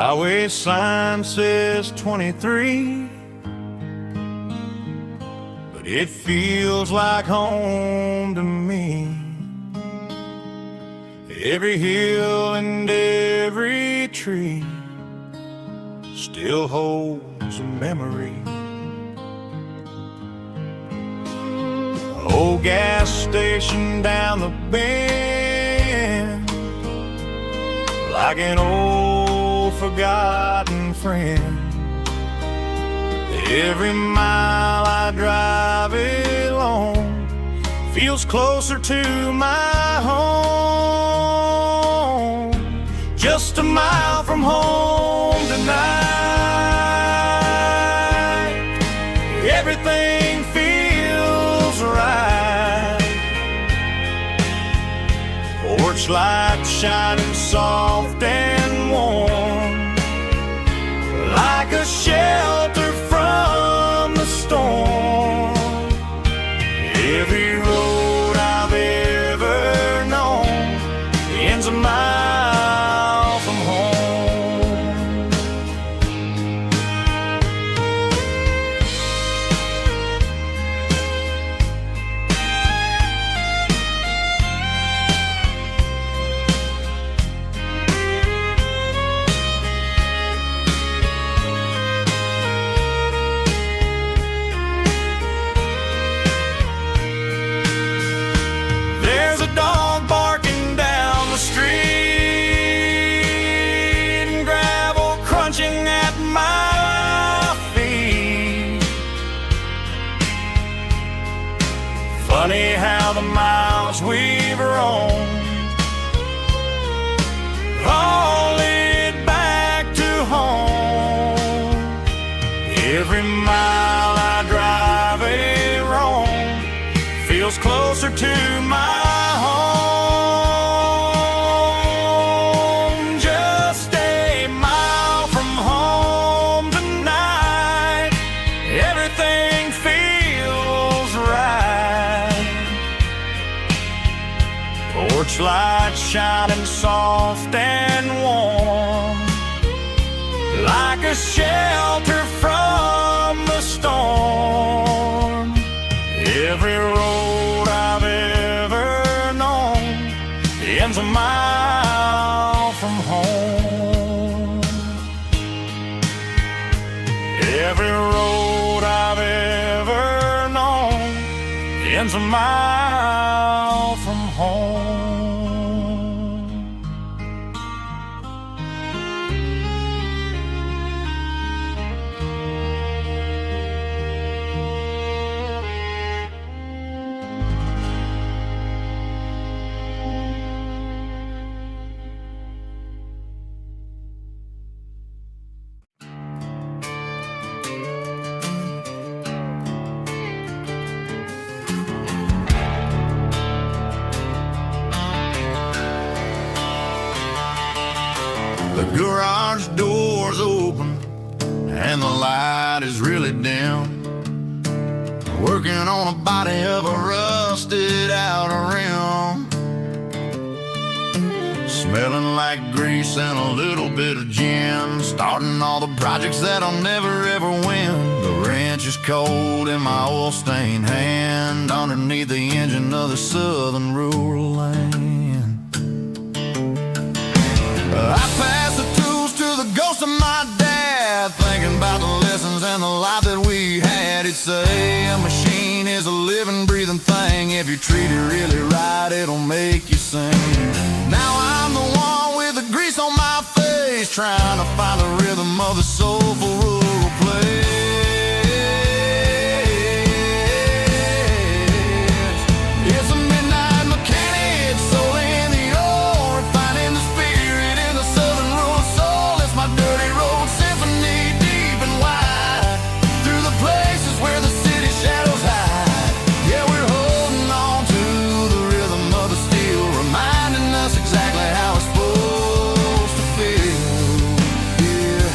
Highway sign says 23, but it feels like home to me. Every hill and every tree still holds a memory. Old gas station down the bend, like an old forgotten friend. Every mile I drive it along feels closer to my home. Just a mile from home tonight, everything feels right. Porch light shining soft and warm, like a shelter from the storm. Every road I've ever known ends a mile from home. There's a dog barking down the street and gravel crunching at my feet. Funny how the miles we've roamed all lead back to home. Every mile I drive a roam feels closer to my home. Just a mile from home tonight, everything feels right. Porch light shining soft and warm, like a shelter from the storm. Every road I've ever known ends a mile from home. Every road I've ever known ends a mile from home. The garage door's open and the light is really dim. Working on a body of a rusted out rim, smelling like grease and a little bit of gin. Starting all the projects that I'll never ever win. The wrench is cold in my oil-stained hand, underneath the engine of the southern rural land. I pass the tools to the ghost of my dad, thinking about the lessons and the life that we had. He'd say a machine is a living, breathing thing. If you treat it really right, it'll make you sing. Now I'm the one with the grease on my face, trying to find the rhythm of the soulful rural place. It's a midnight mechanic, soul in the ore, refining the spirit in the southern rural soul. It's my dirty road symphony, deep and wide, through the places where the city shadows hide. Yeah, we're holding on to the rhythm of the steel, reminding us exactly how it's supposed to feel. Yeah.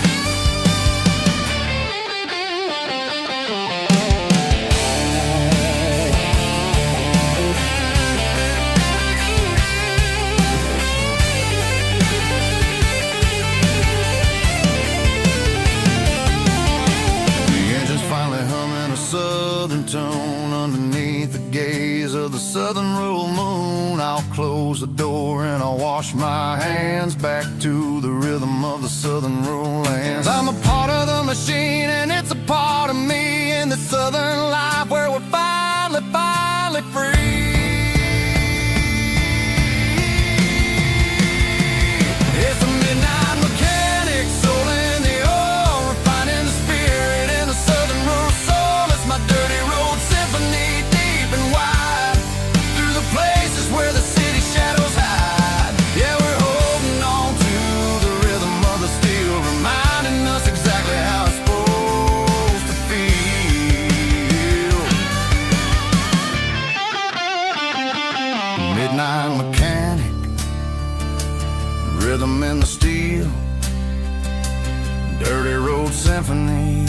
southern rural moon. I'll close the door and I'll wash my hands back to the rhythm of the southern rural lands. I'm a part of the machine and it's a part of me in the southern life where we're finally free. It's a midnight mechanic, soul in the oil, refining the spirit in the southern rural soul. It's my dirty road symphony, deep and wide, through the places where the city shadows hide. Yeah, we're holding on to the rhythm of the steel, reminding us exactly how it's supposed to feel. Midnight mechanic, rhythm in the steel, dirty road symphony.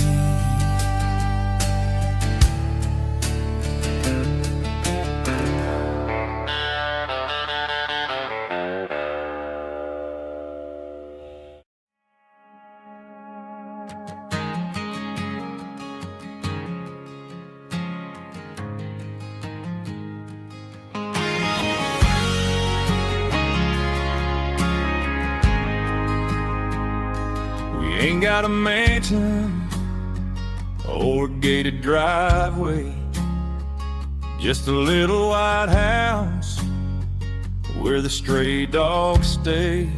Ain't got a mansion or a gated driveway, just a little white house where the stray dogs stay.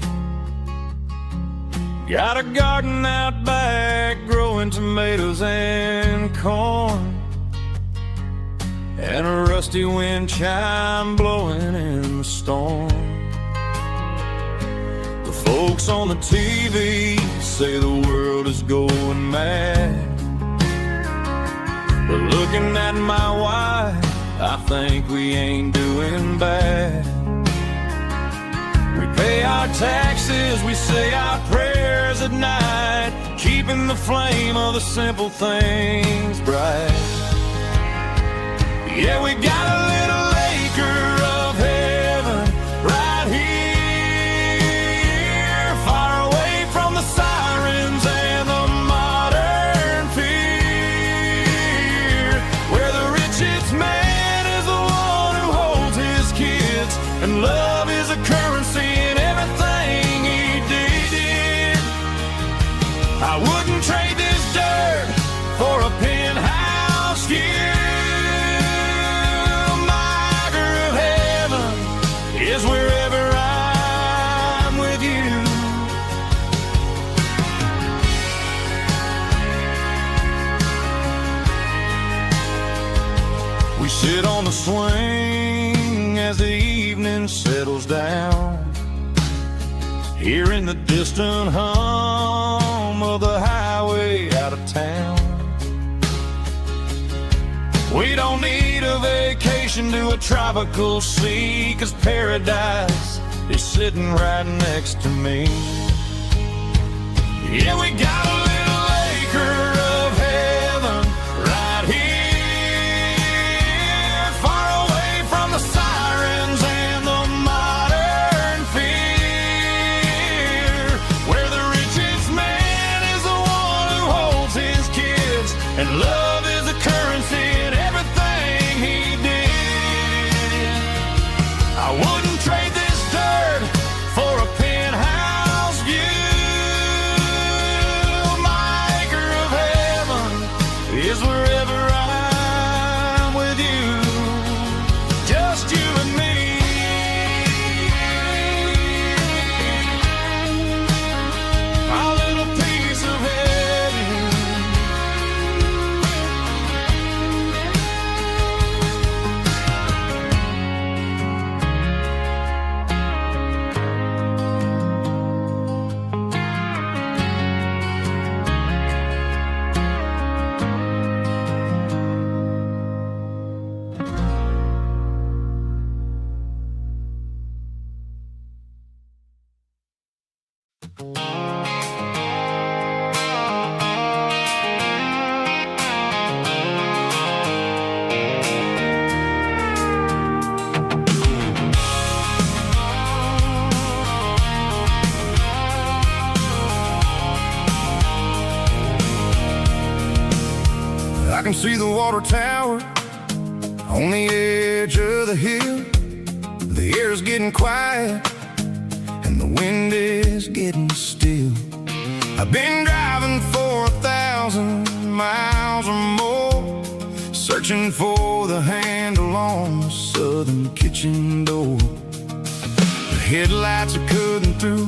Got a garden out back growing tomatoes and corn, and a rusty wind chime blowing in the storm. The folks on the TV say the world is going mad, but looking at my wife, I think we ain't doing bad. We pay our taxes, we say our prayers at night, keeping the flame of the simple things bright. Yeah, we got a little acre of heaven right here, far away from the sirens and the modern fear, where the richest man is the one who holds his kids, and love is a currency in everything he did. I wouldn't trade this dirt for a penthouse view. Is wherever I'm with you. We sit on the swing as the evening settles down, hearing the distant hum of the highway out of town. We don't need a vacation to a tropical sea, 'cause paradise is sitting right next to me. Yeah, we got a little acre of heaven right here, far away from the sirens and the modern fear, where the richest man is the one who holds his kids, and love is a currency in everything he did. I wouldn't trade this dirt for a penthouse view. My acre of heaven is wherever I'm with you, just you and me. Our little piece of heaven. I can see the water tower on the edge of the hill, the air's getting quiet and the wind is getting still. I've been driving for 1,000 miles or more, searching for the handle on the southern kitchen door. The headlights are cutting through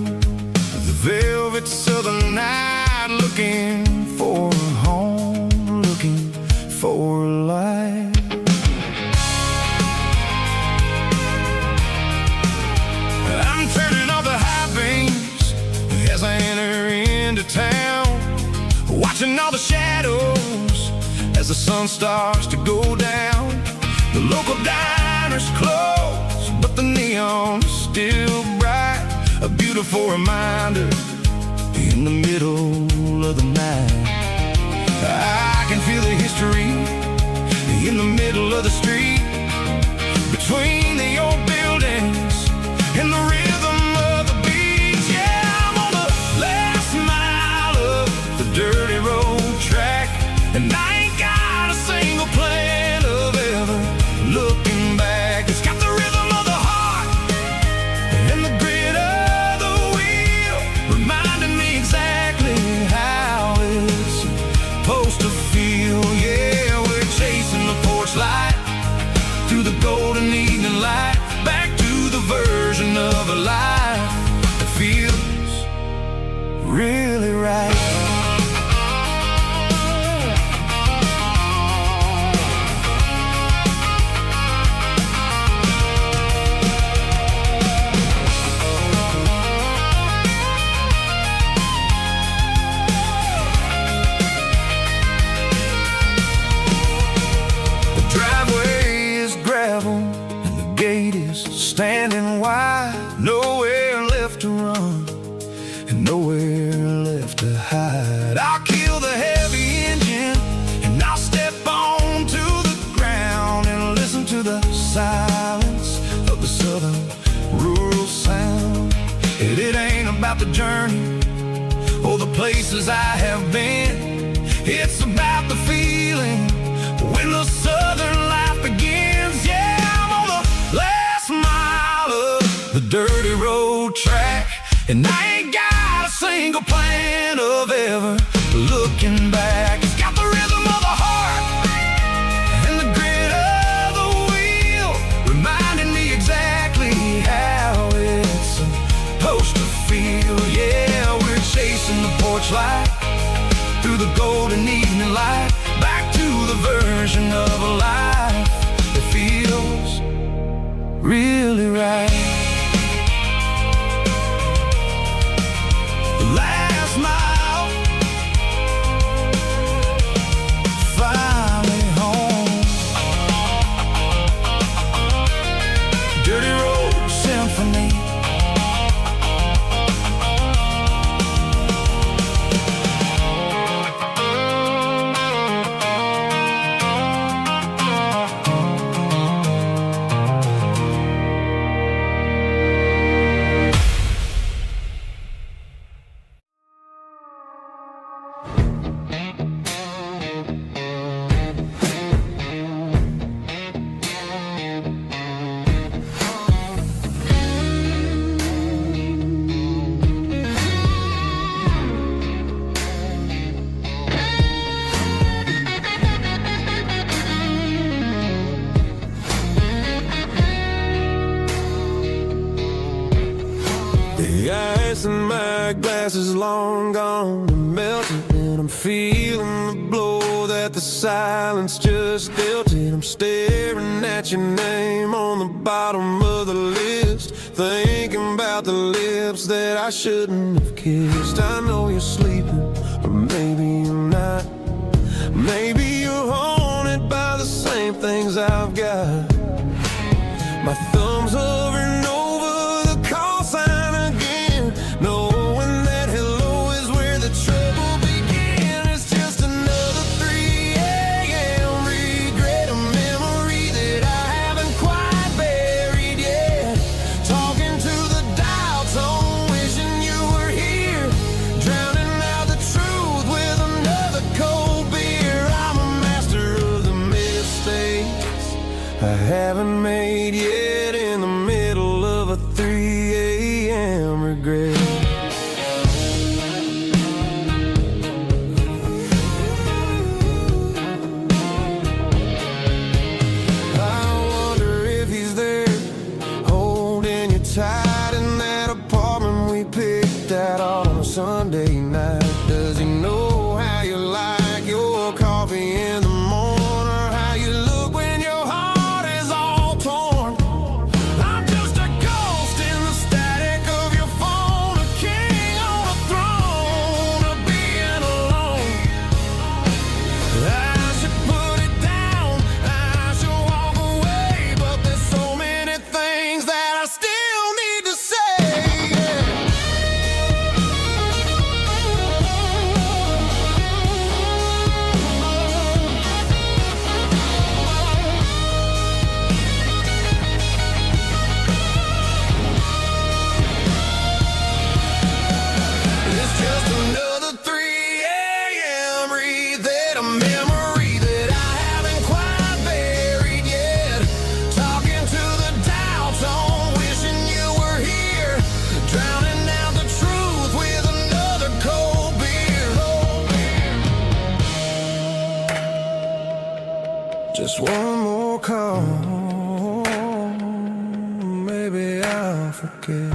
the velvet southern night, looking for a home, looking for a life. I'm turning off the high beams as I enter into town, watching all the shadows as the sun starts to go down. The local diner's closed, but the neon's still bright, a beautiful reminder in the middle of the night. I can feel the history in the middle of the street, between the old buildings and the rhythm of the beats. Yeah, I'm on the last mile of the dirty road track, and I ain't got a single plan of ever looking back. It's got the rhythm of the heart and the grit of the wheel, reminding me exactly how it's supposed to feel. Yeah, we're chasing the porch light through the golden evening light, back to the version of a life that feels really right. The driveway is gravel and the gate is standing wide, nowhere left to run and nowhere left to hide. I'll kill the heavy engine and I'll step onto the ground and listen to the silence of the southern rural sound. It ain't about the journey or the places I have been, it's about the feeling when the southern life begins. Yeah, I'm on the last mile of the dirty road track, and I ain't got a single plan of ever looking back. It's got the rhythm of the heart and the grit of the wheel, reminding me exactly how it's supposed to feel. Yeah, we're chasing the porch light through the golden evening light, back to the version of a life that feels really right. The last mile, finally home. Dirty Road Symphony. The ice in my glass is long gone and melted, and I'm feeling the blow that the silence just dealt it. I'm staring at your name on the bottom of the list, thinking about the lips that I shouldn't have kissed. I know you're sleeping, or maybe you're not. Maybe you're haunted by the same things I've got. My thumb's hovering over the call sign again, knowing that hello is where the trouble began. It's just another 3 a.m. regret, a memory that I haven't quite buried yet. Talking to the dial tone, wishing you were here, drowning out the truth with another cold beer. I'm a master of the mistakes I had haven't made yet, in the middle of a 3 a.m. regret. I wonder if he's there, holding you tight in that apartment we picked out on a Sunday night. Does he know how you like your coffee in the morning, or how you look when your heart is all torn? I'm just a ghost in the static of your phone, a king on a throne of being alone. I should put it down, I should walk away, but there's so many things that I still need to say. It's just another 3 a.m. read that a memory that I haven't quite buried yet. Talking to the dial tone, wishing you were here, drowning out the truth with another cold beer. Just one more call, maybe I'll forget.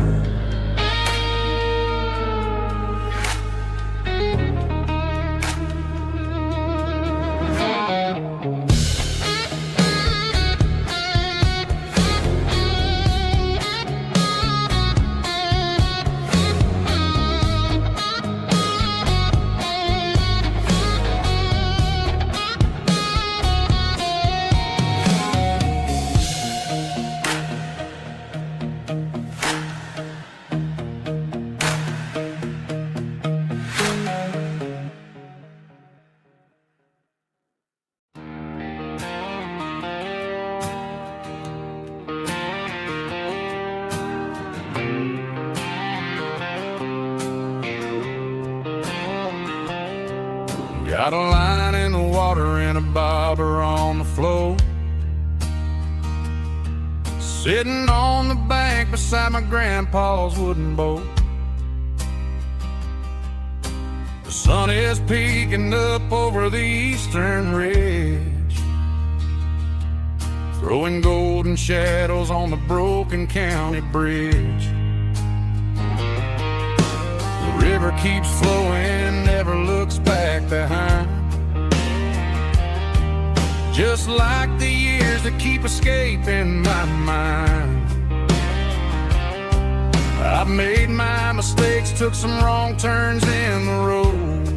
Got a line in the water and a bobber on the floor, sitting on the bank beside my grandpa's wooden boat. The sun is peeking up over the eastern ridge, throwing golden shadows on the broken county bridge. The river keeps flowing, never looks back behind, just like the years that keep escaping my mind. I've made my mistakes, took some wrong turns in the road,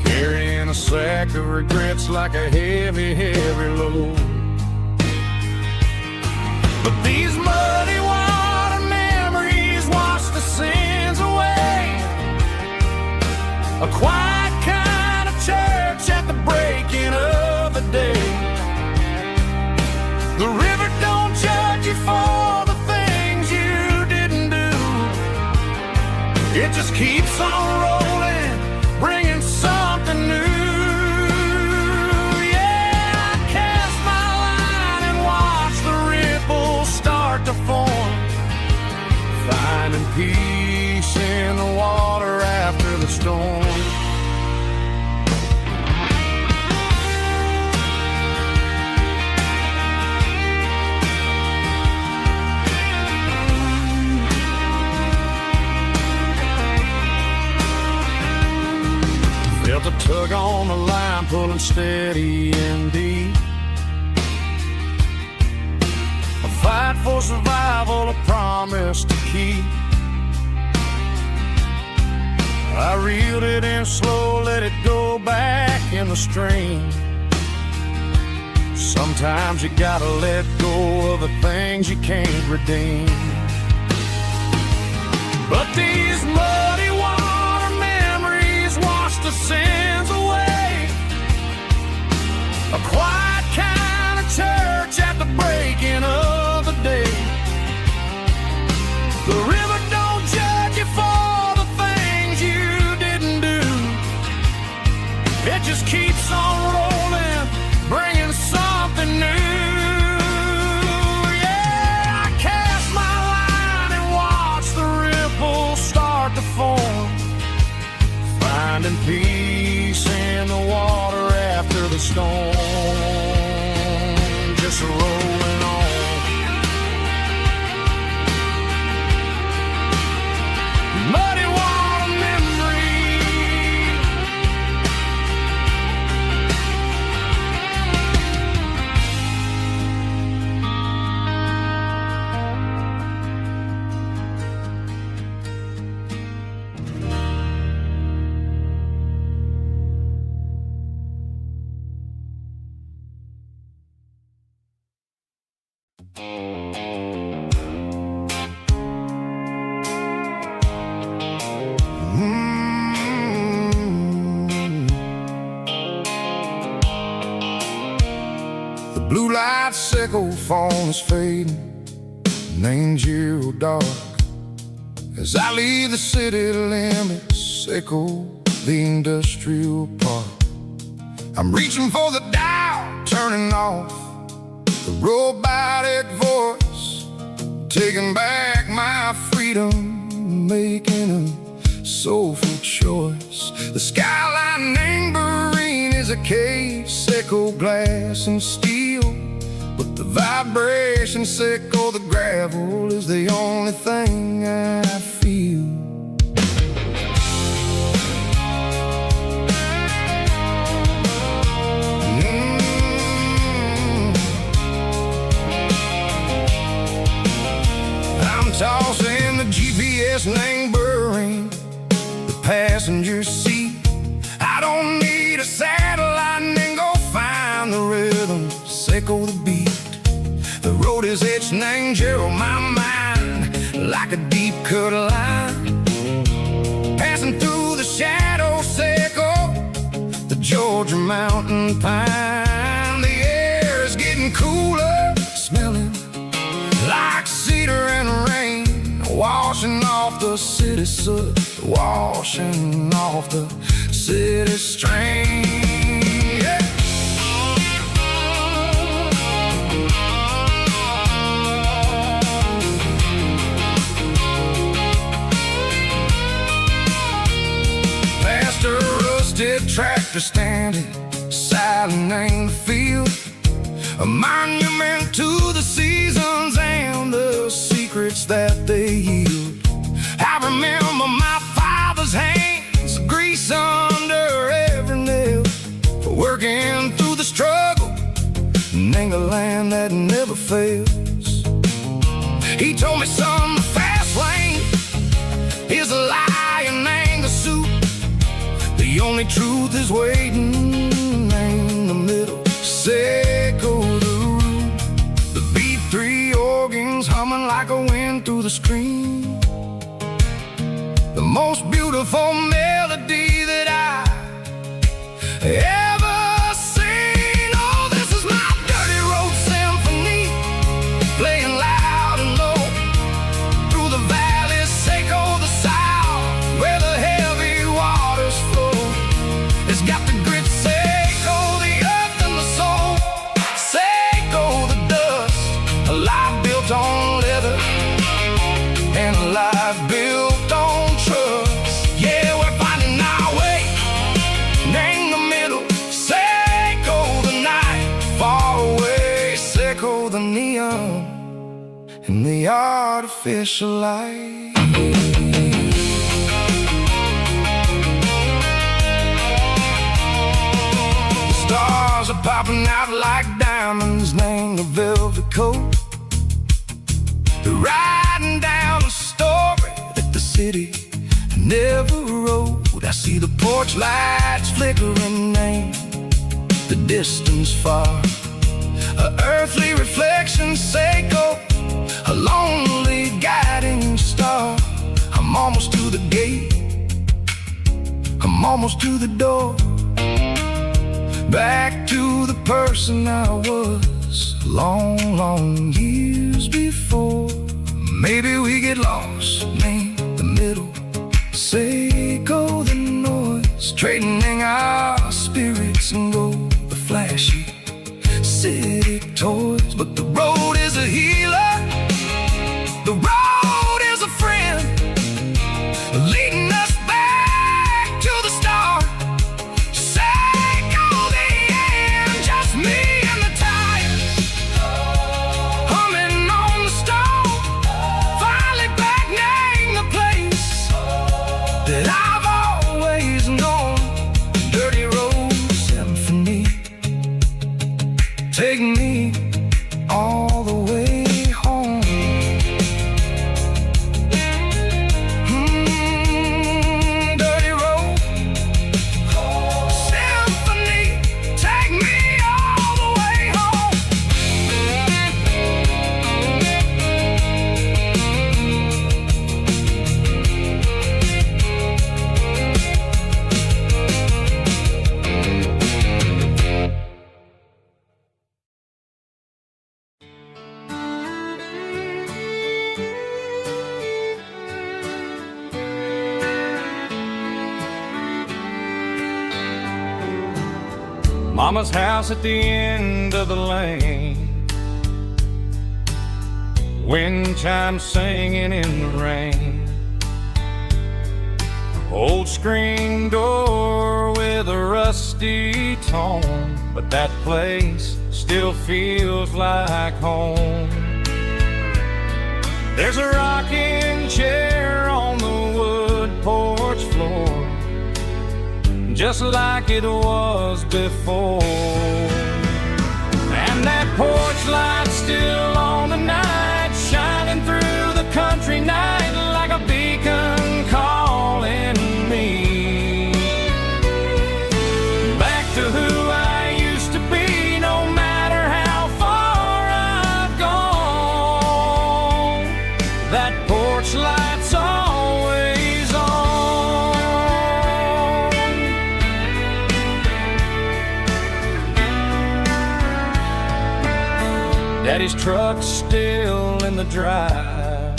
carrying a sack of regrets like a heavy, heavy load. But these muddy water memories wash the sins away. A quiet kind of church at the breaking of the day. The river don't judge you for the things you didn't do. It just keeps on rolling, bringing something new. Yeah, I cast my line and watch the ripples start to form, finding peace in the water after the storm. Felt a tug on the line, pulling steady and deep. A fight for survival, a promise to keep. I reeled it in slow, let it go back in the stream. Sometimes you gotta let go of the things you can't redeem. But these muddy water memories wash the sins away. A quiet kind of church at the breaking of the day. The river don't judge you for the things you didn't do. It just keeps on rolling, bringing something new. stone, just rolling on. Muddy water memory. The blue light sickle phone is fading, named you dark. As I leave the city limits, echo the industrial park. I'm reaching for the dial, turning off the robotic voice, taking back my freedom, making a soulful choice. The skyline named Marine is a case, echo glass and steel, but the vibration sickle, the gravel is the only thing I feel. I'm tossing the GPS neighboring the passenger seat. I don't need a satellite and go find the rhythm, sickle the beat. The road is etched named Gerald my mind like a deep cut line, passing through the shadow sickle, the Georgia mountain pine. The air is getting cooler, smelling like cedar and rain, washing off the city soot, washing off the city strain. Yeah. Past a rusted tractor standing silent in the field, a monument to the seasons and the secrets that they yield. I remember my father's hands, grease under every nail, for working through the struggle, and a land that never fails. He told me, son, the fast lane is a lie and ain't the suit. The only truth is waiting in the middle, sickle the root. The B3 organs humming like a wind through the screen, the most beautiful melody that I ever seen. Oh, this is my dirty road symphony, playing loud and low through the valleys, sickle the south, where the heavy waters flow. It's got the grit, sickle the earth and the soul, sickle the dust, a life built on leather and a life built on trust. Yeah, we're finding our way, name the middle, sickle the night, far away, sickle the neon and the artificial light. The stars are popping out like diamonds, name the velvet coat. They're riding down a story that the city never wrote. I see the porch lights flickering, name the distance far, a earthly reflection, sickle, a lonely guiding star. I'm almost to the gate, I'm almost to the door, back to the person I was long, long years before. Maybe we get lost, name the middle, sickle the noise, trading our spirits and go the flashy city toys. But the road is a healer, the road is a friend, leading us back to the start. Sickle the end Mama's house at the end of the lane, wind chimes singing in the rain. Old screen door with a rusty tone, but that place still feels like home. There's a rocking chair on the wood porch floor, just like it was before. And that porch light's still on tonight, shining through the country night like a beacon calling me back to who I used to be. No matter how far I've gone, that porch light's always on. Daddy's truck's still in the drive,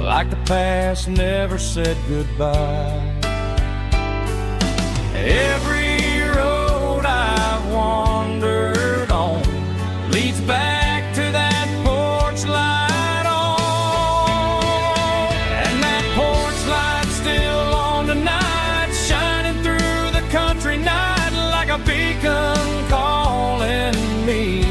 like the past never said goodbye. Every road I've wandered on leads back to that porch light on. And that porch light's still on tonight, shining through the country night like a beacon calling me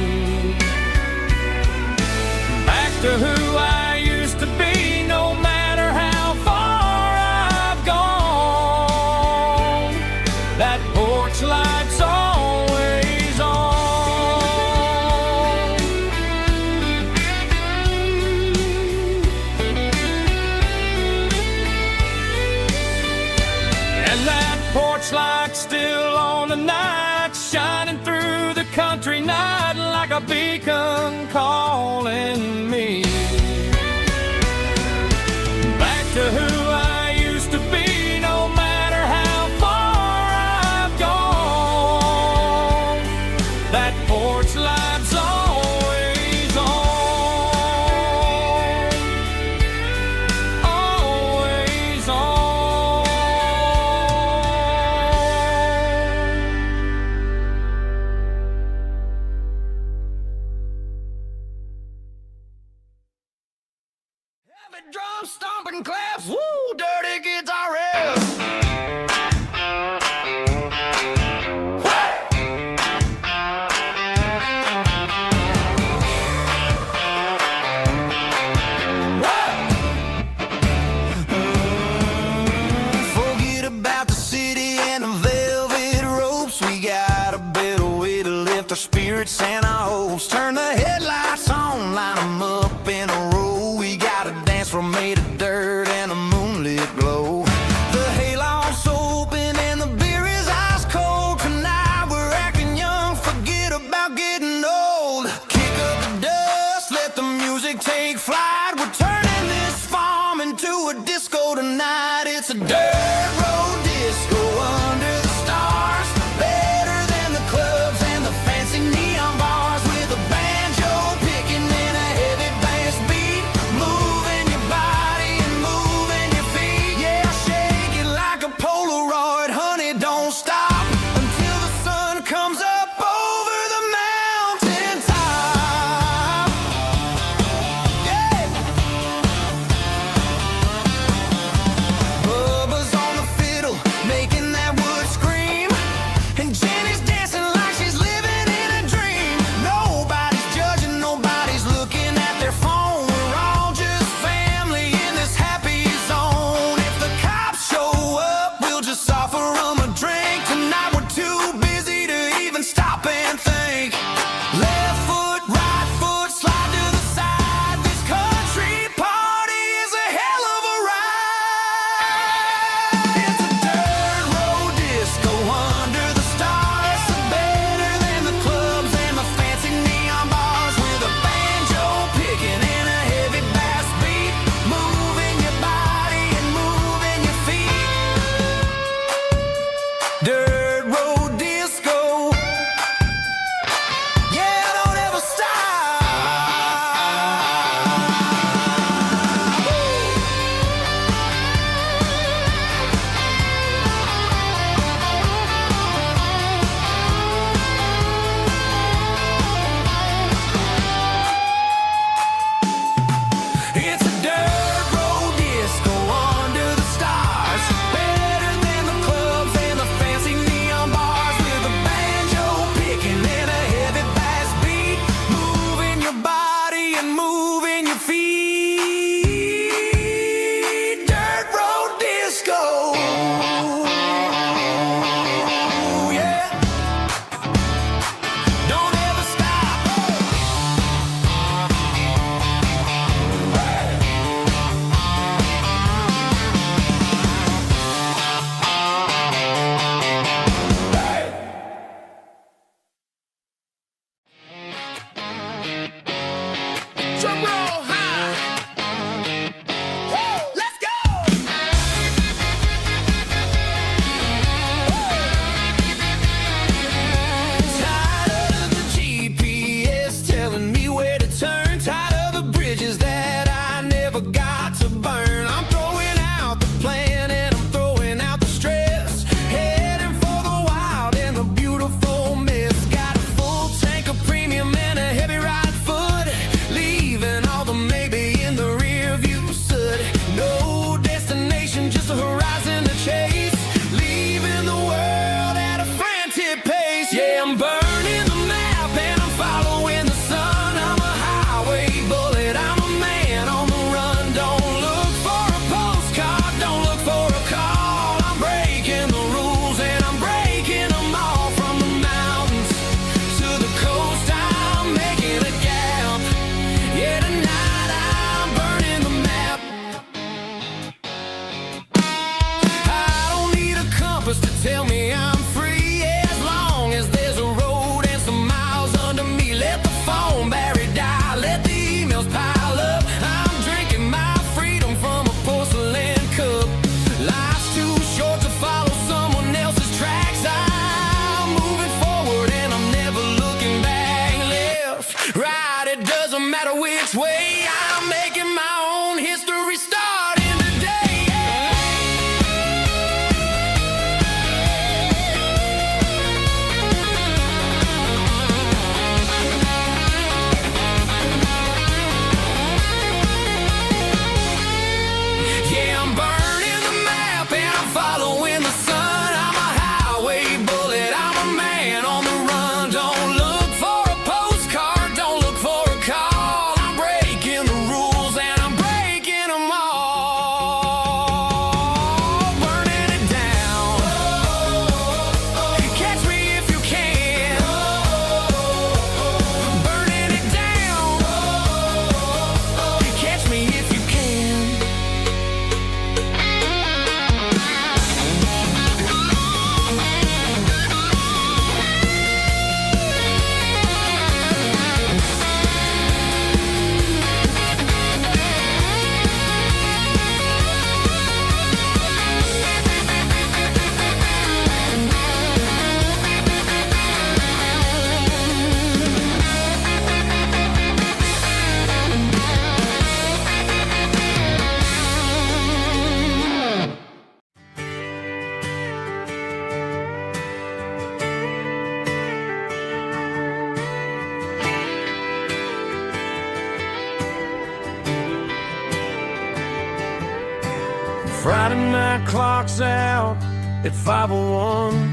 back to who I used to be. No matter how far I've gone, that porch light's always on. And that porch light's still on tonight, shining through the country night like a beacon calling me back to who I used to be. No matter how far I've gone, that porch light's always on, always on. Heavy drum stomping claps, woo, dirty guitar riffs. Forget about the city and the velvet ropes. We got a better way to lift our spirits and our hopes. Turn the headlights on, line 'em up in a row. We got a dance floor made of dirt and a moonlit glow. The hayloft's open and the beer is ice cold. Tonight we're acting young, forget about getting old. Kick up the dust, let the music take flight. We're turning this farm into a disco tonight. It's a dirt road disco under the stars, better than the clubs and the fancy neon bars. With a banjo picking in a heavy bass beat, moving your body and moving your feet. Yeah, shake it like a Polaroid, honey, don't stop until the sun comes up over the mountain top. Yeah. right, it doesn't matter which way. I'm making my own history starting today. Yeah, I'm burning the map and I'm following the sun. I'm a highway bullet, I'm a man on the run. Don't look for a postcard, don't look for a call. I'm breaking the rules and I'm breaking them all. Burning it down. Catch me if you can. Burning it down. Catch me if you can. Friday night clock's out at 5:01.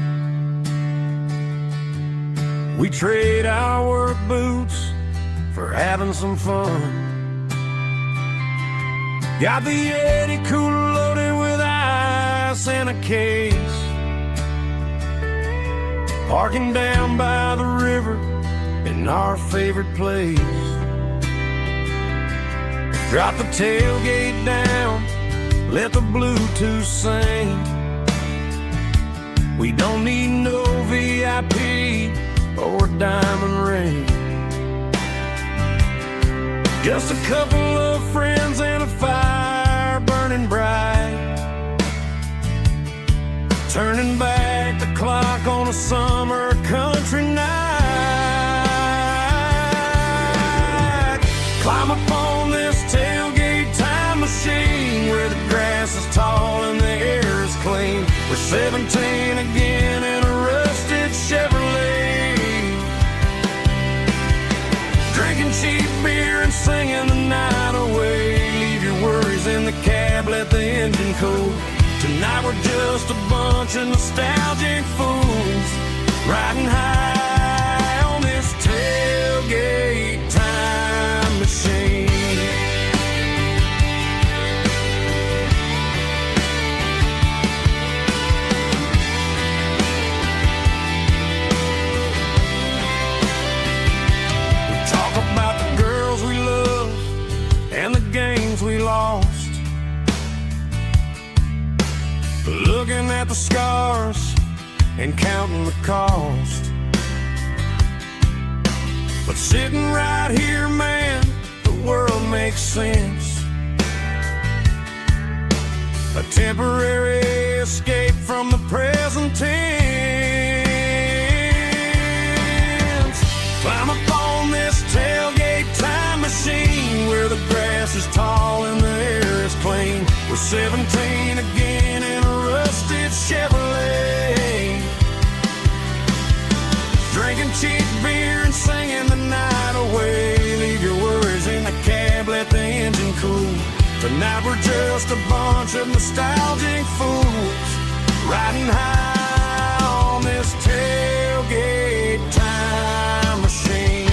We trade our work boots for having some fun. Got the Yeti cooler loaded with ice and a case. Parking down by the river in our favorite place. Drop the tailgate down, let the Bluetooth sing. We don't need no VIP or diamond ring. Just a couple of friends and a fire burning bright. Turning back the clock on a summer country night. Climb up on this tailgate time machine where the grass is tall and the air is clean. We're 17 again in a rusted Chevrolet. Drinking cheap beer and singing the night away. Leave your worries in the cab, let the engine cool. Tonight we're just a bunch of nostalgic fools riding high on this tailgate time machine. We talk about the girls we love and the games we lost. Looking at the scars and counting the cost. But sitting right here, man, the world makes sense. A temporary escape from the present tense. Climb up on this tailgate time machine where the grass is tall and the air is clean. We're 17 again in a rusted Chevrolet. Drinking cheap beer and singing the night away. Leave your worries in the cab, let the engine cool. Tonight we're just a bunch of nostalgic fools riding high on this tailgate time machine.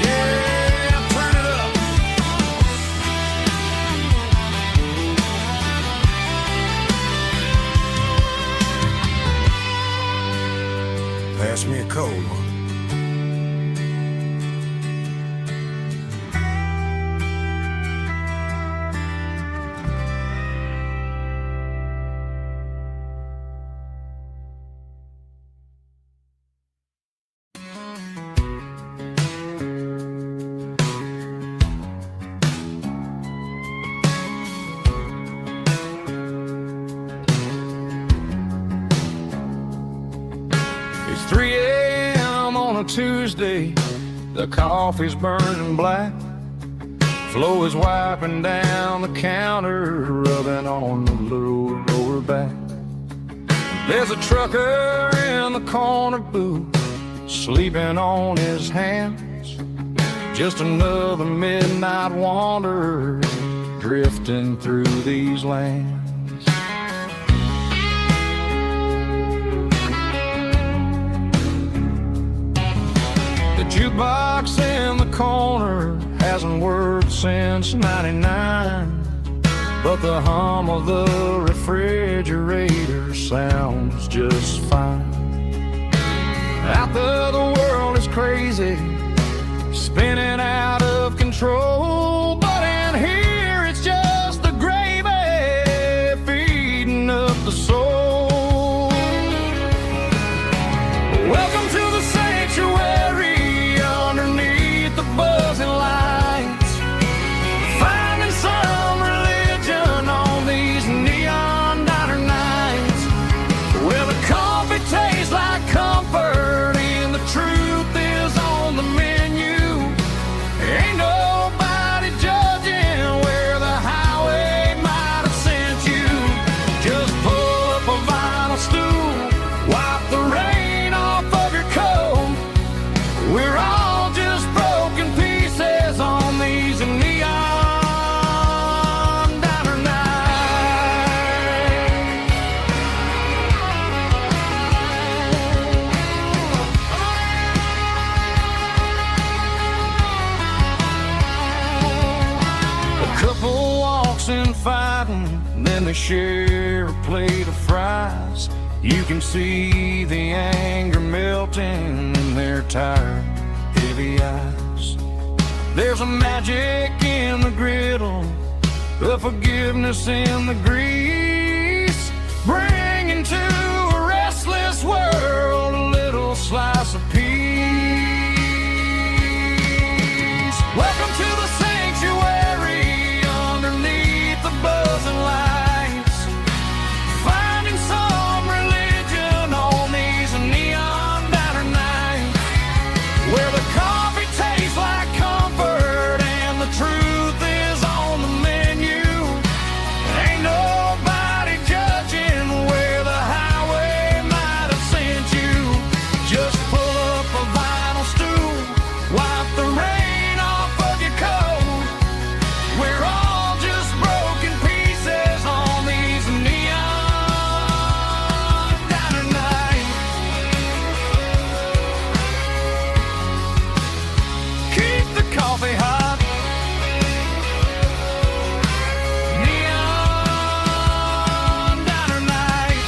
Yeah, turn it up. Pass me a cold one. It's 3 a.m. a Tuesday, the coffee's burning black. Flo is wiping down the counter, rubbing on the little roller back. There's a trucker in the corner booth, sleeping on his hands. Just another midnight wanderer, drifting through these lands. The jukebox in the corner hasn't worked since '99, but the hum of the refrigerator sounds just fine. Out there the world is crazy, spinning out of control, but in here it's just the gravy feeding up the soul. Welcome to the sanctuary underneath the buzzing lights, finding some religion on these neon diner nights, where the coffee tastes like comfort and the truth is on the menu. Ain't nobody judging where the highway might have sent you. Just pull up a vinyl stool, wipe the rain off of your coat. We're all just broken pieces on these neon diner nights. A couple walks in fighting, then they share a plate of fries. You can see the anger melting in their tired, heavy eyes. There's a magic in the griddle, a forgiveness in the grease, bringing to a restless world a little slice of peace. Welcome to the sanctuary underneath the buzzing lights, finding some religion on these neon diner nights, where the coffee tastes like comfort and the truth is on the menu. Ain't nobody judging where the highway might have sent you. Just pull up a vinyl stool, wipe the rain off of your coat. We're all just broken pieces on these neon diner nights. Keep the coffee hot. Neon diner nights.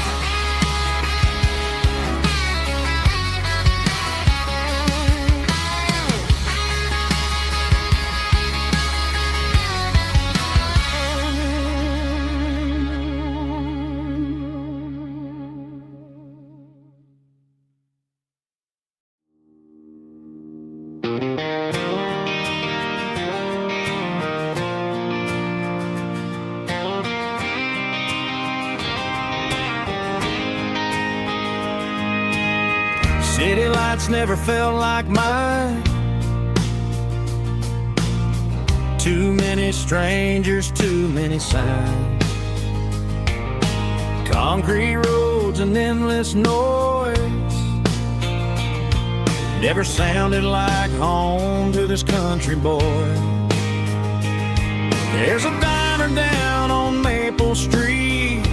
City lights never felt like mine. Too many strangers, too many signs. Concrete roads and endless noise never sounded like home to this country boy. There's a diner down on Maple Street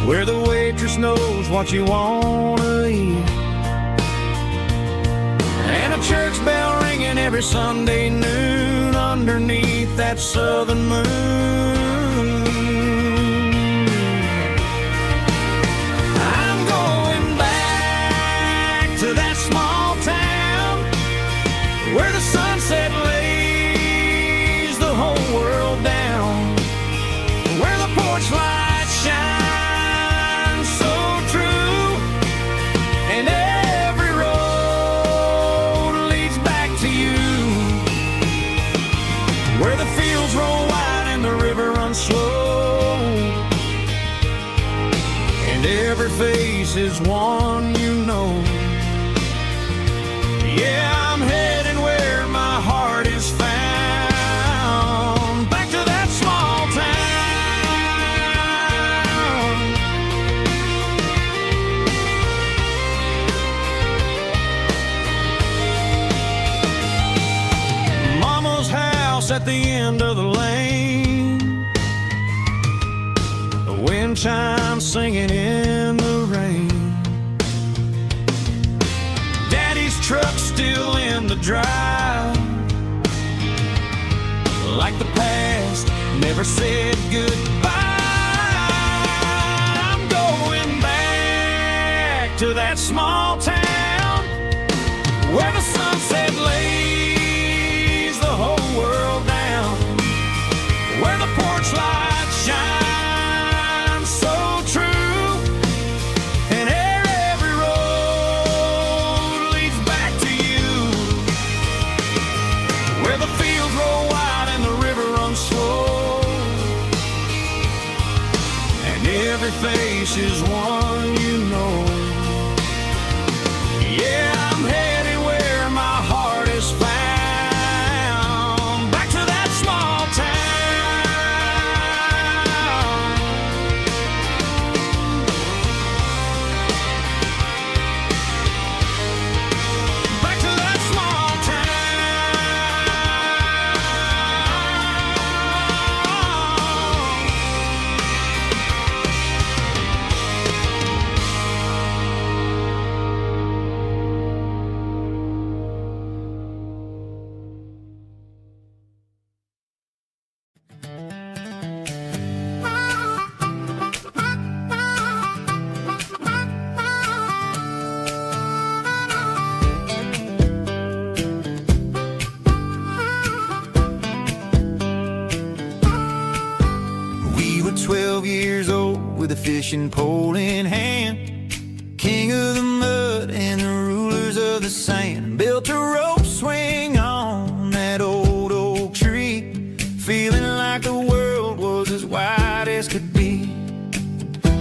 where the waitress knows what you wanna eat, and a church bell ringing every Sunday noon underneath that southern moon. I'm going back to that small town where the sunset lays the whole world down, where the porch lights shine so true, and every road leads back to you, where the fields roll wide and the river runs slow, and every face is one you know. Yeah, I'm heading where my heart is found. Back to that small town. Mama's house at the end of the lane, the wind chimes singing in the rain. Daddy's truck still in the drive, like the past never said goodbye. I'm going back to that small town where the sunset lays the whole world down, where the porch lights shine so true, and every road leads back to you, where the fields roll wide and the river runs slow, and every face is one you know. Yeah, I'm headed where my heart is found, back to that small town. Back to that small We were 12 years old with a fishing pole in hand, king of the mud and the rulers of the sand. Built a rope swing on that old oak tree, feeling like the world was as wide as could be.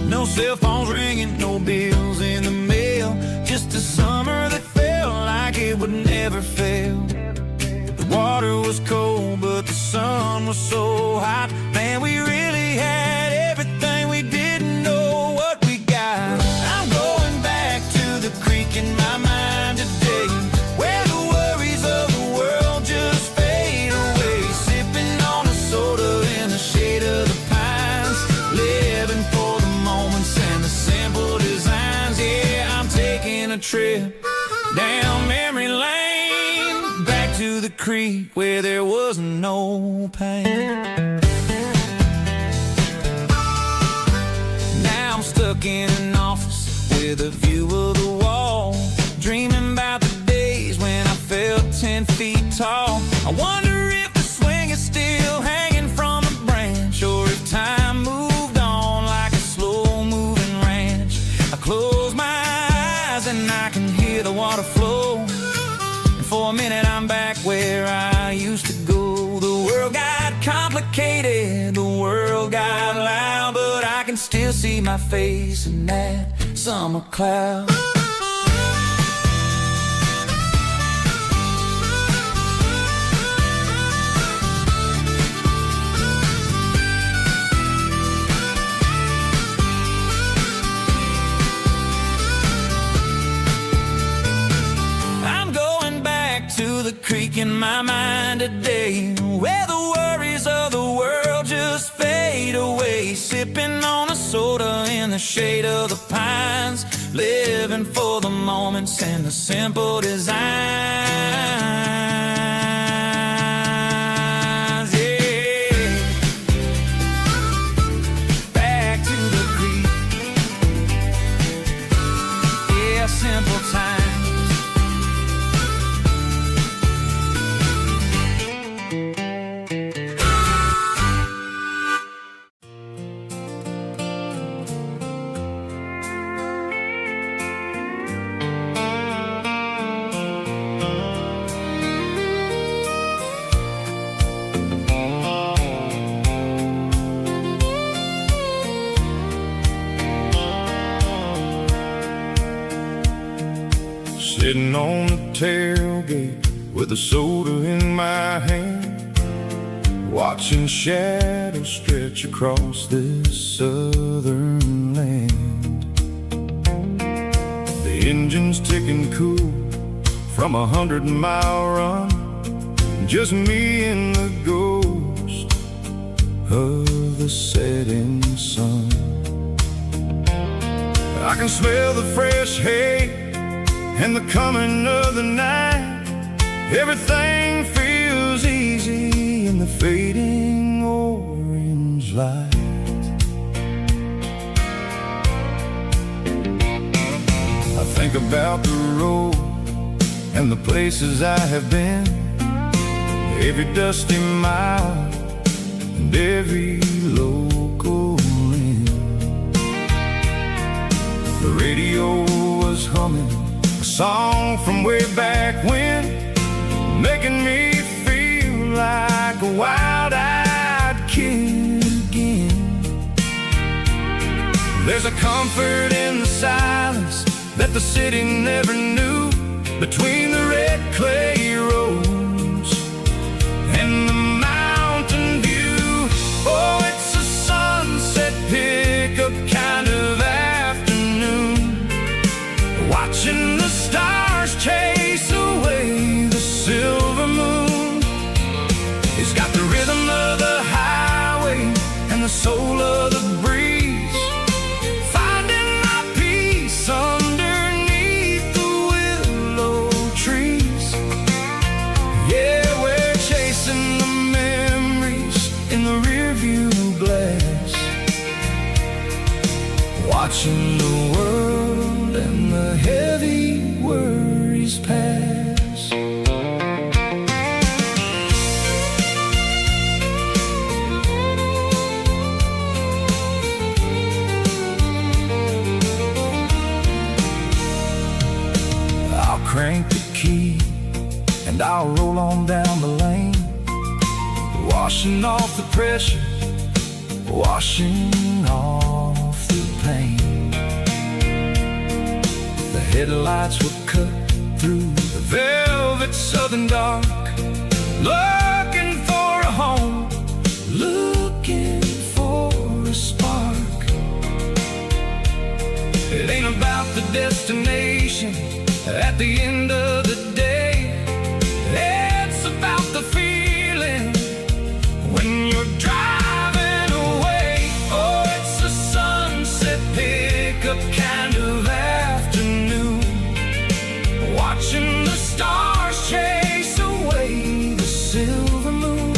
No cell phones ringing, no bills in the mail, just a summer that felt like it would never fail. The water was cold, but the sun was so hot. Man, we really had everything, we didn't know what we got. I'm going back to the creek in my mind today, where the worries of the world just fade away. Sipping on a soda in the shade of the pines, living for the moments and the simple designs. Yeah, I'm taking a trip down memory lane, back to the creek where there was no pain. Now I'm stuck in an office with a view of the wall, dreaming about the days when I felt 10 feet tall. I wonder if the swing is still hanging from a branch, or if time moved on like a slow-moving ranch. I close my eyes and I can hear the water flow, and for a minute I'm back where I used to go. The world got complicated, the world got loud, but I can still see my face in that summer cloud. I'm going back to the creek in my mind today, where the worries of the world just fade away. Sipping on a soda in the shade of the pines, living for the moments and the simple designs. Yeah, back to the creek. Yeah, simple times. Sitting on the tailgate with a soda in my hand, watching shadows stretch across this southern land. The engine's ticking cool from 100-mile run, just me and the ghost of the setting sun. I can smell the fresh hay and the coming of the night. Everything feels easy in the fading orange light. I think about the road and the places I have been, every dusty mile and every local inn. The radio was humming a song from way back when, making me feel like a wild-eyed kid again. There's a comfort in the silence that the city never knew, between the red clay roads and the mountain view. Oh, it's a sunset pickup kind of afternoon, watching the stars chase away the silver moon. It's got the rhythm of the highway and the soul of the breeze, finding my peace underneath the willow trees. Yeah, we're chasing the memories in the rearview glass, watching the world and the heavy worries pass. I'll crank the key and I'll roll on down the lane, washing off the pressure, washing off the pain. The headlights will cut through the velvet southern dark, looking for a home, looking for a spark. It ain't about the destination at the end of the day, it's about the feeling when you're driving away. Oh, it's a sunset pickup kind of afternoon, watching the stars chase away the silver moon.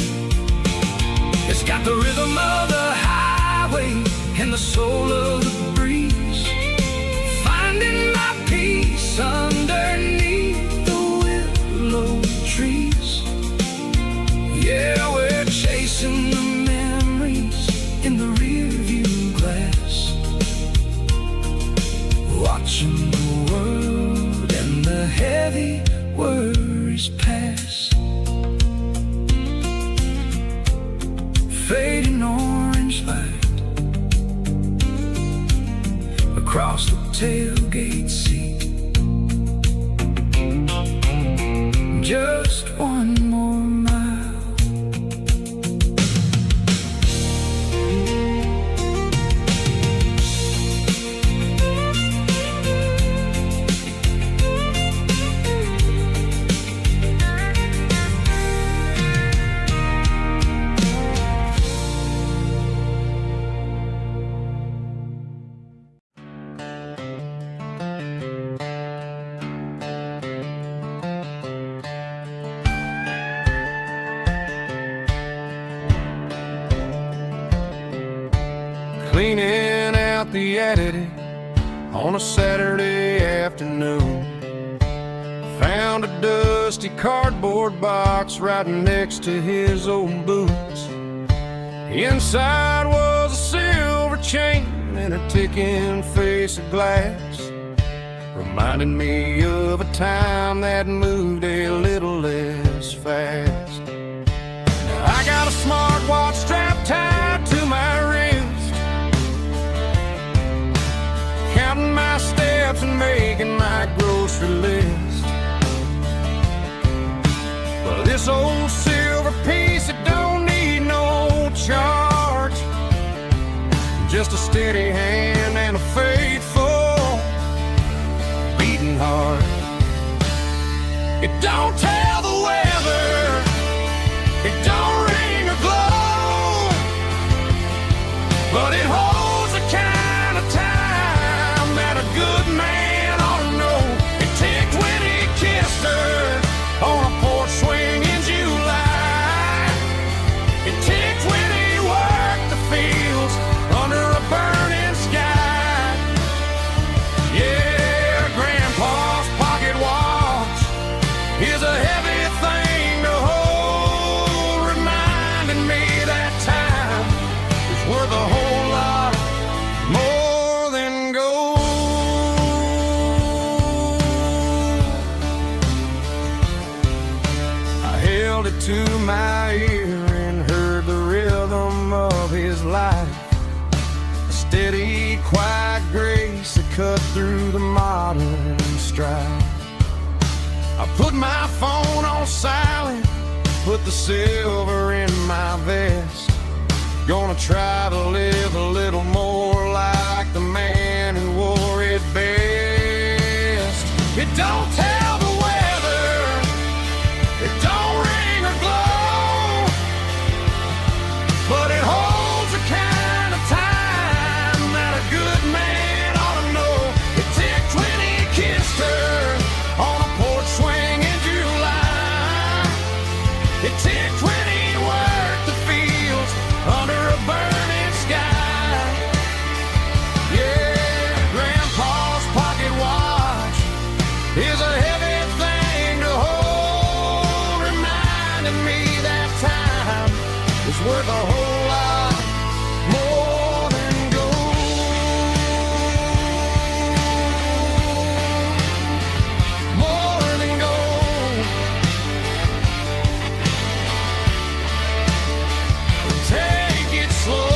It's got the rhythm of the highway and the soul of the breeze, finding my peace underneath the willow trees. Yeah, we're chasing the memories in the rearview glass, watching the world and the heavy worries pass. Fading orange light across the tailgate seat. Just one more mile. Cleaning out the attic on a Saturday afternoon, found a dusty cardboard box right next to his old boots. Inside was a silver chain and a ticking face of glass, reminding me of a time that moved a little less fast. Now I got a smartwatch strapped tied to my wrist, counting my steps and making my grocery list. just a steady hand and a faithful beating heart. It don't tell the weather, it don't ring or glow, but it holds the kind of time that a good man ought to know. It ticked when he kissed her on a porch swing in July. It ticked when he worked the fields under a burning sky. Yeah, Grandpa's pocket watch is a heavy thing to hold, reminding me that time is worth a whole lot more than gold. I held it to my ear and heard the rhythm of his life, a steady, quiet grace that cut through the modern strife. I put my phone on silent, put the silver in my vest. Gonna try to live a little more like the man who wore it best. It don't tell the weather, it don't ring or glow, but it holds the kind of time that a good man ought to know. It ticked when he kissed her on a porch swing in July. It ticked when he worked the fields under a burning sky. Yeah, Grandpa's pocket watch is a heavy thing to hold, reminding me that time is worth a whole lot more than gold. More than gold. Take it slow.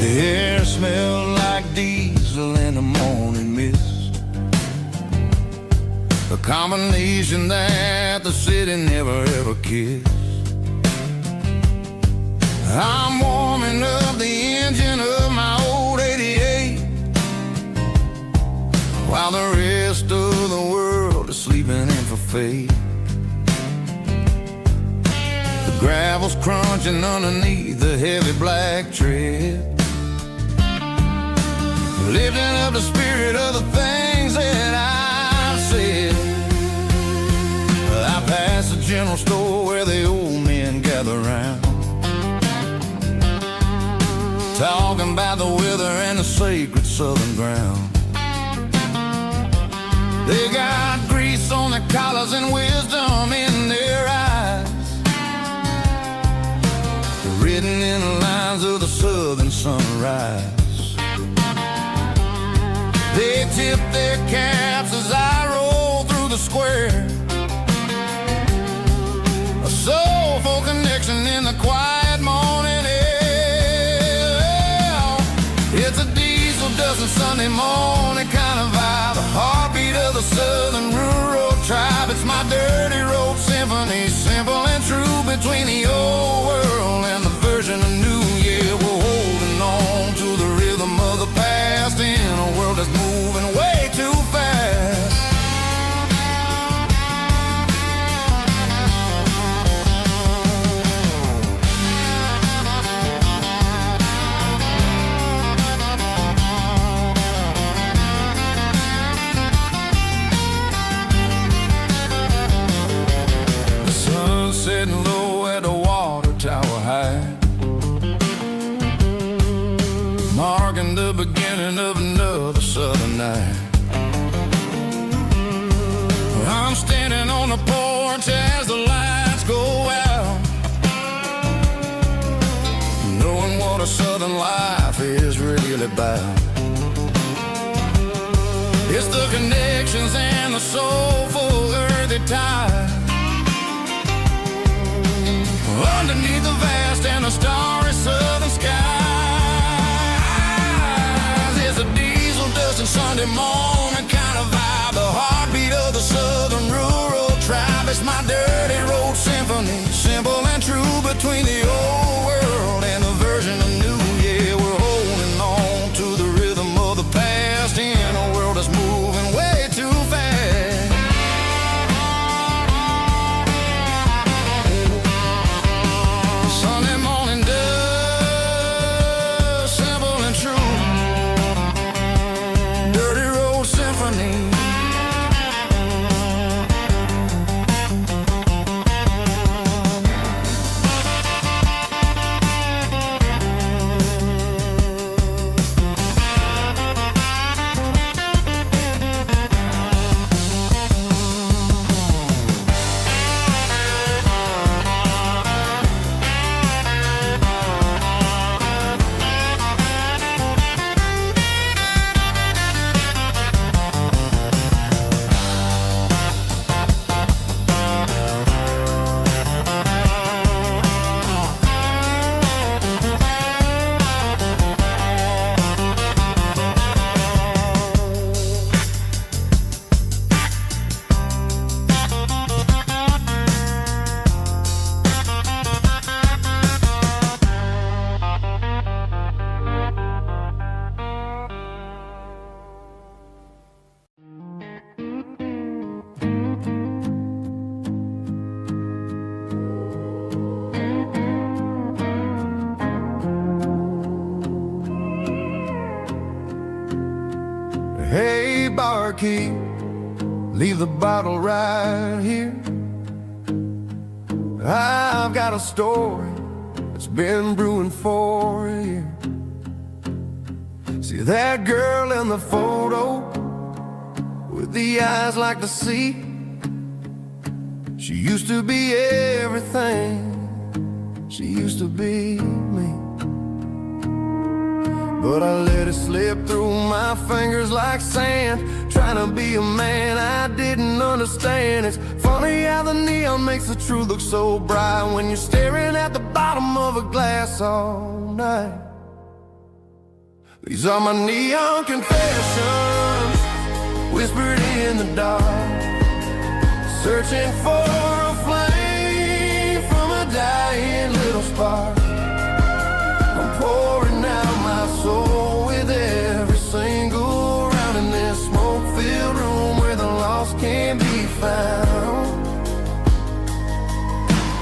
The air smelled like diesel in the morning mist, a combination that the city never ever kissed. I'm warming up the engine of my old 88, while the rest of the world is sleeping in for fate. The gravel's crunching underneath the heavy black tread, lifting up the spirit of the things that I've said. I passed the general store where the old men gather round, talking about the weather and the sacred southern ground. They got grease on their collars and wisdom in their eyes, written in the lines of the southern sunrise. They tip their caps as I roll through the square, a soulful connection in the quiet morning air. It's a diesel dusting Sunday morning kind of vibe, the heartbeat of the southern rural tribe. It's my dirty road symphony, simple and true, between the old world and the version southern night. I'm standing on the porch as the lights go out, knowing what a southern life is really about. It's the connections and the soulful earthy tide underneath the vast and the starry southern skies. It's a diesel dusting Sunday morning kind of vibe, the heartbeat of the southern rural tribe. It's my dirty road symphony, simple and true, between the old world and the version of new. Yeah, we're holding on to the rhythm of the past in a world that's moving way too fast. Sunday morning dust, simple and true, dirty road symphony. Hey, barkeep, leave the bottle right here. I've got a story that's been brewing for a year. See that girl in the photo with the eyes like the sea? She used to be everything, she used to be me. But I let it slip through my fingers like sand, trying to be a man I didn't understand. It's funny how the neon makes the truth look so bright when you're staring at the bottom of a glass all night. These are my neon confessions, whispered in the dark, searching for a flame from a dying little spark. I'm pouring out my soul with every single round in this smoke-filled room where the lost can't be found.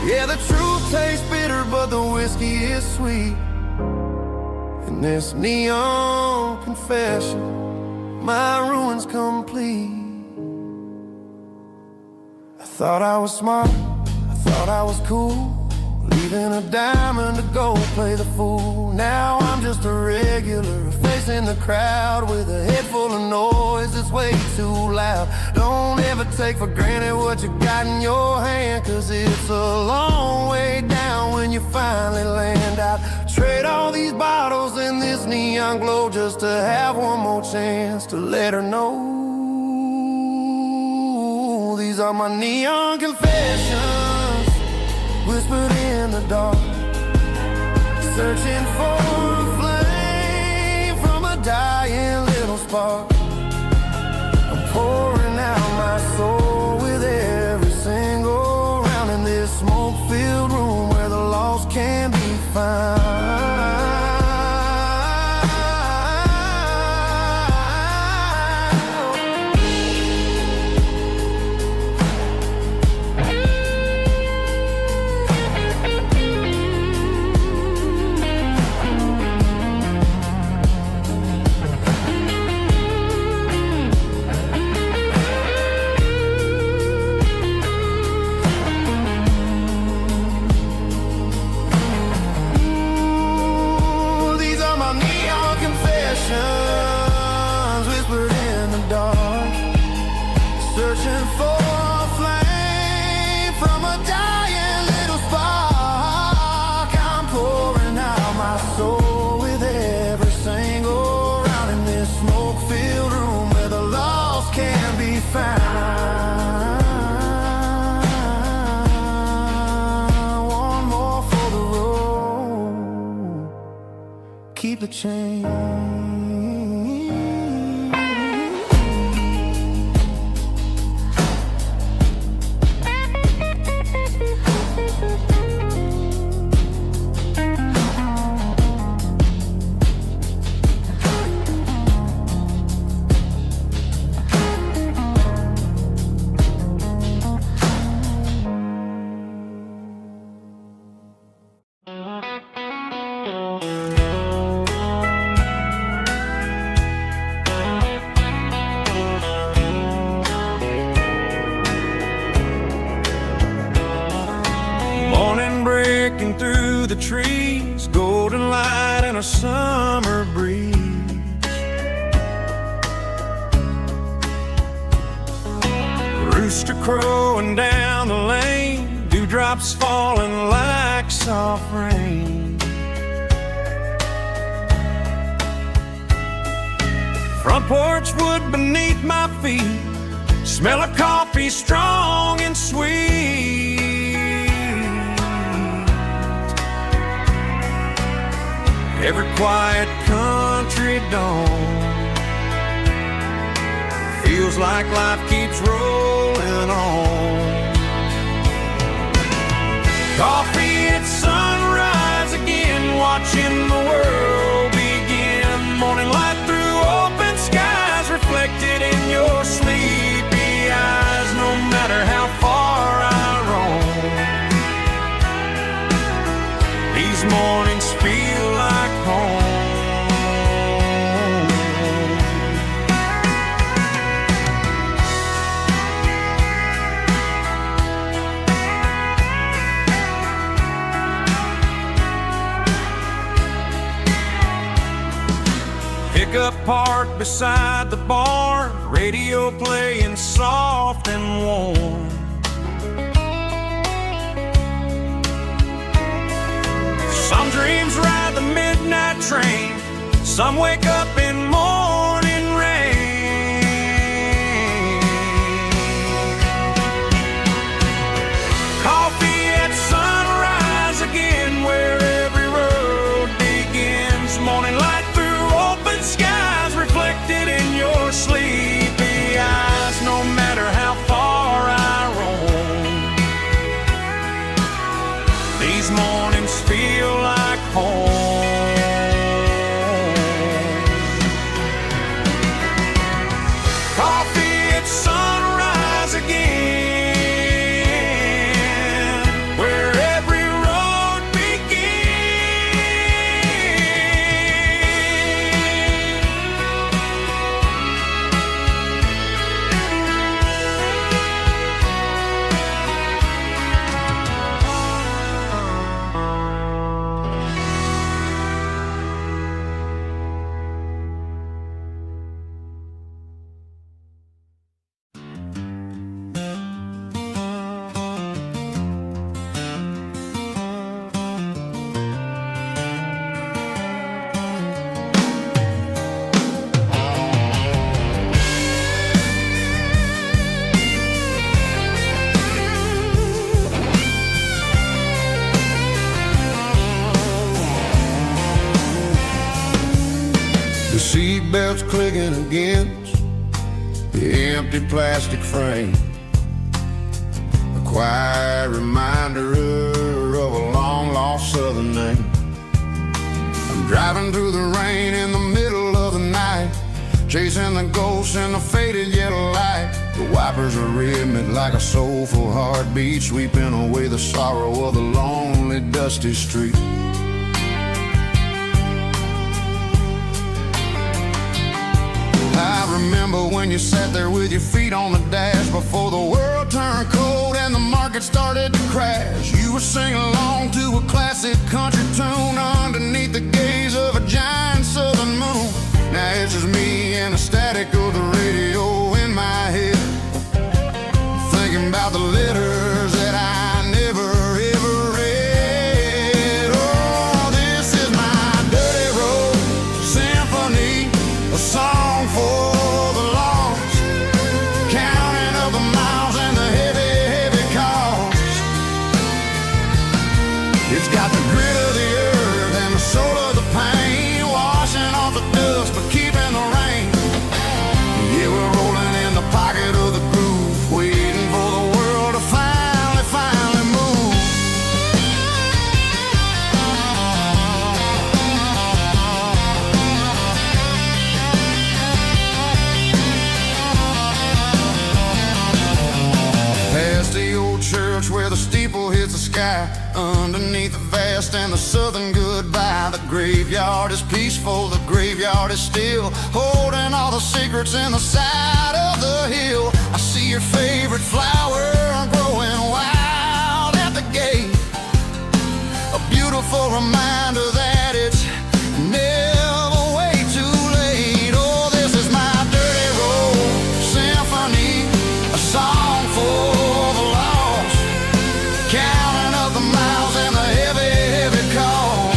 Yeah, the truth tastes bitter, but the whiskey is sweet. In this neon confession, my ruin's complete. I thought I was smart, I thought I was cool, leaving a diamond to go play the fool. Now I'm just a regular, facing the crowd with a head full of noise that's way too loud. Don't ever take for granted what you got in your hand, cause it's a long way down when you finally land out. Trade all these bottles and this neon glow just to have one more chance to let her know. These are my neon confessions, whispered in the dark, searching for a flame from a dying little spark. I'm pouring out my soul with every single round in this smoke-filled room where the lost can be found. change. Breaking through the trees, golden light and a summer breeze. Rooster crowing down the lane, dewdrops falling like soft rain. Front porch wood beneath my feet, smell of coffee strong and sweet. Every quiet country dawn feels like life keeps rolling on. Coffee at sunrise again, watching the world begin. Morning light through open skies, reflected in your sleepy eyes. No matter how far I roam, these mornings feel like home. Pickup parked beside the barn, radio playing soft and warm. Some dreams ride the midnight train, some wake up in morning rain. Coffee at sunrise again, where every road begins. Morning light through open skies, reflected in your sleepy eyes. No matter how far I roam, these mornings feel like home. Coffee at sunrise again, where every road seatbelts clicking against the empty plastic frame. A quiet reminder of a long-lost southern name. I'm driving through the rain in the middle of the night, chasing the ghosts in the faded yellow light. The wipers are rhythmic like a soulful heartbeat, sweeping away the sorrow of the lonely, dusty street. I remember when you sat there with your feet on the dash before the world turned cold and the market started to crash. You were singing along to a classic country tune underneath the gaze of a giant southern moon. Now it's just me and the static of the radio in my head, thinking about the letters that I never ever read. Oh, this is my dirty road symphony, a song for the lost, counting up the miles and the heavy, heavy cost. It's got the grit of the earth and the soul of the pain, washed fire underneath the vast and the southern goodbye. The graveyard is peaceful, the graveyard is still, holding all the secrets in the side of the hill. I see your favorite flower growing wild at the gate, a beautiful reminder that it's never way too late. Oh, this is my dirty road symphony, a song for the lost, counting up the miles and the heavy, heavy call.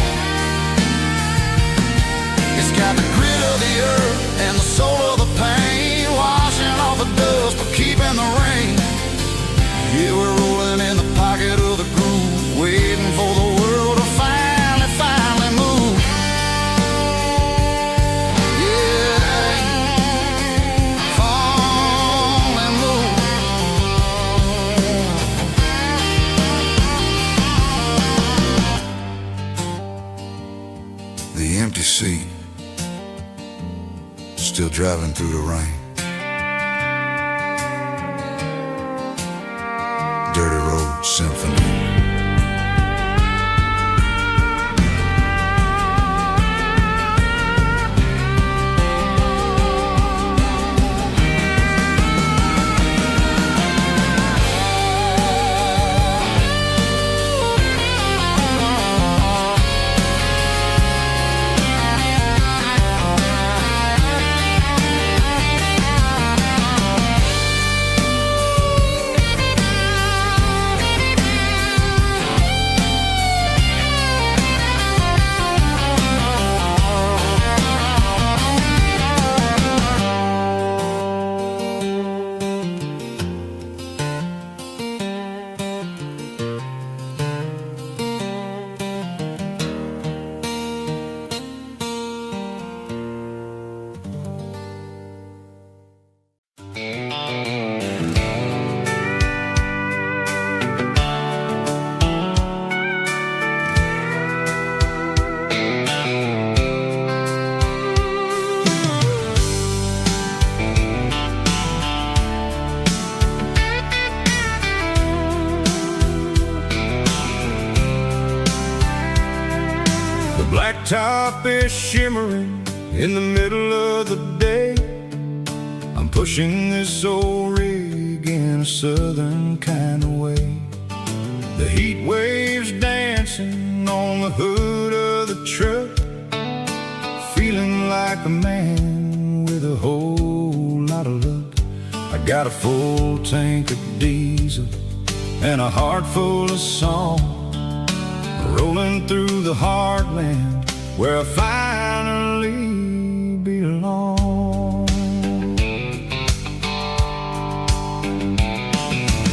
It's got the grit of the earth and the soul of the pain, washing off the dust but keeping the rain. Yeah, we're rolling in the pocket of the groove, waiting for the world to finally move. Yeah, finally move. The empty seat, still driving through the rain. Dirty Road Symphony. Blacktop is shimmering in the middle of the day. I'm pushing this old rig in a southern kind of way. The heat waves dancing on the hood of the truck, feeling like a man with a whole lot of luck. I got a full tank of diesel and a heart full of song, rolling through the heartland where I finally belong.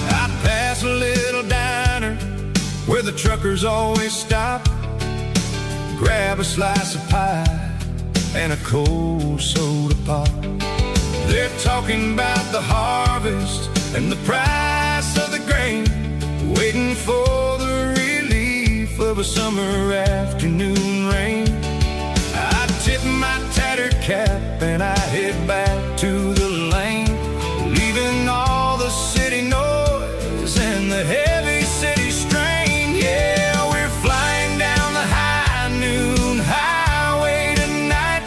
I'd pass a little diner where the truckers always stop, grab a slice of pie and a cold soda pop. They're talking about the harvest and the price of the grain, waiting for the relief of a summer afternoon rain. I tip my tattered cap and I head back to the lane, leaving all the city noise and the heavy city strain. Yeah, we're flying down the high noon highway tonight,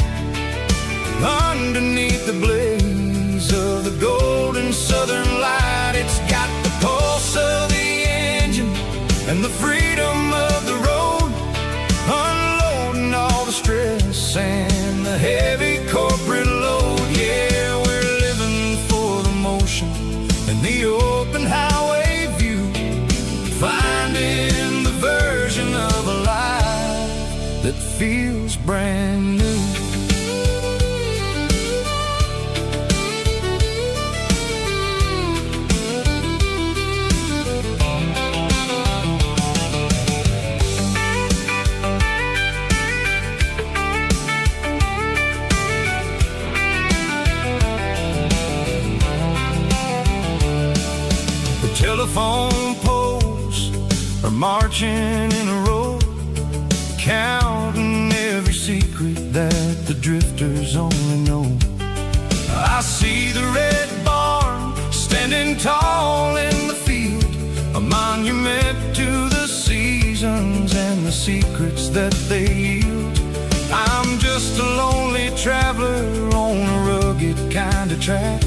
underneath the blaze of the golden southern light. It's got the pulse of the engine and the freedom of the road, unloading all the stress and the heavy corporate load. Yeah, we're living for the motion and the open highway view, finding the version of a life that feels brand new. Telephone poles are marching in a row, counting every secret that the drifters only know. I see the red barn standing tall in the field, a monument to the sea. secrets that they yield. I'm just a lonely traveler on a rugged kind of track,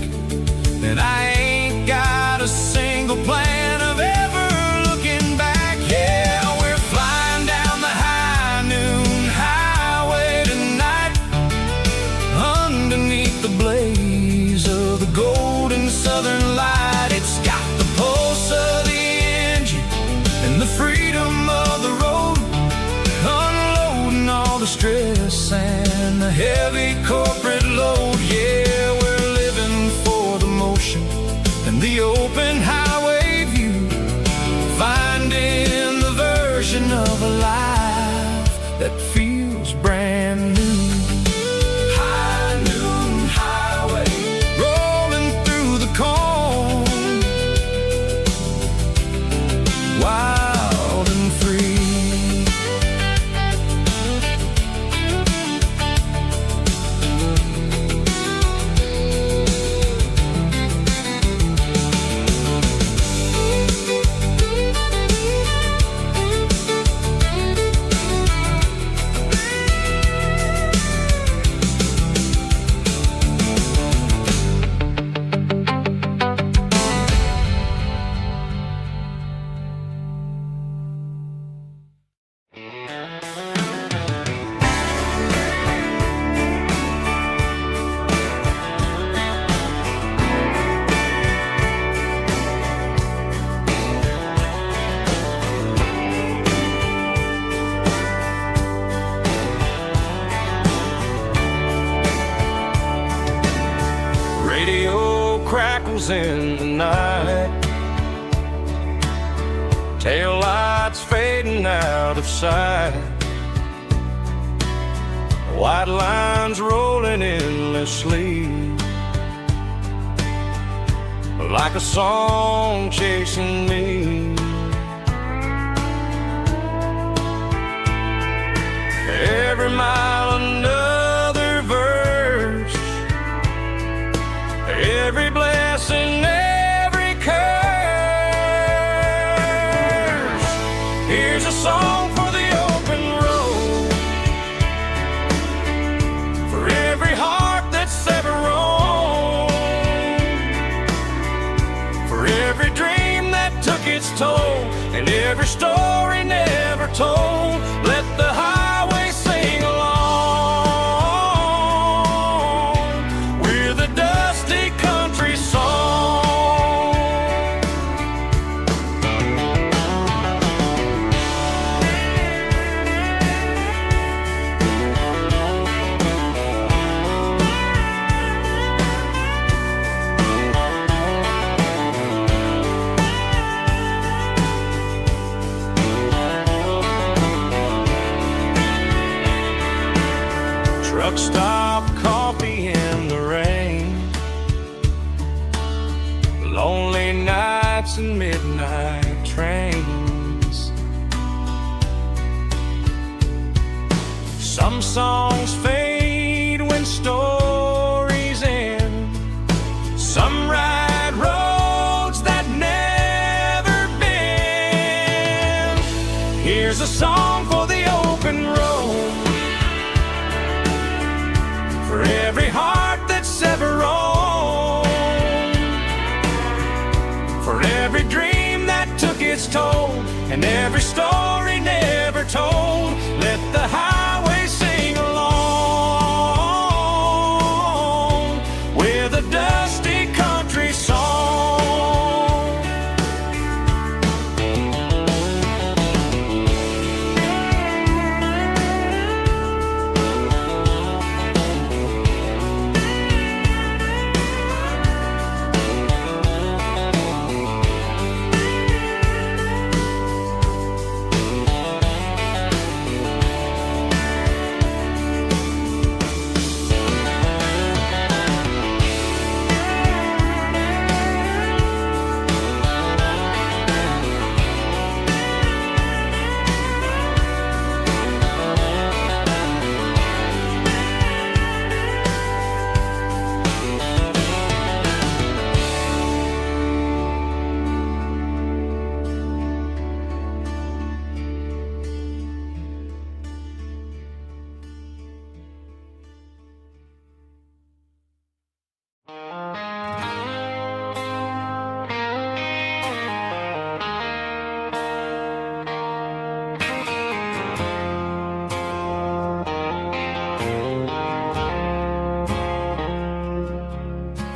and I ain't got a single plan of ever looking back. Yeah, we're flying down the high noon highway tonight, underneath the blaze of the golden southern light. It's got the pulse of the engine and the freedom of the road, unloading all the stress and the heavy corporate load. Yeah, we're living for the motion and the open highway view, finding the version of a life that feels brand new. High noon highway, rolling through the corn, wild and free. Radio crackles in the night, tail lights fading out of sight, white lines rolling endlessly, like a song chasing me. Every mile another verse, every blessing, every curse. Here's a song for the open road, for every heart that's ever roamed, for every dream that took its toll, and every story never told. Let the highway sing along with a dusty country song. Truck stop, coffee in the rain, lonely nights and midnight trains. Some songs fade when stories end, some ride roads that never bend. Here's a song for the open road, for every heart that's ever roamed, for every dream that took its toll, and every story never told. Let the highway sing along with a dusty country song.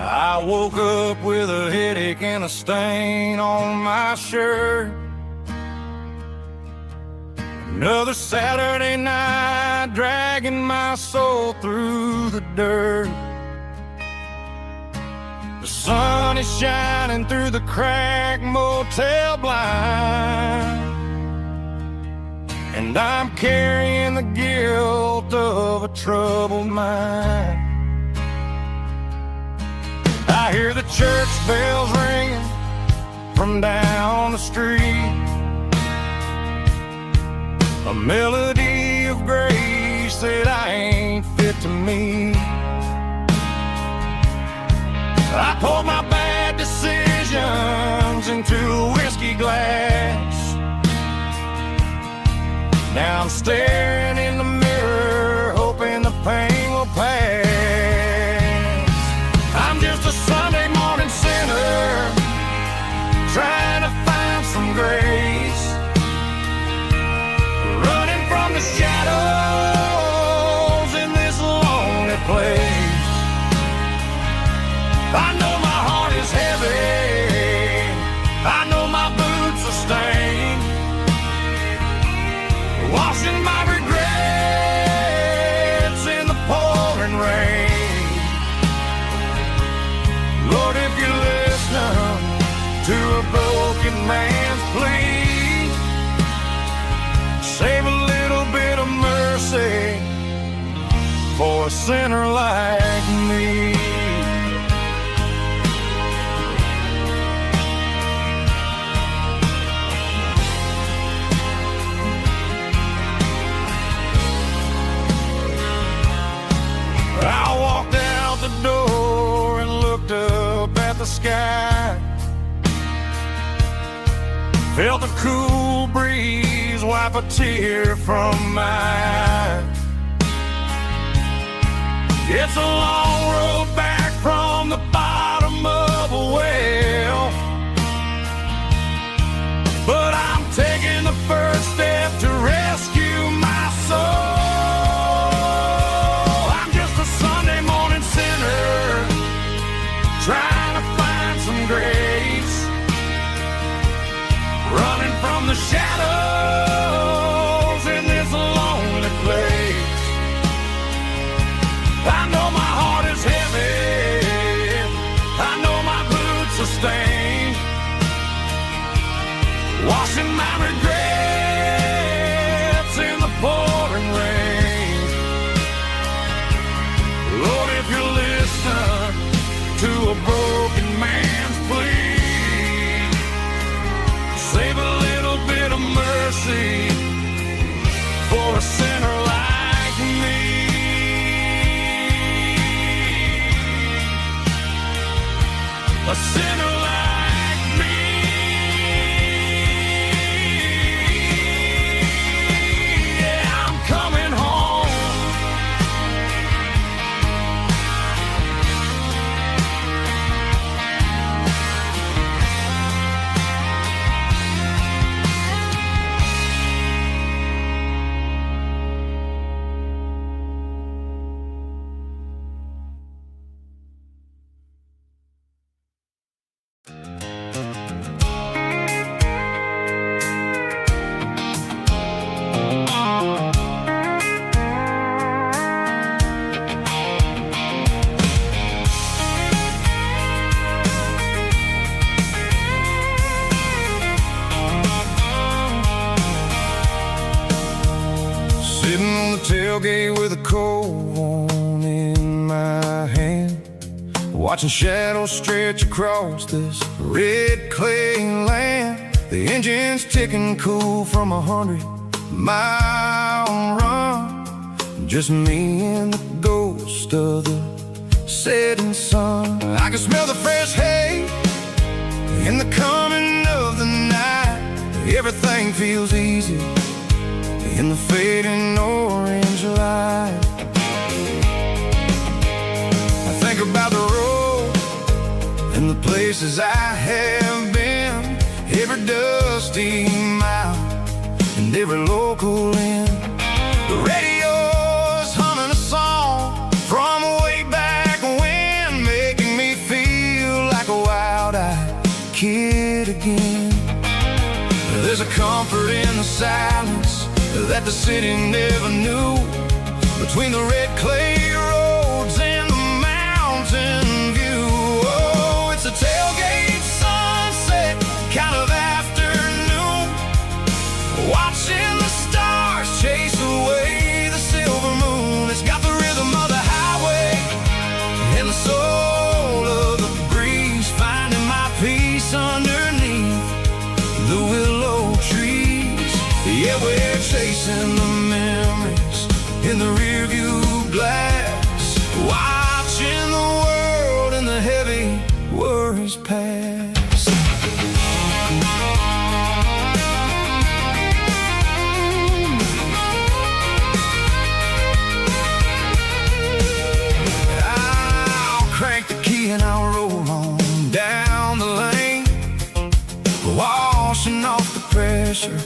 I woke up with a headache and a stain on my shirt. Another Saturday night, dragging my soul through the dirt. The sun is shining through the cracked motel blind, and I'm carrying the guilt of a troubled mind. I hear the church bells ringing from down the street, a melody of grace that I ain't fit to meet. I poured my bad decisions into a whiskey glass. Now I'm staring in the mirror, hoping the pain will pass. I'm just a Sunday morning sinner, trying to find some grace, running from the shadows in this lonely place. I know my heart is heavy, I know my boots are stained, washing my regrets in the pouring rain. Lord, if you're listening to a broken man's plea, save a little bit of mercy for a sinner like me. I walked out the door and looked up at the sky, felt a cool breeze wipe a tear from my eye. It's a long road back from the bottom of a well, but I'm taking the first step to rescue my soul. Trying to find some grace, running from the shadows in this lonely place. I know my heart is heavy, I know my boots are stained, washing my regrets in the pouring rain. Lord, if you're listening to a broken man's plea, save a little bit of mercy for a sinner like me. A sinner like me. Yeah, I'm coming home. Sitting on the tailgate with a cold one in my hand, watching shadows stretch across this red clay land. The engine's ticking cool from 100-mile run, just me and the ghost of the setting sun. I can smell the fresh hay in the coming of the night. Everything feels easy in the fading orange light. I think about the road and the places I have been, every dusty mile and every local inn. The radio's humming a song from way back when, making me feel kid again. There's a comfort in the silence that the city never knew, between the red clay roads and the mountain view. Oh, it's a tailgate sunset kind of afternoon, watching the stars chase away the silver moon. It's got the rhythm of the highway and the soul of the breeze, finding my peace underneath the willow trees. Yeah, we're chasing the memories in the rearview glass, watching the world and the heavy worries pass. I'll crank the key and I'll roll on down the lane, washing off the pressure,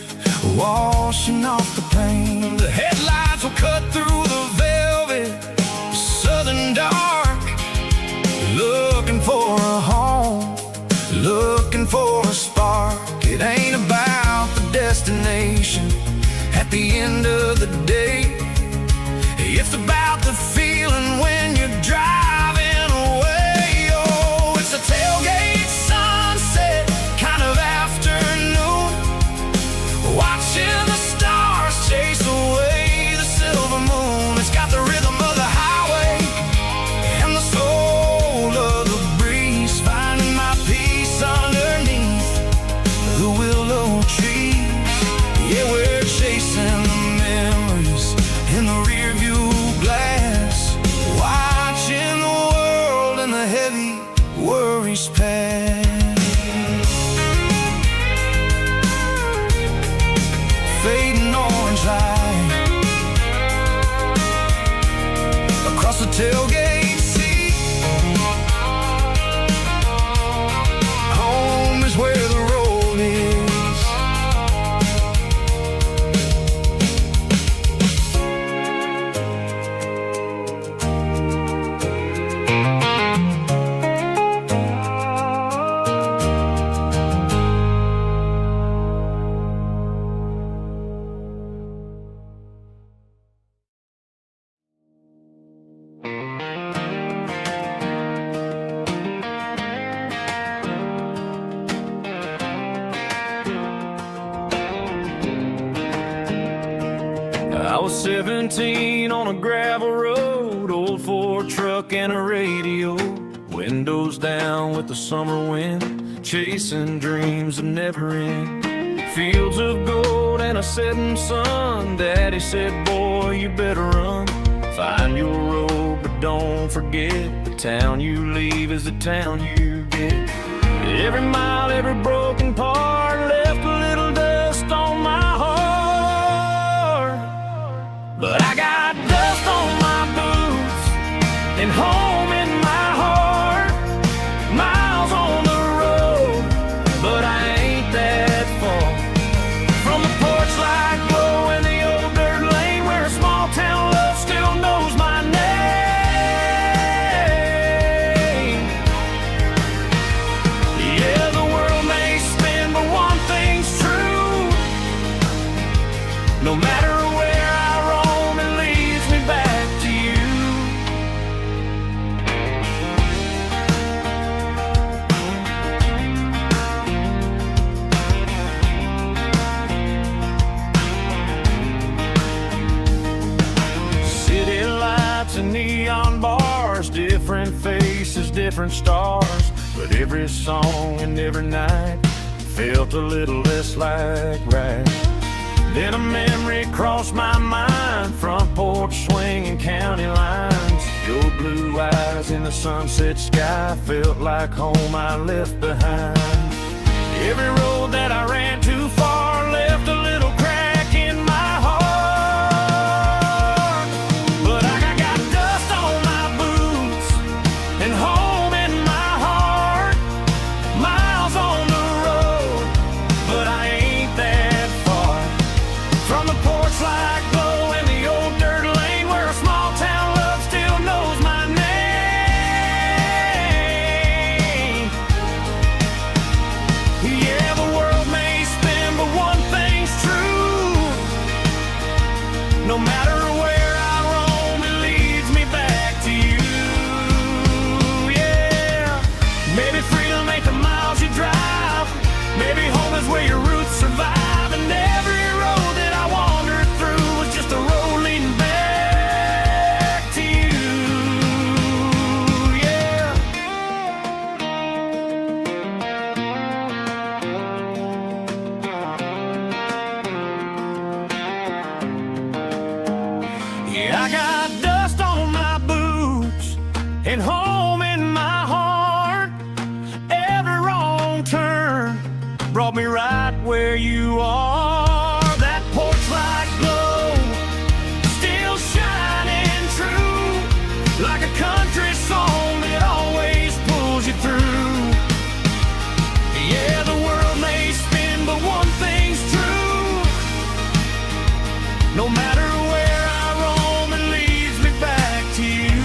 washing off the pain. The headlights will cut through the velvet southern dark, looking for a home, looking for a spark. It ain't about the destination at the end of the day, it's about the feeling when you're driving away. Oh, it's a tailgate sunset kind of afternoon, watching the stars chase away the silver moon. It's got the rhythm of the highway and the soul of the breeze, finding my peace underneath the willow trees. Yeah, we're chasing the memories in the rearview glass, watching the world and the heavy worries pass. Fading orange light across the tailgate seat. Home is where the road is. I was 17 on a gravel road, old Ford truck and a radio, windows down with the summer wind, chasing dreams that never end. Fields of gold and a setting sun, Daddy said, boy, you better run. Find your road, but don't forget, the town you leave is the town you get. Every mile, every broken part left a little dust on my heart, but I got dust on my boots and home in my heart. Miles on the road, but I ain't that far from the porch light glow in the old dirt lane, where a small town love still knows my name. Yeah, the world may spin, but one thing's true: no matter where I roam, it leads me back to you. City lights and neon bars, different faces, different stars, but every song and every night felt a little less like right. Then a memory crossed my mind, front porch swinging county lines, your blue eyes in the sunset sky felt like home I left behind. Every road that I ran too far left a little crack in my heart, but I got dust on my boots and home in my heart. Miles on the road, but I ain't that far from the porch light glow in the old dirt lane, where a small town love still knows my name. brought me right where you are. That porch light glow, still shining true, like a country song that always pulls you through. Yeah, the world may spin, but one thing's true. No matter where I roam, it leads me back to you.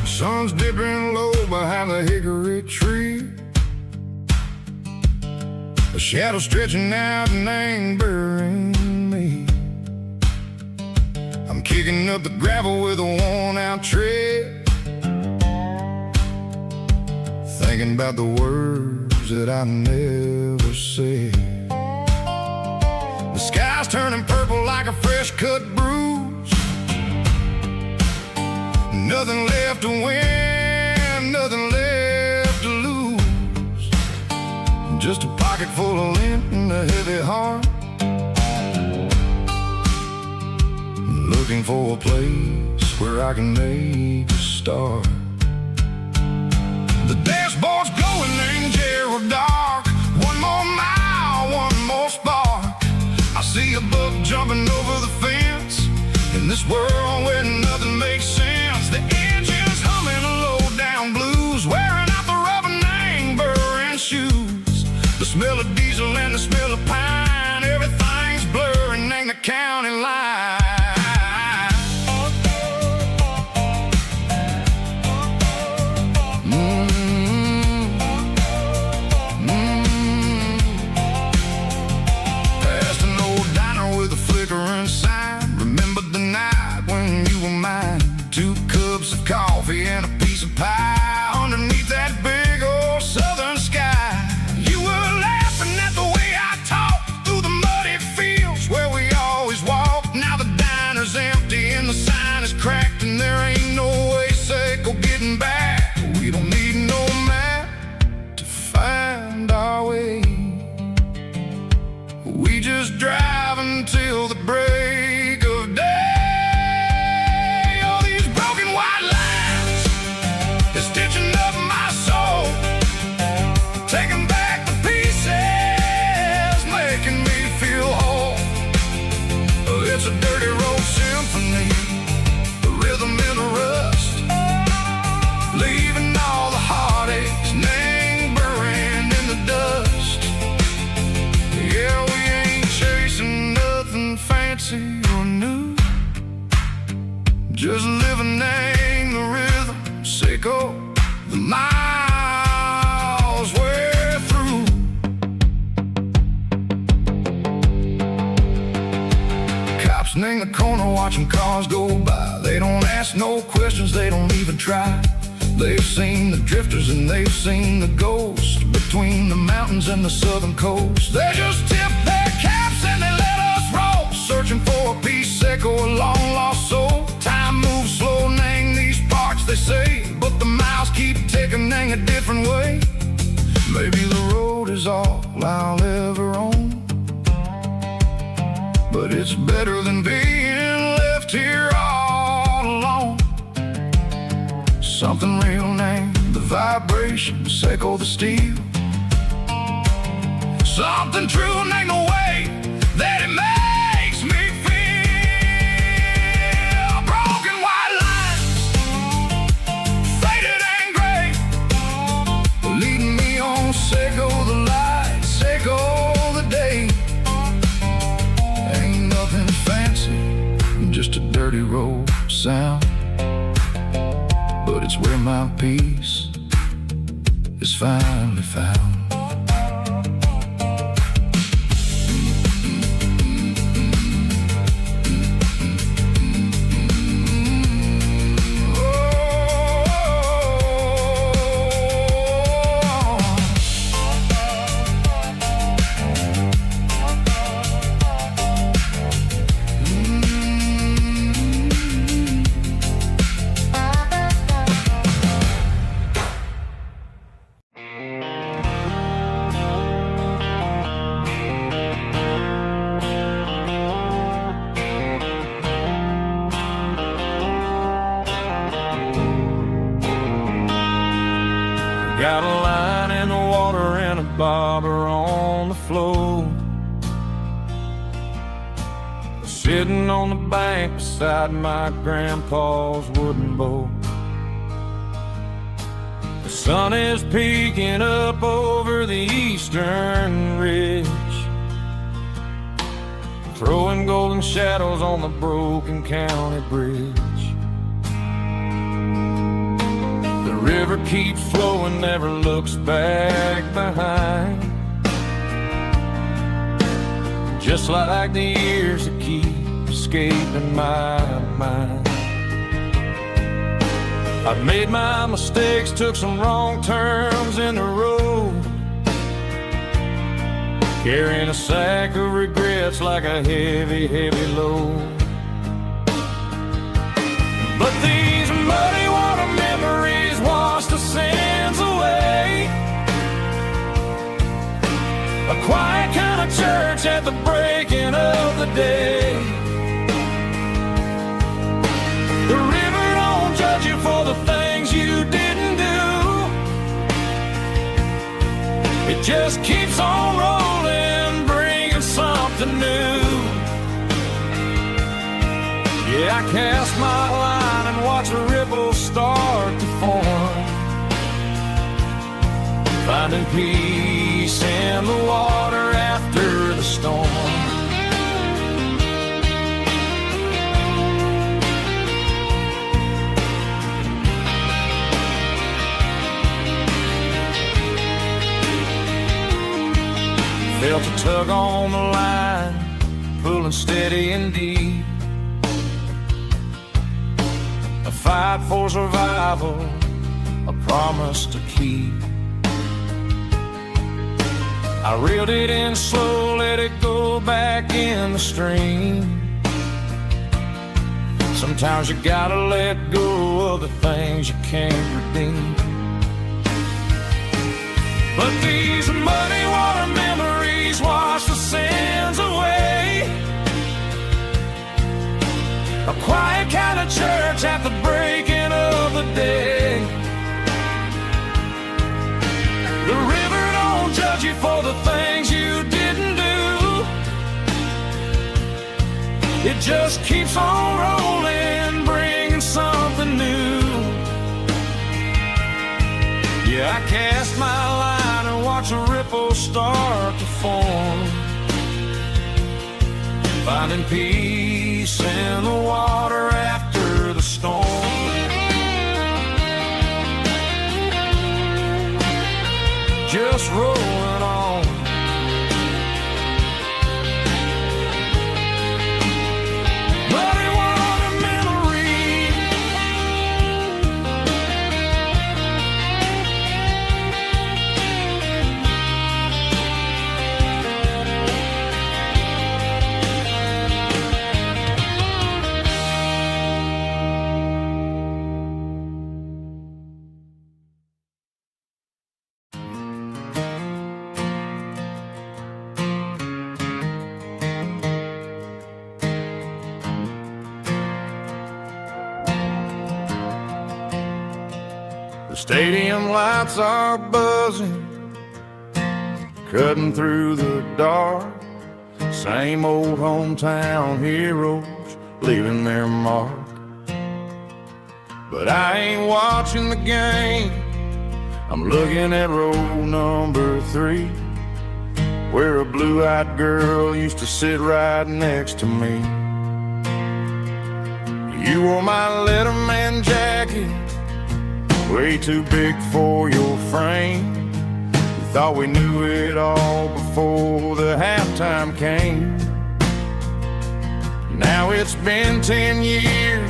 Sun's dipping low behind the hickory tree. A shadow stretching out and angering me. I'm kicking up the gravel with a worn-out tread, thinking about the words that I never said. The sky's turning purple like a fresh-cut bruise. Nothing left to win, nothing left to lose. Just a pocket full of lint and a heavy heart, looking for a place where I can make a start. The dashboard's glowing, angel dark. One more mile, one more spark. I see a buck jumping over the fence in this world where nothing makes sense. The engine's humming a low-down blues, wearing out the rubber name burring shoes. The smell of diesel and the smell of pine, everything's blurring, ain't the county line. Past an old diner with a flickering sign. Remember the night when you were mine? 2 cups of coffee and a piece of pie underneath that big old southern sky. You were laughing at the way I talked through the muddy fields where we always walked. Now the diner's empty and the sign is cracked, and there ain't no way safe or getting back. We don't need no map to find our way. We just drive until the break of day. Stitching up my soul, taking back the pieces, making me feel whole. It's a dirty road symphony, the rhythm in the rust, leaving all the heartaches, name buried in the dust. Yeah, we ain't chasing nothing fancy or new, just living in the rhythm, sicko. The miles we're through. Cops in the corner watching cars go by. They don't ask no questions, they don't even try. They've seen the drifters and they've seen the ghosts between the mountains and the southern coast. They just tip their caps and they let us roll, searching for a piece sick or a long lost soul. Time moves slow, nang these parts they say, but the miles keep ticking in a different way. Maybe the road is all I'll ever own, but it's better than being left here all alone. Something real named the vibration, echo the steel. Something true named the way that it makes me feel. Broken white lines, faded and gray, leading me on, Seco the light, Seco the day. Ain't nothing fancy, just a dirty road sound, but it's where my peace is finally found. Got a line in the water and a bobber on the floor. Sitting on the bank beside my grandpa's wooden boat. The sun is peeking up over the eastern ridge, throwing golden shadows on the broken county bridge. The river keeps flowing, never looks back behind, just like the years that keep escaping my mind. I've made my mistakes, took some wrong turns in the road, carrying a sack of regrets like a heavy, heavy load. But these muddy water memories wash the sins away. A quiet kind of church at the breaking of the day. The river don't judge you for the things you didn't do. It just keeps on rolling, bringing something new. Yeah, I cast my line and watch a ripple start to form, finding peace in the water after the storm. Felt a tug on the line, pulling steady and deep. A fight for survival, a promise to keep. I reeled it in slow, let it go back in the stream. Sometimes you gotta let go of the things you can't redeem. But these muddy water memories wash the sins away. A quiet kind of church at the breaking of the day. The river don't judge you for the things you didn't do. It just keeps on rolling, bringing something new. Yeah, I cast my line and watch a ripple start to form, finding peace in the water after the storm. Just rolling on. Muddy water memory. The stadium lights are buzzing, cutting through the dark. Same old hometown heroes leaving their mark. But I ain't watching the game, I'm looking at row number 3, where a blue-eyed girl used to sit right next to me. You wore my Letterman jacket, way too big for your frame. We thought we knew it all before the halftime came. Now it's been 10 years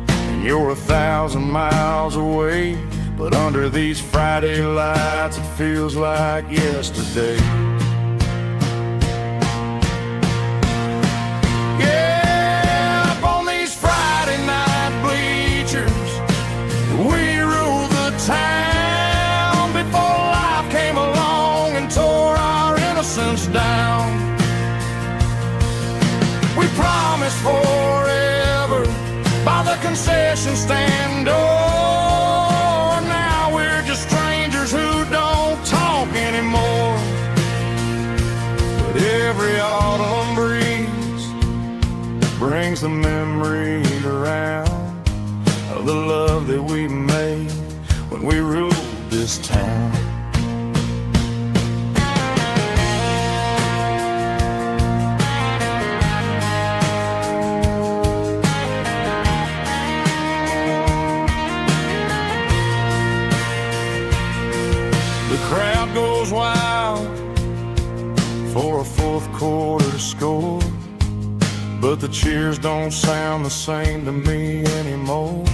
and you're 1,000 miles away, but under these Friday lights it feels like yesterday. Yeah, up on these Friday night bleachers, we ruled the town before life came along and tore our innocence down. We promised forever by the concession stand door. Now we're just strangers brings the memory around of the love that we made when we ruled this town. The crowd goes wild for a fourth quarter score, but the cheers don't sound the same to me anymore.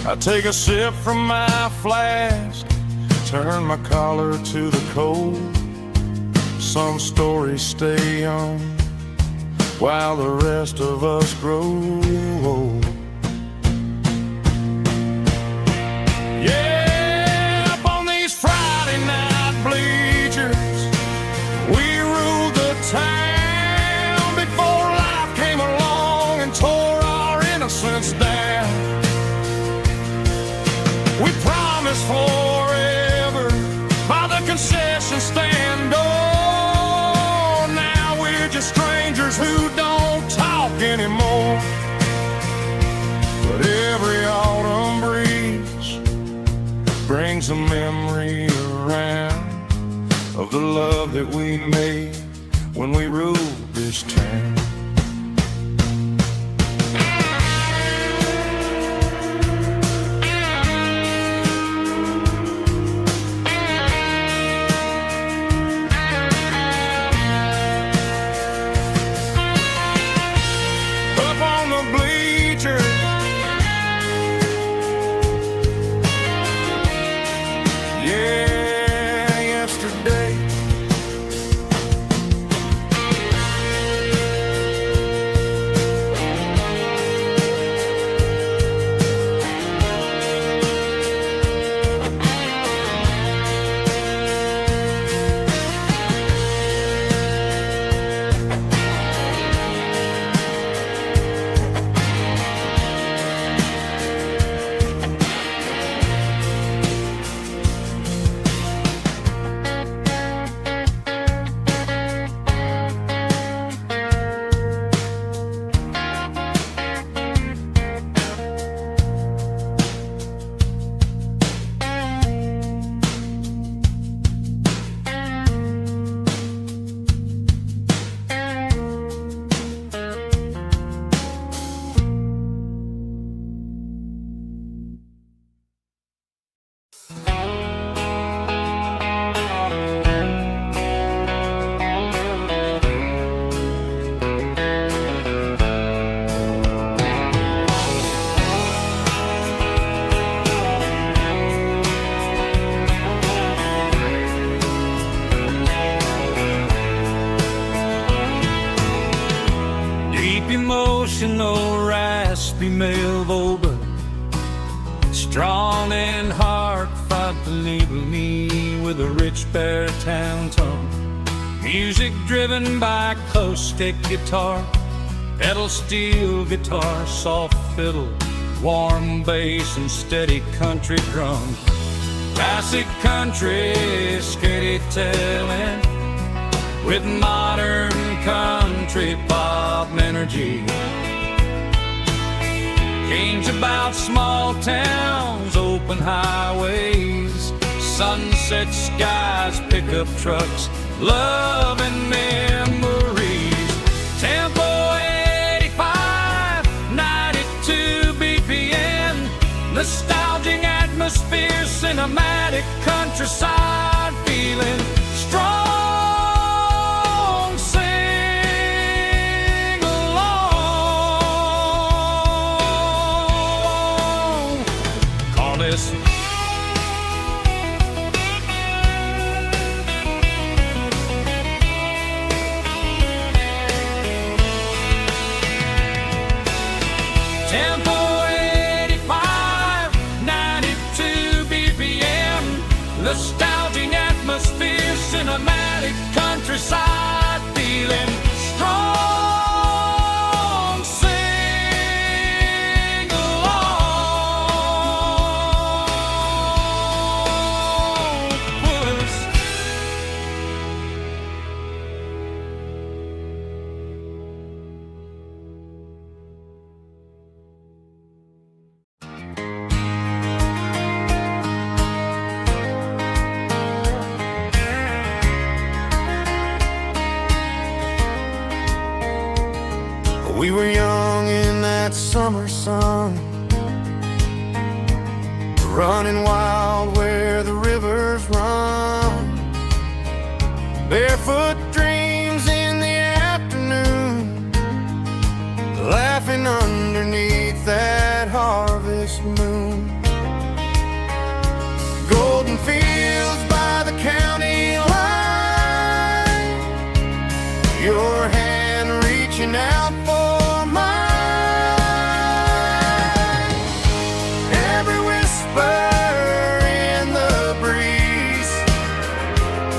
I take a sip from my flask, turn my collar to the cold. Some stories stay young while the rest of us grow old. Yeah, up on these Friday night bleachers, we ruled the town before life came along and tore our innocence down. We promised forever by the concession stand door. Now we're just strangers who don't talk anymore. But every autumn breeze brings a memory around of the love that we made when we ruled this town. Emotional, raspy male vulva, strong and hard, fought to enable me with a rich baritone tone. Music driven by close stick guitar, pedal steel guitar, soft fiddle, warm bass and steady country drums. Classic country, skitty telling with modern country pop energy. Games about small towns, open highways, sunset skies, pickup trucks, love and memories. Tempo 85, 92 BPM, nostalgic atmosphere, cinematic countryside feeling strong. Tempo 85, 92 BPM, nostalgic atmosphere, cinematic countryside feeling strong. Sing along with us. summer sun, running wild where the rivers run. Barefoot dreams in the afternoon, laughing underneath that harvest moon. Golden fields by the county line, your hand reaching out for mine. Every whisper in the breeze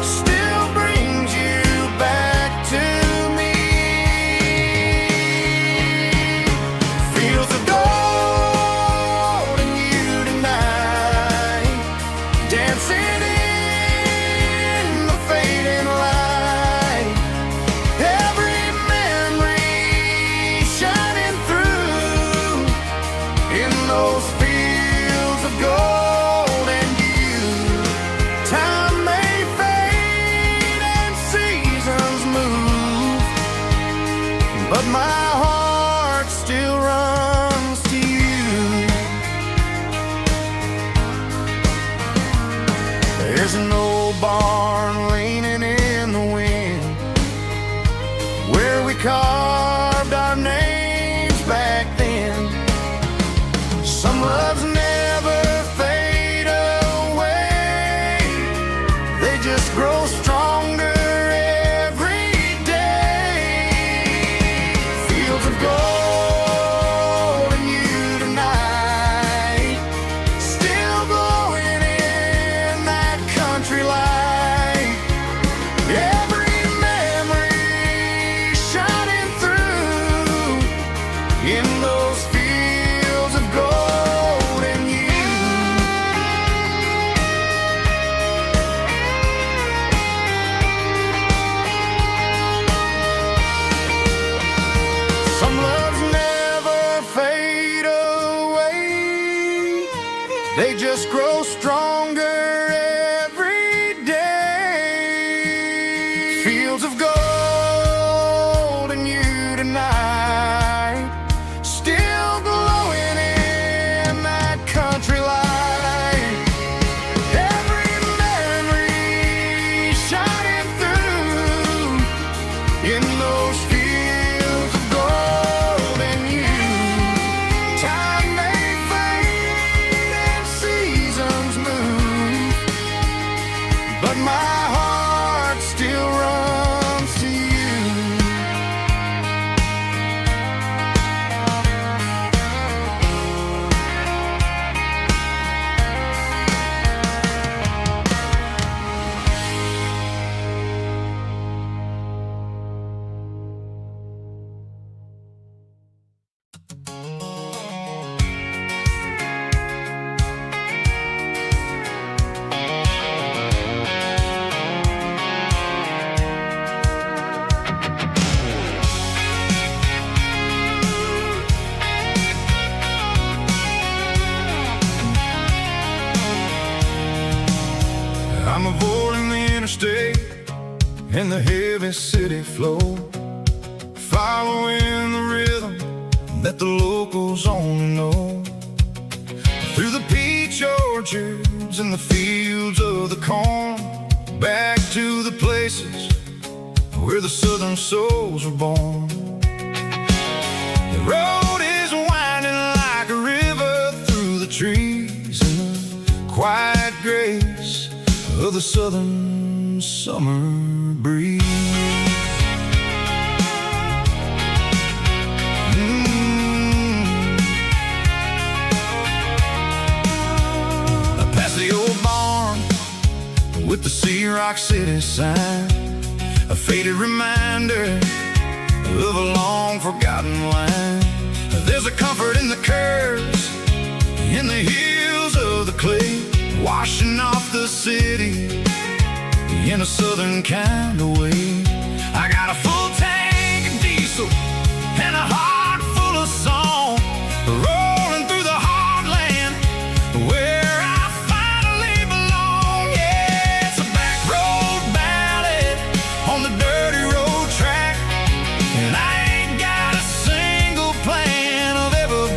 still brings you back to me. Fields of gold and you tonight, dancing in the fading light. Every memory shining through in those fields of gold and you. Time may fade and seasons move, but my heart still runs to you. There's an old barn leaning in the wind where we carved our names back then. Some loves never fade away, they just grow stronger every day. Fields of gold and you tonight, still glowing in that country light. Every memory shining through in those fields of gold and you. Some loves never fade away, they just grow stronger every day. Fields of gold and you tonight, still glowing in that country light. Every memory shining through in those fields of gold and you. Time may fade and seasons move, but my heart still runs to you. I'm avoiding the interstate and the heavy city flow, following the rhythm that the locals only know. Through the peach orchards and the fields of the corn, back to the places where the southern souls were born. The road is winding like a river through the trees and the quiet grace of the southern summer breeze. Past the old barn with the Sea Rock City sign, a faded reminder of a long forgotten line. There's a comfort in the curves, in the hills of the clay, washing off the city in a southern kind of way. I got a full tank of diesel and a heart full of song, rolling through the heartland where I finally belong. Yeah, it's a back road ballad on the dirty road track, and I ain't got a single plan of ever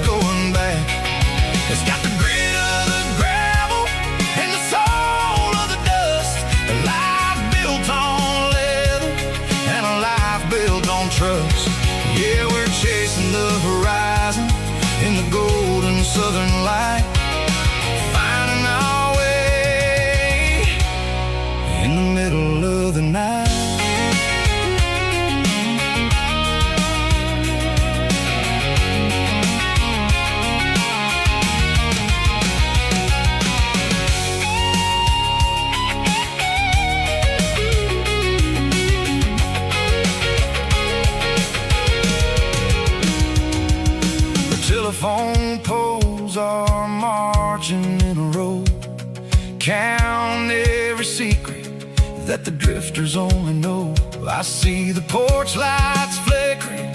count every secret that the drifters only know. I see the porch lights flickering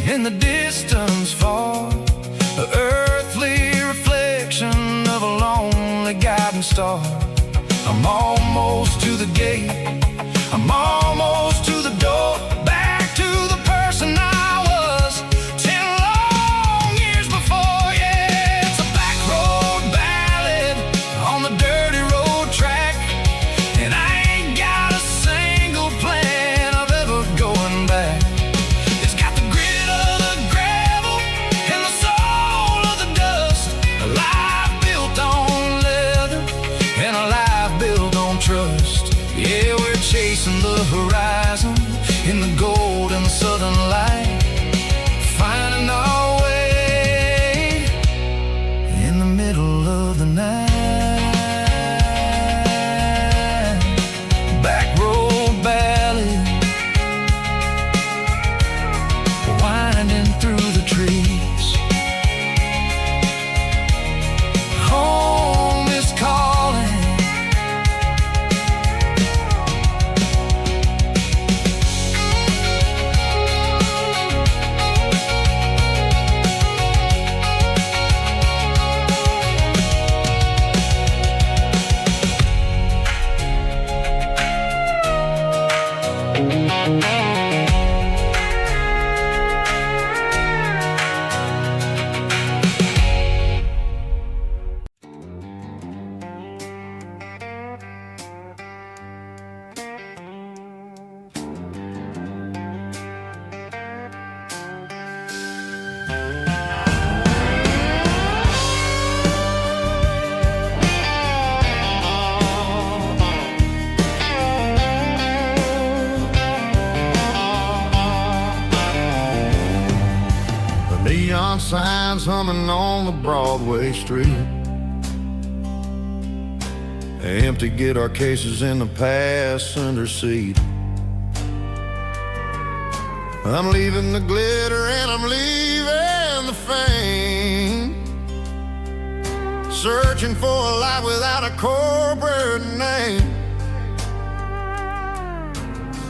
in the distance far, an earthly reflection of a lonely guiding star. I'm almost to the gate, I'm almost to the door, back to the person I was 10 long years before. Yeah, it's a back road ballad on the dirty road track, and I ain't got a single plan of ever going back. It's got the grit of the gravel and the soul of the dust, a life built on leather and a life built on trust. Yeah, we're chasing the horizon in the golden southern light, finding our way in the middle of the night. Back road ballad, winding through the trees. Home is calling. Neon signs humming on the Broadway street, empty guitar cases in the passenger seat. I'm leaving the glitter and I'm leaving the fame, searching for a life without a corporate name.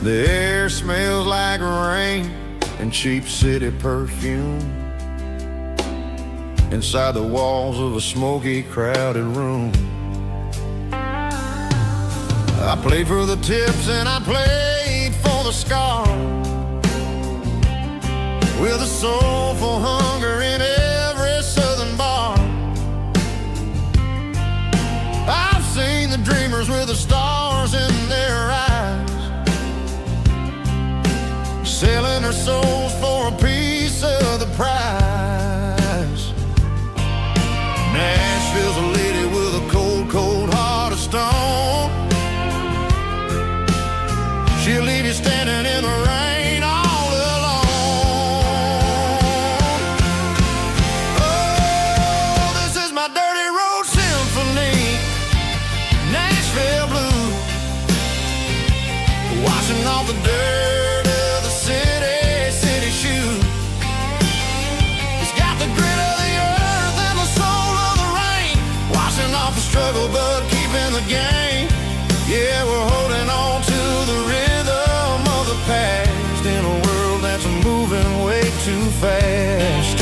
The air smells like rain and cheap city perfume inside the walls of a smoky, crowded room. I played for the tips and I played for the scars, with a soulful hunger in every southern bar. I've seen the dreamers with the stars in their eyes, selling their souls for a piece of the prize. Nashville's a lady with a cold, cold heart of stone. She'll leave you standing in the rain all alone. Oh, this is my dirty road symphony, Nashville blue, washing off the dirt of the city shoe. It's got the grit of the earth and the soul of the rain, washing off the struggle but keeping the game. Yeah, we're holding on to the rhythm of the past in a world that's moving way too fast.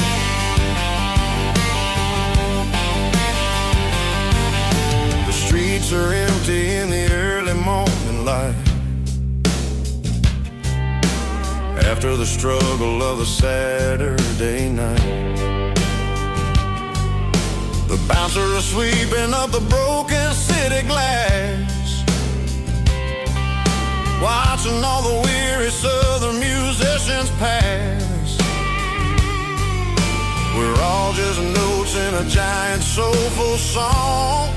The streets are empty in the early morning light, after the struggle of the Saturday night. The bouncer is sweeping up the broken city glass, watching all the weary southern musicians pass. We're all just notes in a giant soulful song,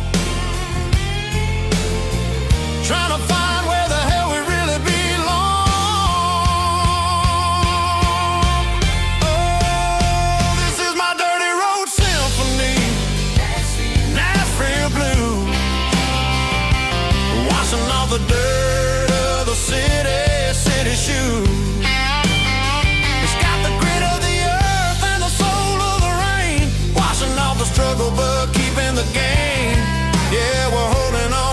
trying to find where the hell we really belong. Oh, this is my dirty road symphony, Nashville blue, washing off the dirt of the city shoe. It's got the grit of the earth and the soul of the rain, washing off the struggle but keeping the game. Yeah, we're holding on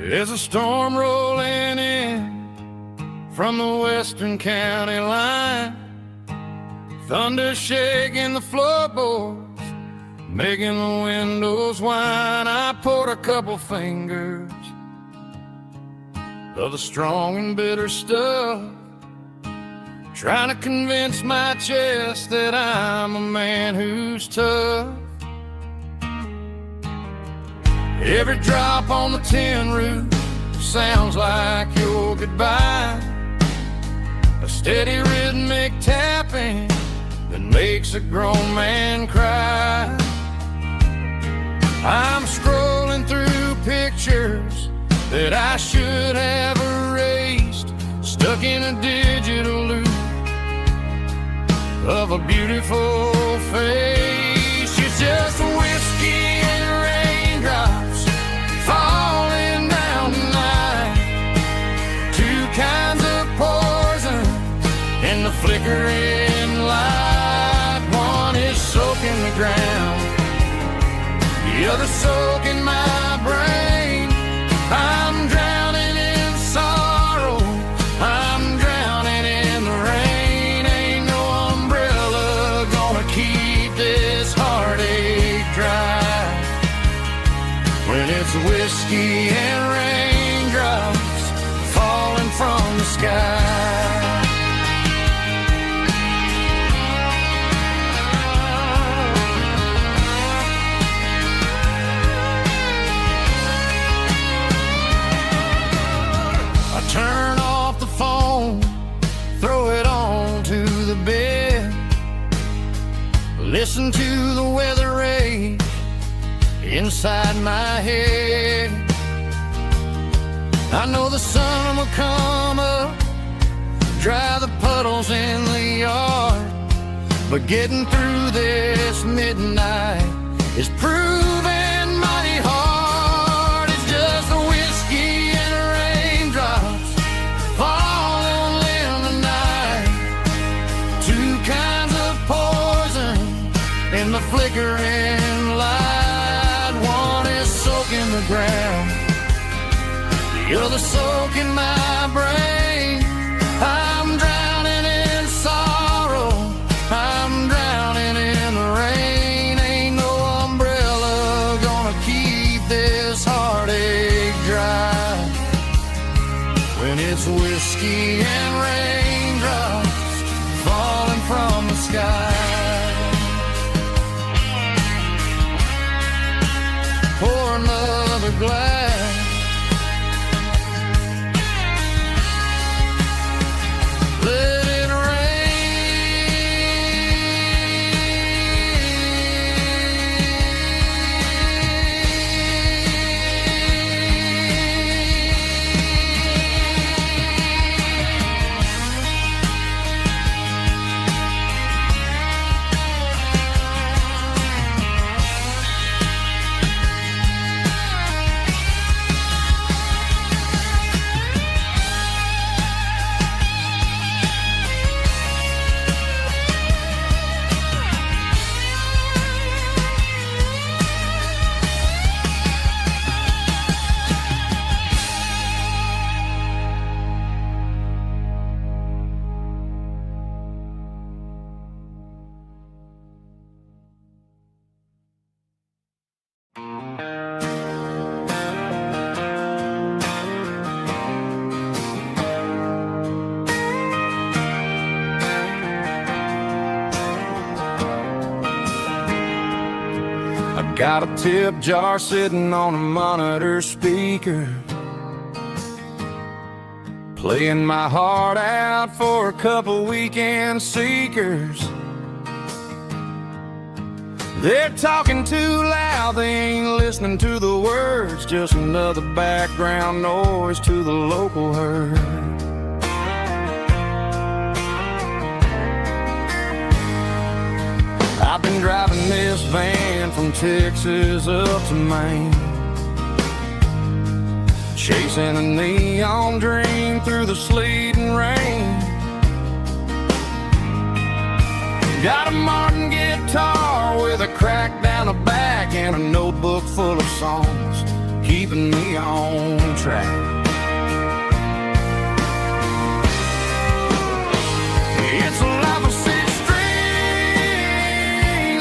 There's a storm rolling in from the western county line, thunder shaking the floorboards, making the windows whine. I poured a couple fingers of the strong and bitter stuff, trying to convince my chest that I'm a man who's tough. Every drop on the tin roof sounds like your goodbye, a steady rhythmic tapping that makes a grown man cry. I'm scrolling through pictures that I should have erased, stuck in a digital loop of a beautiful face. It's just whiskey and raindrops falling down tonight, two kinds of poison in the flickering light. One is soaking the ground, the other soaking my brain. I'm drowning in sorrow, I'm drowning in the rain. Ain't no umbrella gonna keep this heartache dry when it's whiskey and raindrops falling from the sky. Turn off the phone, throw it on to the bed, listen to the weather rage inside my head. I know the sun will come up, dry the puddles in the yard, but getting through this midnight is proving mighty hard. It's just a whiskey and raindrops falling in the night, two kinds of poison in the flickering light. One is soaking the ground, the other soaking my brain. I'm drowning in sorrow, I'm drowning in the rain. Ain't no umbrella gonna keep this heartache dry when it's whiskey and raindrops falling from the sky. Pour another glass, let it got a tip jar sitting on a monitor speaker, playing my heart out for a couple weekend seekers. They're talking too loud, they ain't listening to the words, just another background noise to the local herd. I've been driving this van from Texas up to Maine, chasing a neon dream through the sleet and rain. Got a Martin guitar with a crack down the back and a notebook full of songs, keeping me on track. It's a life of six strings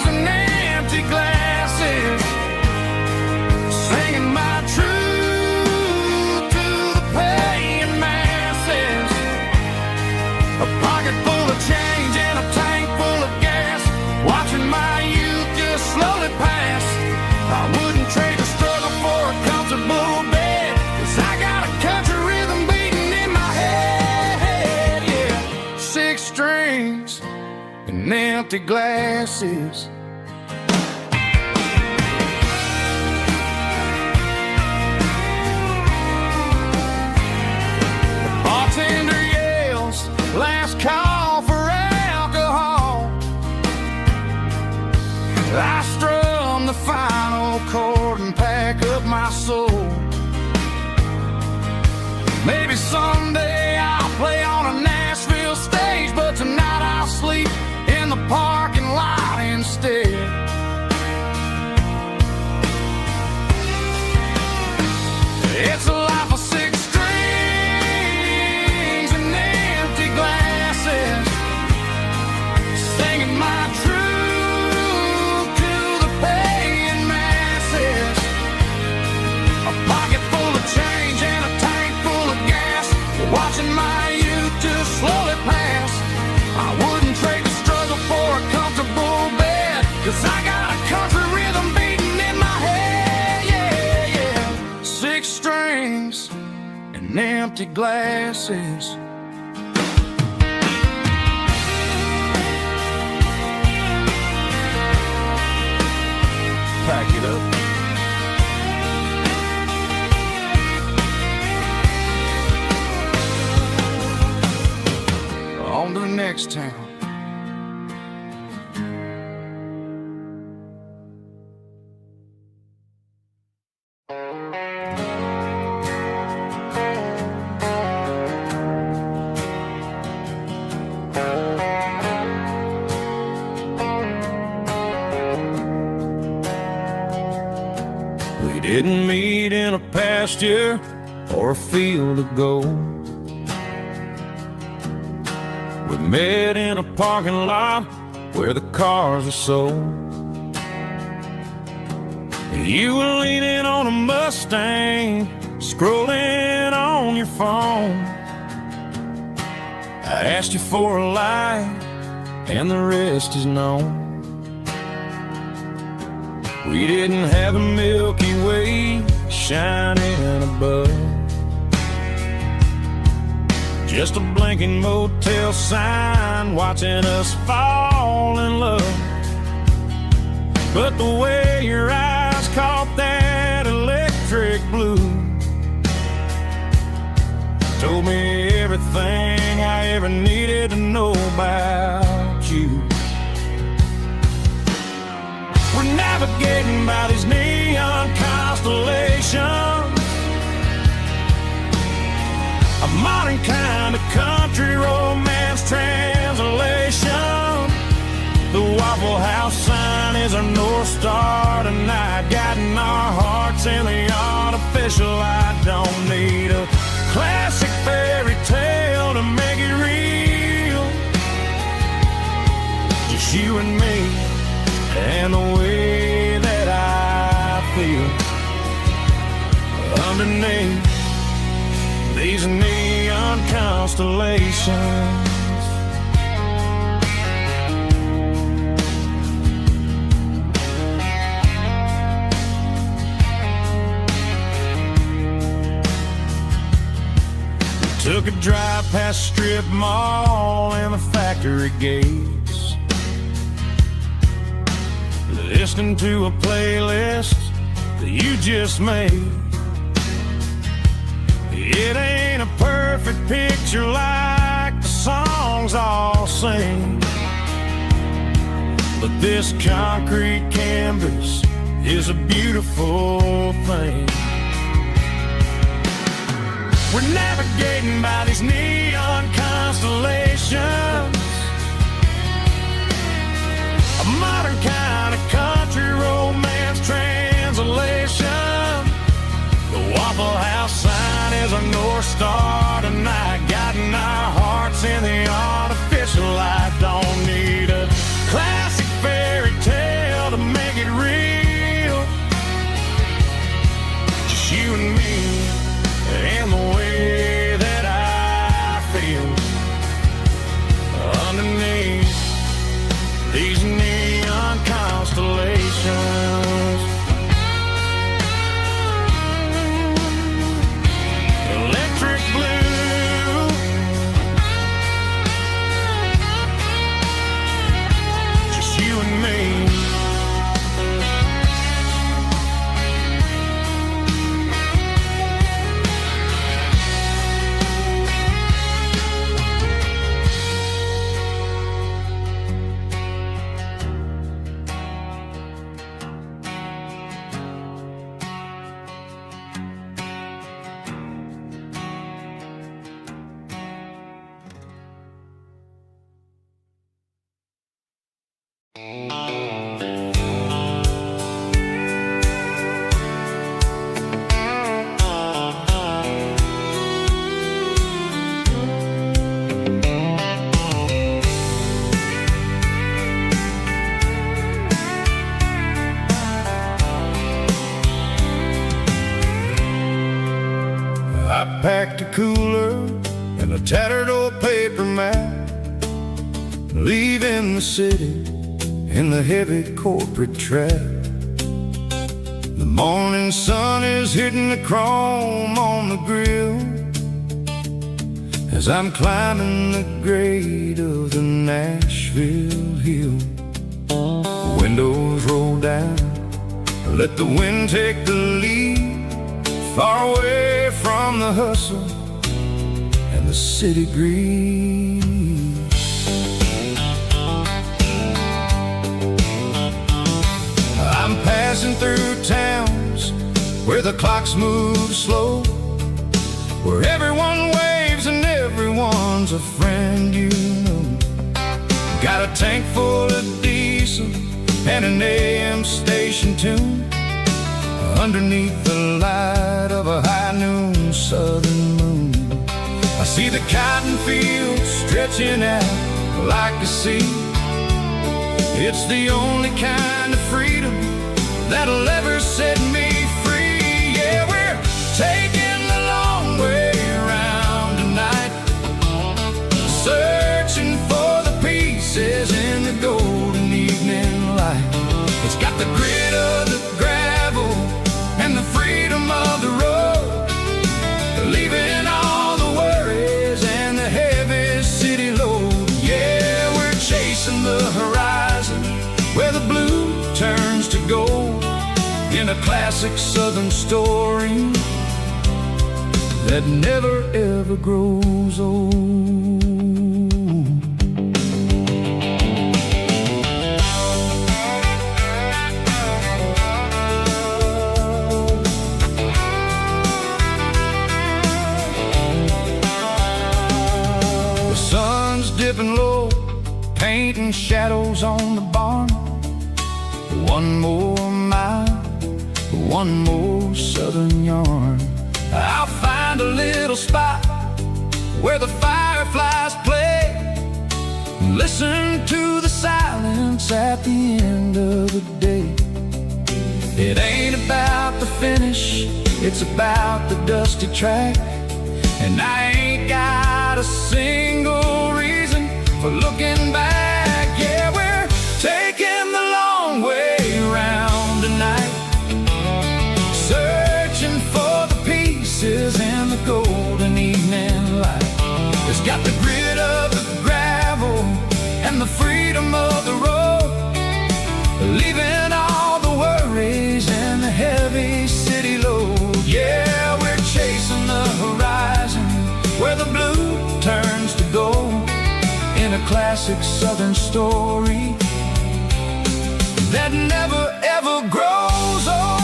and empty glasses, singing my truth to the paying masses. A pocket full of change and a tank full of gas, watching my youth just slowly pass. I wouldn't trade the struggle for a comfortable bed, 'cause I got a country rhythm beating in my head, yeah. Six strings and empty glasses. The bartender yells, last call for alcohol. I strum the final chord and pack up my soul. Maybe someday I'll play on a Nashville stage, but tonight I'll sleep in the parking lot instead. It's a life of six strings and empty glasses, singing my truth to the paying masses. A pocket full of change and a tank full of gas, watching my youth just slowly pass. I wouldn't trade the struggle for a comfortable bed, 'cause I got a country rhythm beating in my head, yeah, yeah. Six strings and empty glasses. Pack it up. On to the next town. We didn't meet in a pasture or a field of gold. We met in a parking lot where the cars are sold. You were leaning on a Mustang, scrolling on your phone. I asked you for a light, and the rest is known. We didn't have a Milky Way shining above, just a blinking motel sign watching us fall in love. But the way your eyes caught that electric blue told me everything I ever needed to know about you. We're navigating by these neon constellations, a modern kind of country romance translation. The Waffle House sign is our North Star tonight, guiding our hearts in the artificial light. Don't need a classic fairy tale to make it real, just you and me and the way that I feel underneath these neon constellations. Took a drive past strip mall and the factory gates, listening to a playlist that you just made. It ain't a perfect picture like the songs all sing, but this concrete canvas is a beautiful thing. We're navigating by these neon constellations, a modern kind of country romance translation. is our North Star tonight, guiding our hearts in the artificial light. Don't need a classic fairy tale to make it real. Just you and me and the way that I feel underneath these neon constellations. Electric blue, just you and me. I packed a cooler and a tattered old paper map, leaving the city in the heavy corporate trap. The morning sun is hitting the chrome on the grill as I'm climbing the grade of the Nashville hill. The windows roll down, let the wind take the lead, far away from the hustle and the city greed. I'm passing through towns where the clocks move slow, where everyone waves and everyone's a friend you know. Got a tank full of diesel and an AM station tune underneath the light of a high noon southern moon. I see the cotton fields stretching out like a sea. It's the only kind of freedom that'll ever set me free. Yeah, we're taking the long way around tonight, searching for the pieces in the golden evening light. It's got the grit of the gravel and the freedom of the road, leaving all the worries and the heavy city load. Yeah, we're chasing the horizon where the blue turns to gold, in a classic southern story that never ever grows old. Dipping low, painting shadows on the barn. One more mile, one more southern yarn. I'll find a little spot where the fireflies play, listen to the silence at the end of the day. It ain't about the finish, it's about the dusty track. And I ain't got a single reason for looking back. Yeah, we're taking the long way around tonight, searching for the pieces in the golden evening light. It's got the grit of the gravel and the freedom of the road, leaving all the worries and the heavy city load. Yeah, we're chasing the horizon where the blue turns to gold, in a classic southern story that never ever grows old.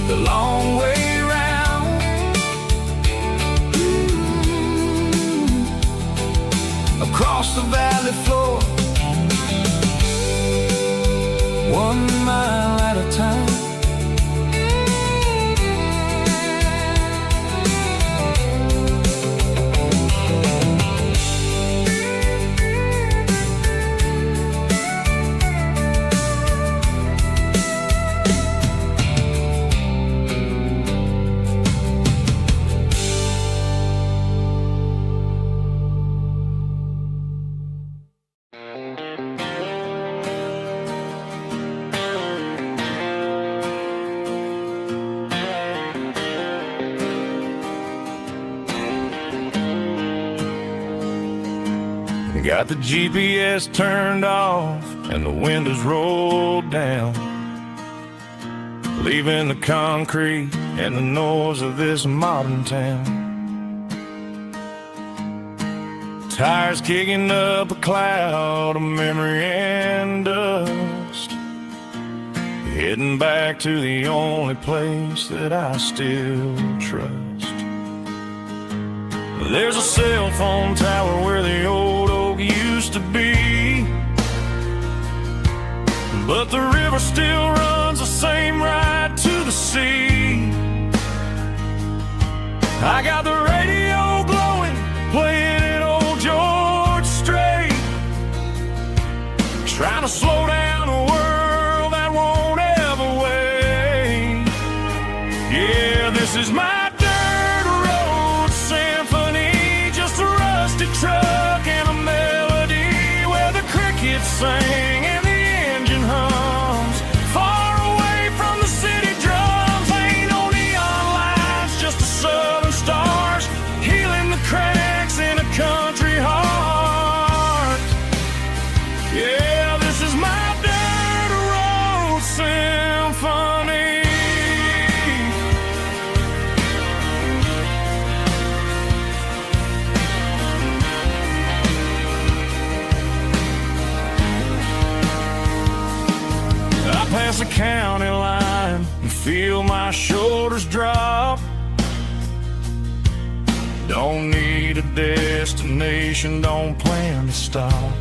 The long way round, across the 1 mile at a time. Got the GPS turned off and the windows rolled down, leaving the concrete and the noise of this modern town. Tires kicking up a cloud of memory and dust, heading back to the only place that I still trust. There's a cell phone tower where the old oak used to be, but the river still runs the same right to the sea. I got the radio glowing, playing an old George Strait, trying to slow down a world that won't ever wait. Yeah, this is my truck and a melody where the crickets sing and the engine hums, far away from the city drums. Ain't no neon lights, just the southern stars healing the cracks in a country heart. Yeah, this is my dirt road symphony. Past the county line and feel my shoulders drop. Don't need a destination, don't plan to stop.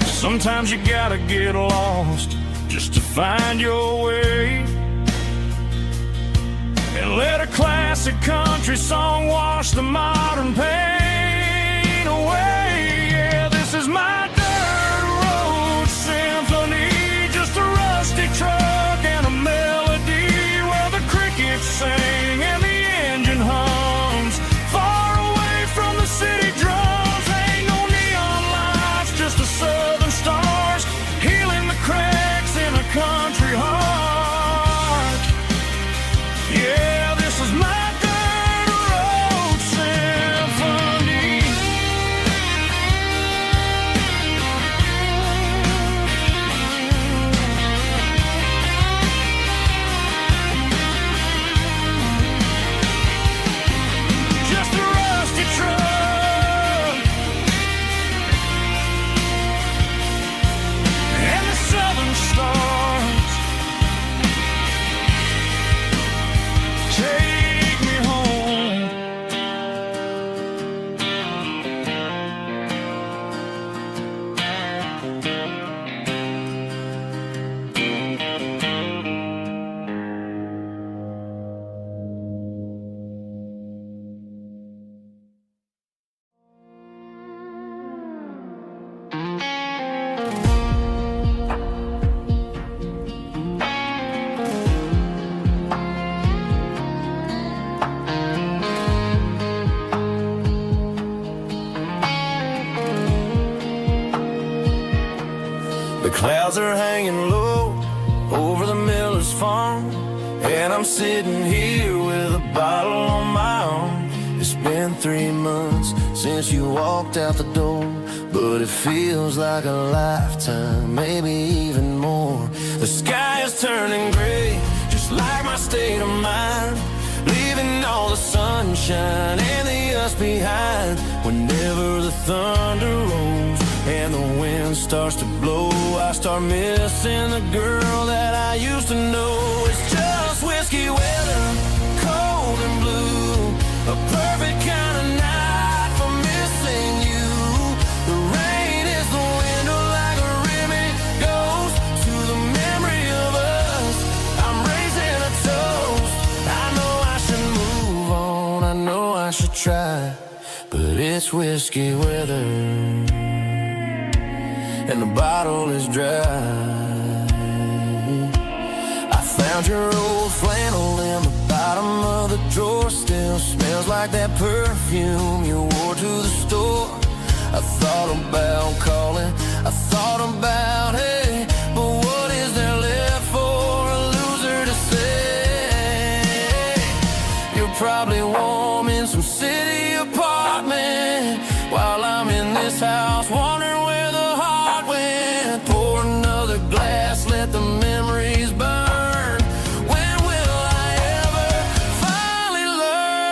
Sometimes you gotta get lost just to find your way, and let a classic country song wash the modern pain away. Yeah, this is my truck and a melody where the crickets sing and the engine hums, far away from the city drums. Ain't no neon lights, just the southern stars healing the cracks in a country heart. Yeah, this is my dirt road symphony. The clouds are hanging low over the miller's farm, and I'm sitting here with a bottle on my arm. It's been 3 months since you walked out the door, but it feels like a lifetime, maybe even more. The sky is turning gray, just like my state of mind, leaving all the sunshine and the us behind. Whenever the thunder rolls and the wind starts to blow, I start missing the girl that I used to know. It's just whiskey weather, cold and blue, a perfect kind of night for missing you. The rain is the window like a ribbon goes it's whiskey weather and the bottle is dry. I found your old flannel in the bottom of the drawer. Still smells like that perfume you wore to the store. I thought about calling, I thought about, hey, but what is there left for a loser to say? You're probably warm in some city apartment while I'm in this house wondering where the heart went. Pour another glass, let the memories burn. When will I ever finally learn?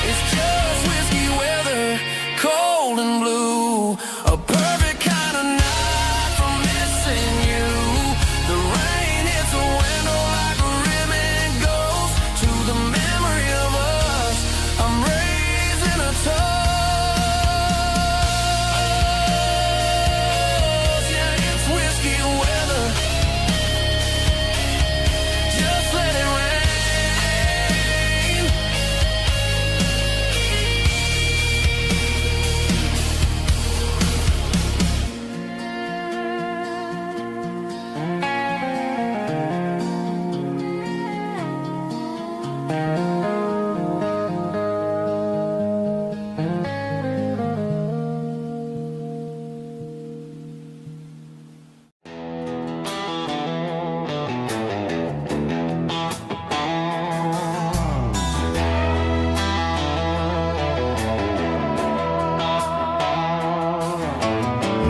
It's just whiskey weather, cold and blue. A perfect kind of night for missing you. The rain hits a window like a ribbon goes to the memory of us. I'm raising a toast. Yeah, it's whiskey weather. Just let it rain.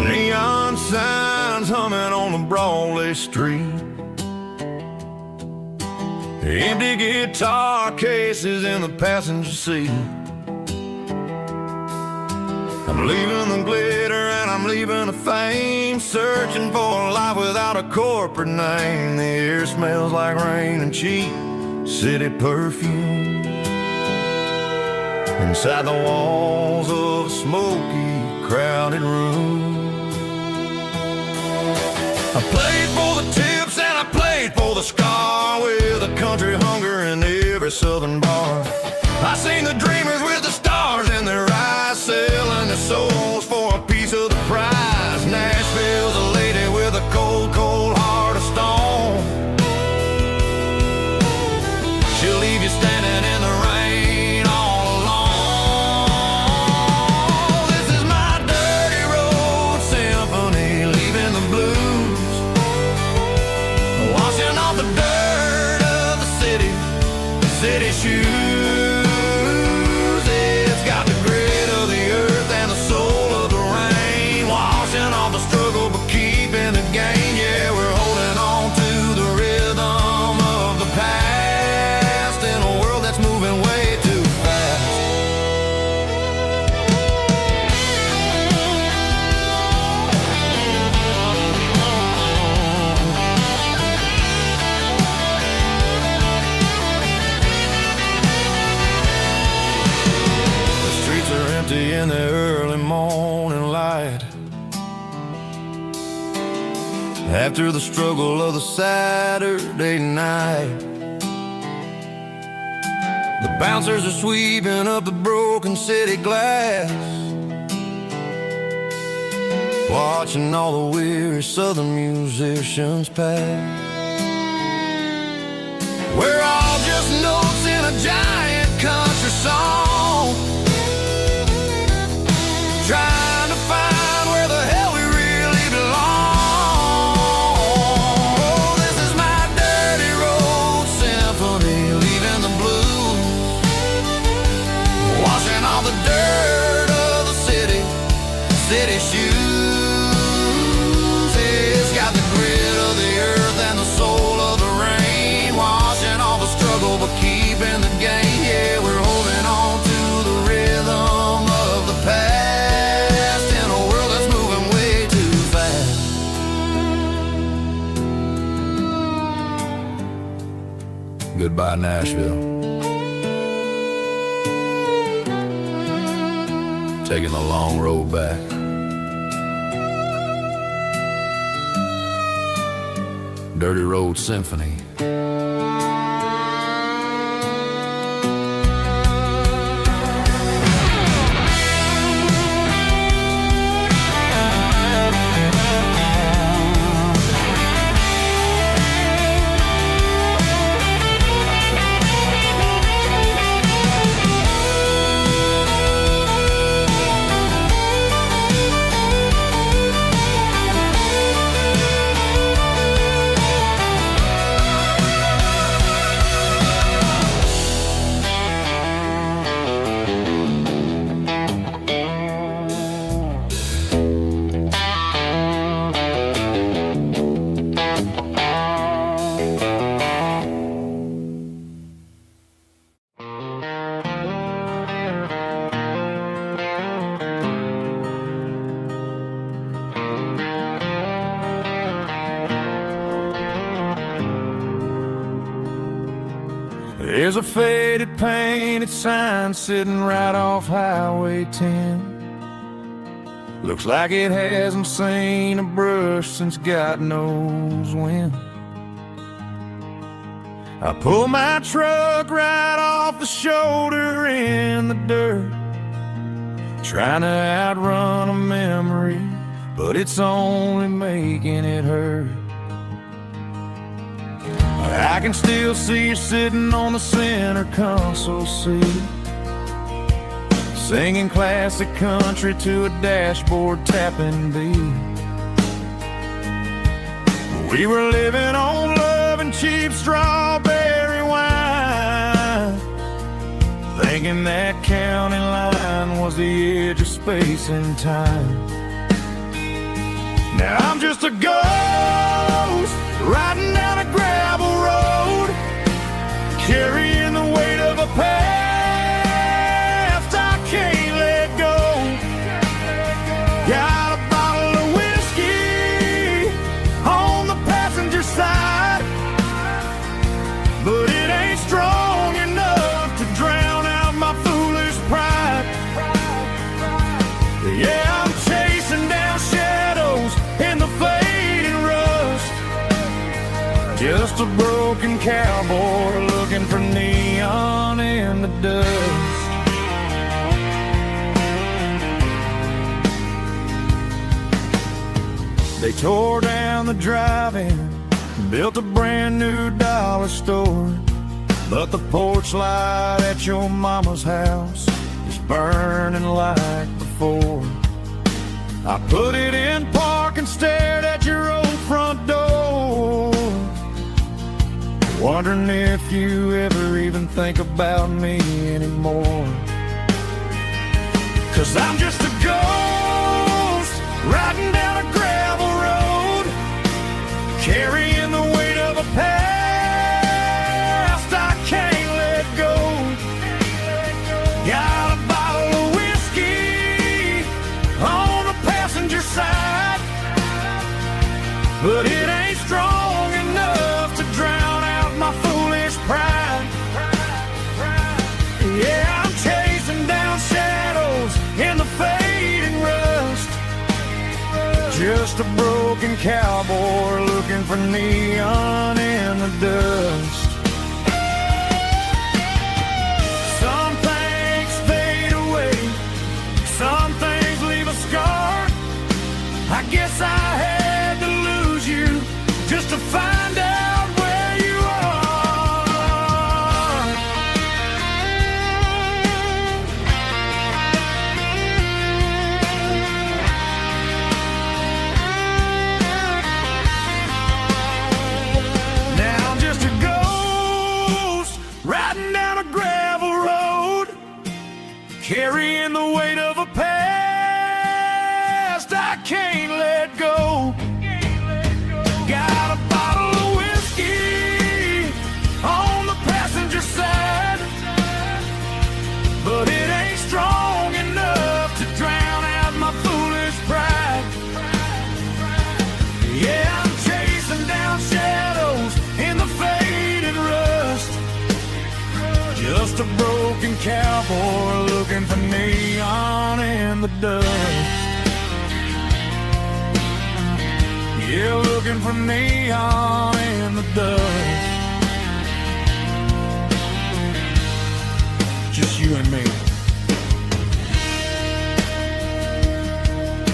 Neon signs humming on the Broadway street. Empty guitar cases in the passenger seat. I'm leaving the glitter and I'm leaving the fame, searching for a life without a corporate name. The air smells like rain and cheap city perfume. Inside the walls of a smoky, crowded room. I played for the tips and I played for the scar, with a country hunger in every southern bar. I seen the dreamers with the stars in their eyes, selling their souls for a piece of the prize. Nashville's a lady with a cold, cold heart of stone. She'll leave you standing in the rain all alone. This is my dirty road symphony, leaving the blues, washing off the dirt of the city shoes. It's got the grit of the earth and the soul of the rain, washing off the struggle but keeping the gain. Yeah, we're holding on to the rhythm of the past in a world that's moving way too fast. In the early morning light, after the struggle of the Saturday night, the bouncers are sweeping up the broken city glass, watching all the weary southern musicians pass. We're all just notes in a giant country song, trying to find where the hell we really belong. Oh, this is my dirty road symphony, leaving the blues, washing all the dirt of the city shoes. It's got the grit of the earth and the soul of the rain, washing all the struggle but keeping the gain. Yeah, we're holding on to the rhythm of the past. Goodbye, Nashville. taking the long road back. Dirty Road Symphony. There's a faded painted sign sitting right off Highway 10. Looks like it hasn't seen a brush since God knows when. I pull my truck right off the shoulder in the dirt, trying to outrun a memory, but it's only making it hurt. I can still see you sitting on the center console seat, singing classic country to a dashboard tapping beat. We were living on love and cheap strawberry wine, thinking that county line was the edge of space and time. Now I'm just a ghost riding down a gravel road, carrying the weight of a past I can't let go. Got a bottle of whiskey on the passenger side, but it ain't strong enough to drown out my foolish pride. Yeah, I'm chasing down shadows in the fading rust, just a broken cowboy looking for neon in the dust. They tore down the drive-in, built a brand new dollar store, but the porch light at your mama's house is burning like before. I put it in park and stared at your old front door, wondering if you ever even think about me anymore. 'Cause I'm just a ghost riding down a gravel road, carrying the weight of a past I can't let go. Got a bottle of whiskey on the passenger side, but it ain't strong enough to drown out my foolish pride. Yeah, I'm chasing down shadows in the fading rust, just a broken cowboy looking for neon in the dust. Some things fade away, some things leave a scar. I guess I had to lose you just to find out where you are. Now I'm just a ghost riding down a gravel road, carrying the weight of a past I can't let go. Got a bottle of whiskey on the passenger side, but it ain't strong enough to drown out my foolish pride. Yeah, I'm chasing down shadows in the fading rust, just just a broken cowboy looking for neon in the dust. Yeah, looking for neon in the dust. Just you and me.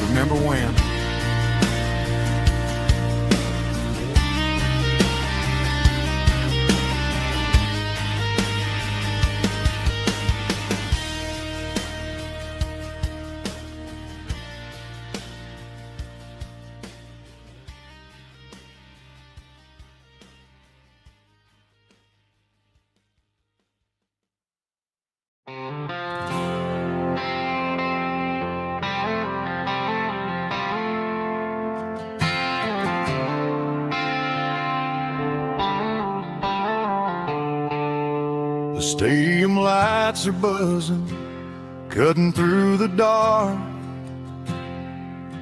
Remember when? The stadium lights are buzzing, cutting through the dark.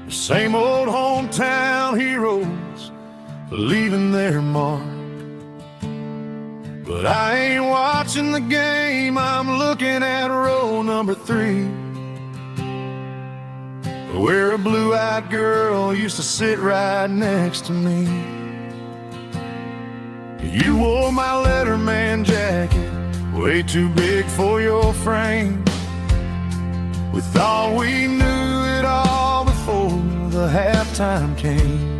The same old hometown heroes leaving their mark. But I ain't watching the game, I'm looking at row number 3, where a blue-eyed girl used to sit right next to me. You wore my Letterman jacket, way too big for your frame. We thought we knew it all before the halftime came.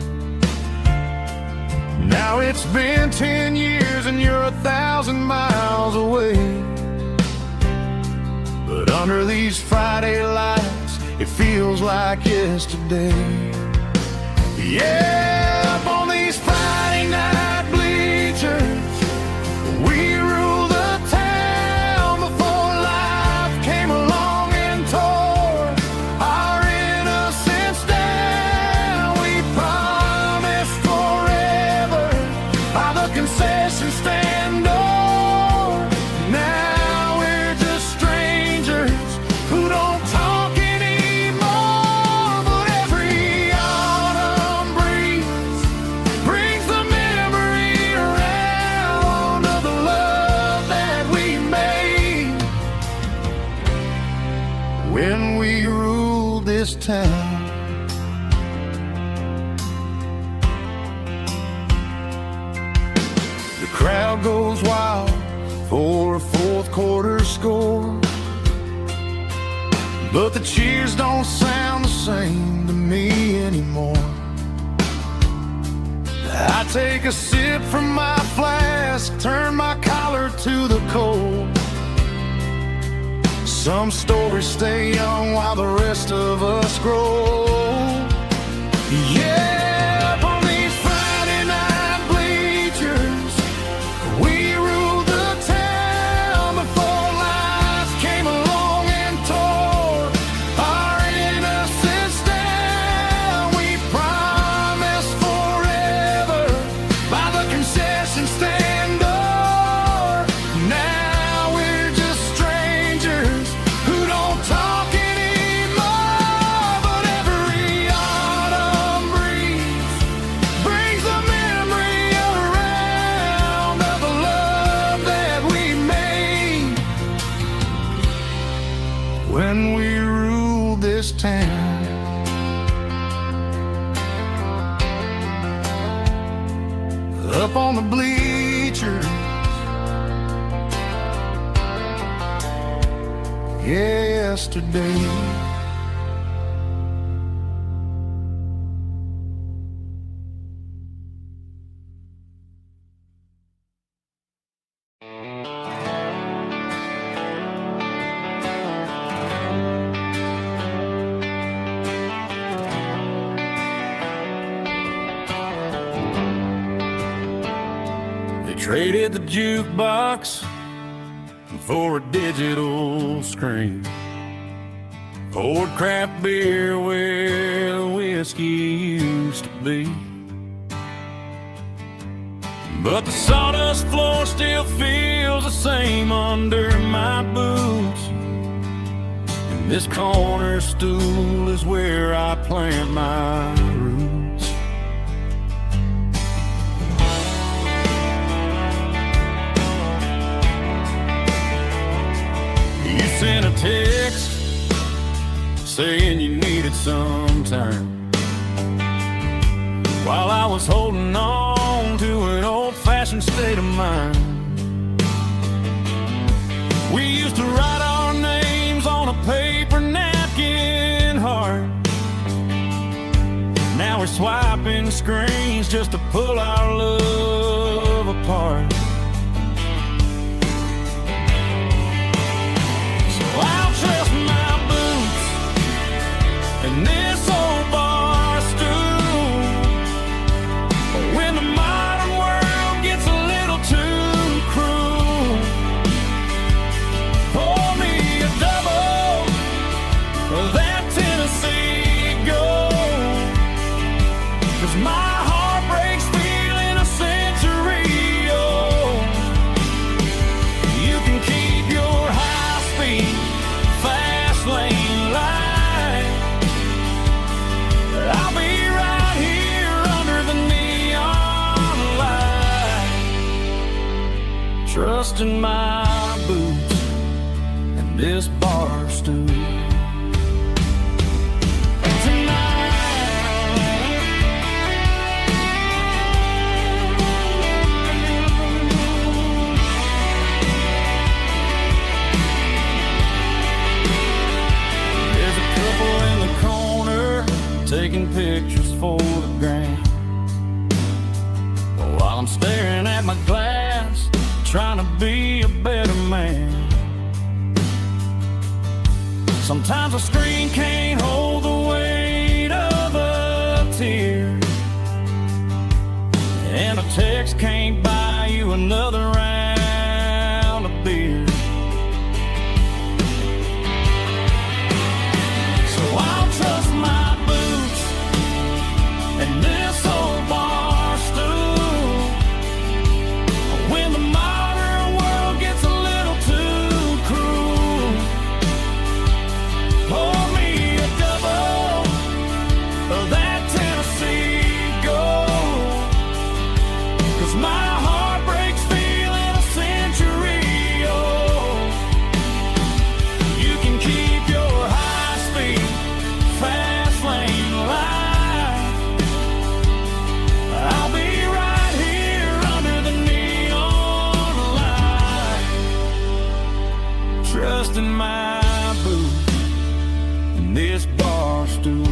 Now it's been 10 years and you're 1,000 miles away. But under these Friday lights, it feels like yesterday. Yeah, up on these Friday night bleachers, we rule the town before life came along and tore our innocence down. We promised forever by the concession stand door. Now we're just strangers who don't talk anymore. But every autumn breeze brings the memory around of the love that we made when we ruled this town. The crowd goes wild for a fourth quarter score, but the cheers don't sound the same to me anymore. I take a sip from my flask, turn my collar to the cold. Some stories stay young while the rest of us grow. Yeah, up on these Friday night bleachers, we ruled the town before life came along and tore our innocence down. We promised forever by the concession stand door. Now we're just strangers who don't talk anymore. But every autumn breeze brings the memory around of the love that we made when we ruled this town. Up on the bleachers, yesterday. They traded the jukebox for a digital screen, poured craft beer where the whiskey used to be. But the sawdust floor still feels the same under my boots, and this corner stool is where I plant my roots. saying you needed some time, while I was holding on to an old-fashioned state of mind. We used to write our names on a paper napkin heart. Now we're swiping screens just to pull our love apart. So I'll trust my boots and this old bar stool. But when the modern world gets a little too cruel, pour me a double of that Tennessee Gold. 'Cause my heart breaks feeling a century old. You can keep your high-speed, fast lane light. I'll be right here under the neon light, trusting my boots and this bar stool. Taking pictures for the gram, while I'm staring at my glass, trying to be a better man. Sometimes a screen can't hold the weight of a tear, and a text can't buy you another round of beer. So I'll trust my and this old bar stool. When the modern world gets a little too cruel, pour me a double of that Tennessee Gold. 'Cause my heart breaks feeling a century old. You can keep your high-speed, fast lane light. I'll be right here under the neon light, trusting my boots and this bar stool.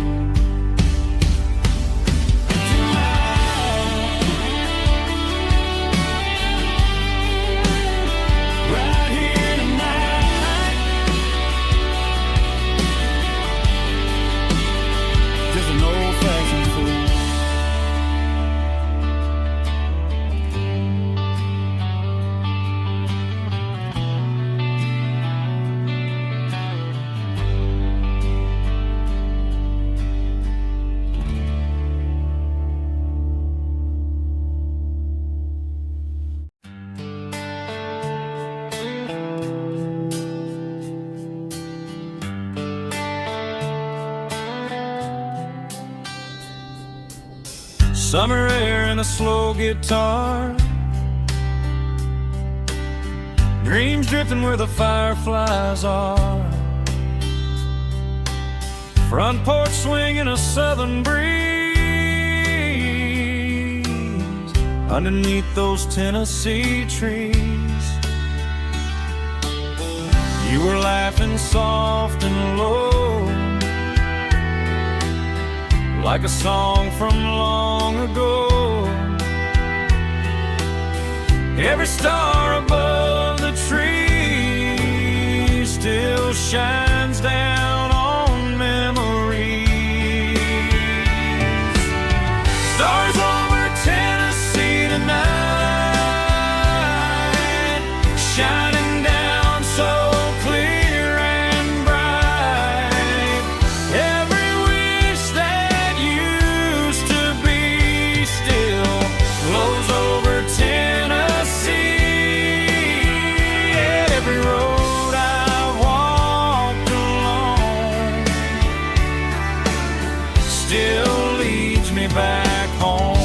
Right here tonight, just an old-fashioned fool. Summer air and a slow guitar, dreams drifting where the fireflies are. Front porch swinging a southern breeze underneath those Tennessee trees. You were laughing soft and low, like a song from long ago. Every star above the tree still shines down on memories. Stars over Tennessee tonight, shining down so clear and bright. Every wish that used to be still glows over Tennessee. Every road I've walked along still leads me back home.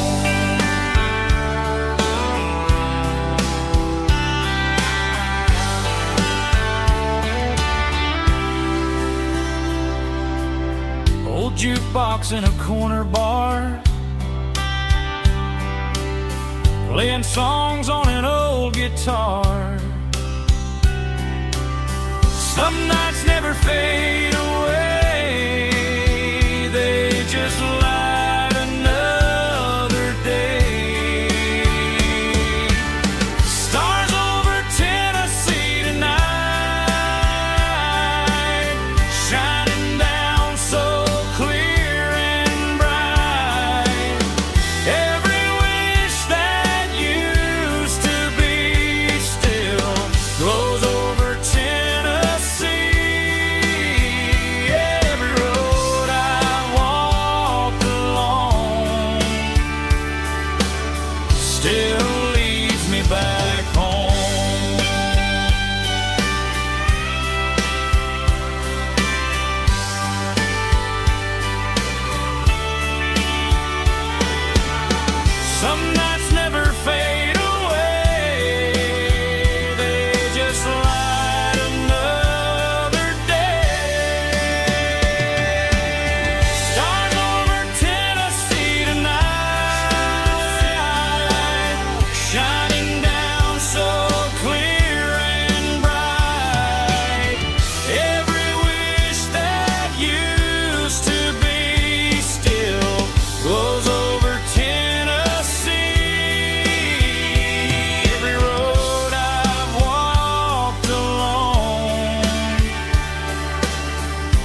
old jukebox in a corner bar, playing songs on an old guitar. Some nights never fade away, they just light another day. Stars over Tennessee tonight, shining down so clear and bright. Every wish that used to be still glows over Tennessee. Every road I walked along still leads me back home. Some nights never fade away, they just light another day. Stars over Tennessee tonight, shining down so clear and bright. Every wish that used to be still glows over Tennessee. Every road I've walked along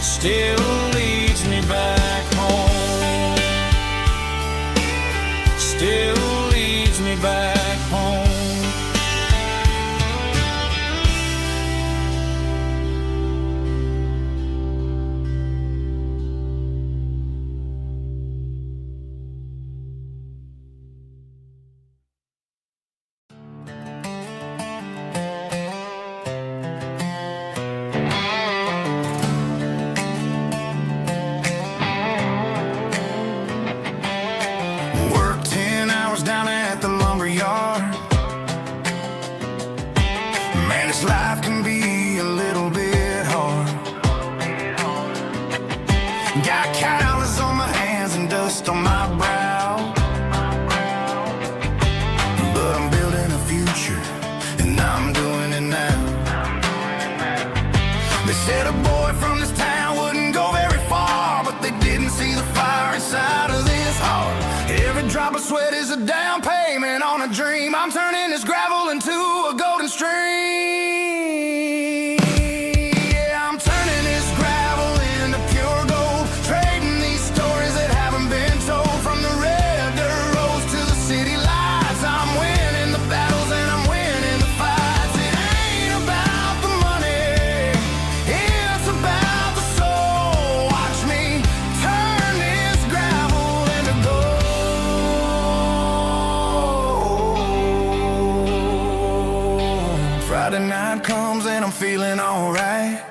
still leads me back home. Still leads me back home. Work 10 hours down at the lumber yard. Man, this life can be a little bit hard. Got calluses on my hands and dust on my brow, but I'm building a future, and I'm doing it now. They said a boy from this town wouldn't go very far, but they didn't see the fire inside of this heart. Every drop of sweat is a down payment on a dream. I'm turning this gravel into a golden stream. Yeah, I'm turning this gravel into pure gold, trading these stories that haven't been told. From the red dirt roads to the city lights, I'm winning the battles and I'm winning the fights. It ain't about the money, it's about the soul. Watch me turn this gravel into gold. Friday night comes and I'm feeling alright.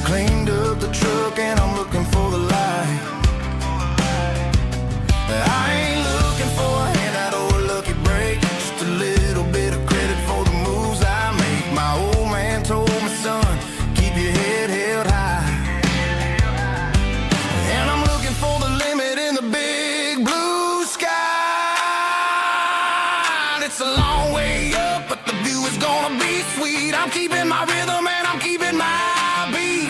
Cleaned up the truck and I'm looking for the light. I ain't looking for a handout or a lucky break, just a little bit of credit for the moves I make. My old man told me, son, keep your head held high. And I'm looking for the limit in the big blue sky. It's a long way up, but the view is gonna be sweet. I'm keeping my rhythm and I'm keeping my beat.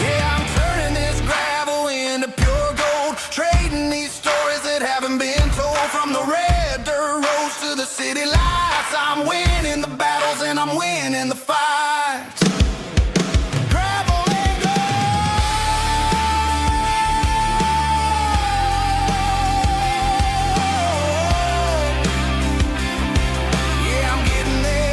Yeah, I'm turning this gravel into pure gold, trading these stories that haven't been told. From the red dirt roads to the city lights, I'm winning the battles and I'm winning the fights. Gravel and gold. Yeah, I'm getting there.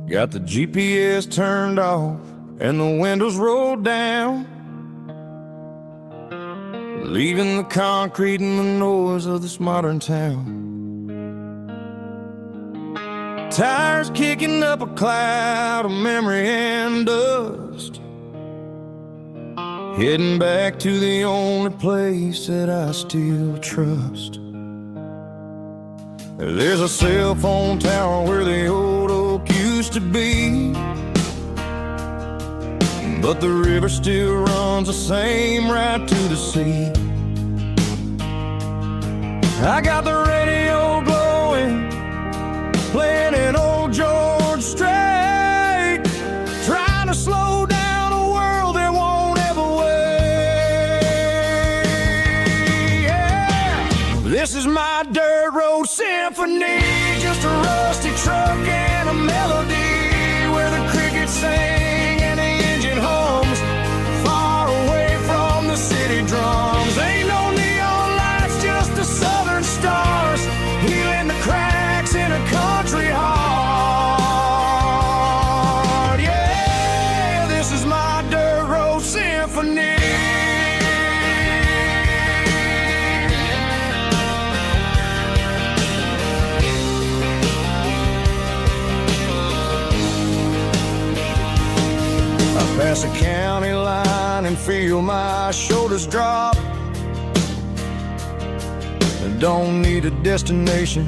Got the GPS turned off and the windows rolled down, leaving the concrete and the noise of this modern town. Tires kicking up a cloud of memory and dust, heading back to the only place that I still trust. There's a cell phone tower where the old oak used to be, but the river still runs the same right to the sea. I got the radio glowing, playing an old George Strait, trying to slow down a world that won't ever wait. Yeah. This is my dirt road symphony, just a rusty truck and a melody where the crickets sing and the engine hums, far away from the city drums. Ain't no neon lights, just the southern stars, healing the cracks in a country heart. Yeah, this is my dirt road symphony. Pass a county line and feel my shoulders drop. Don't need a destination,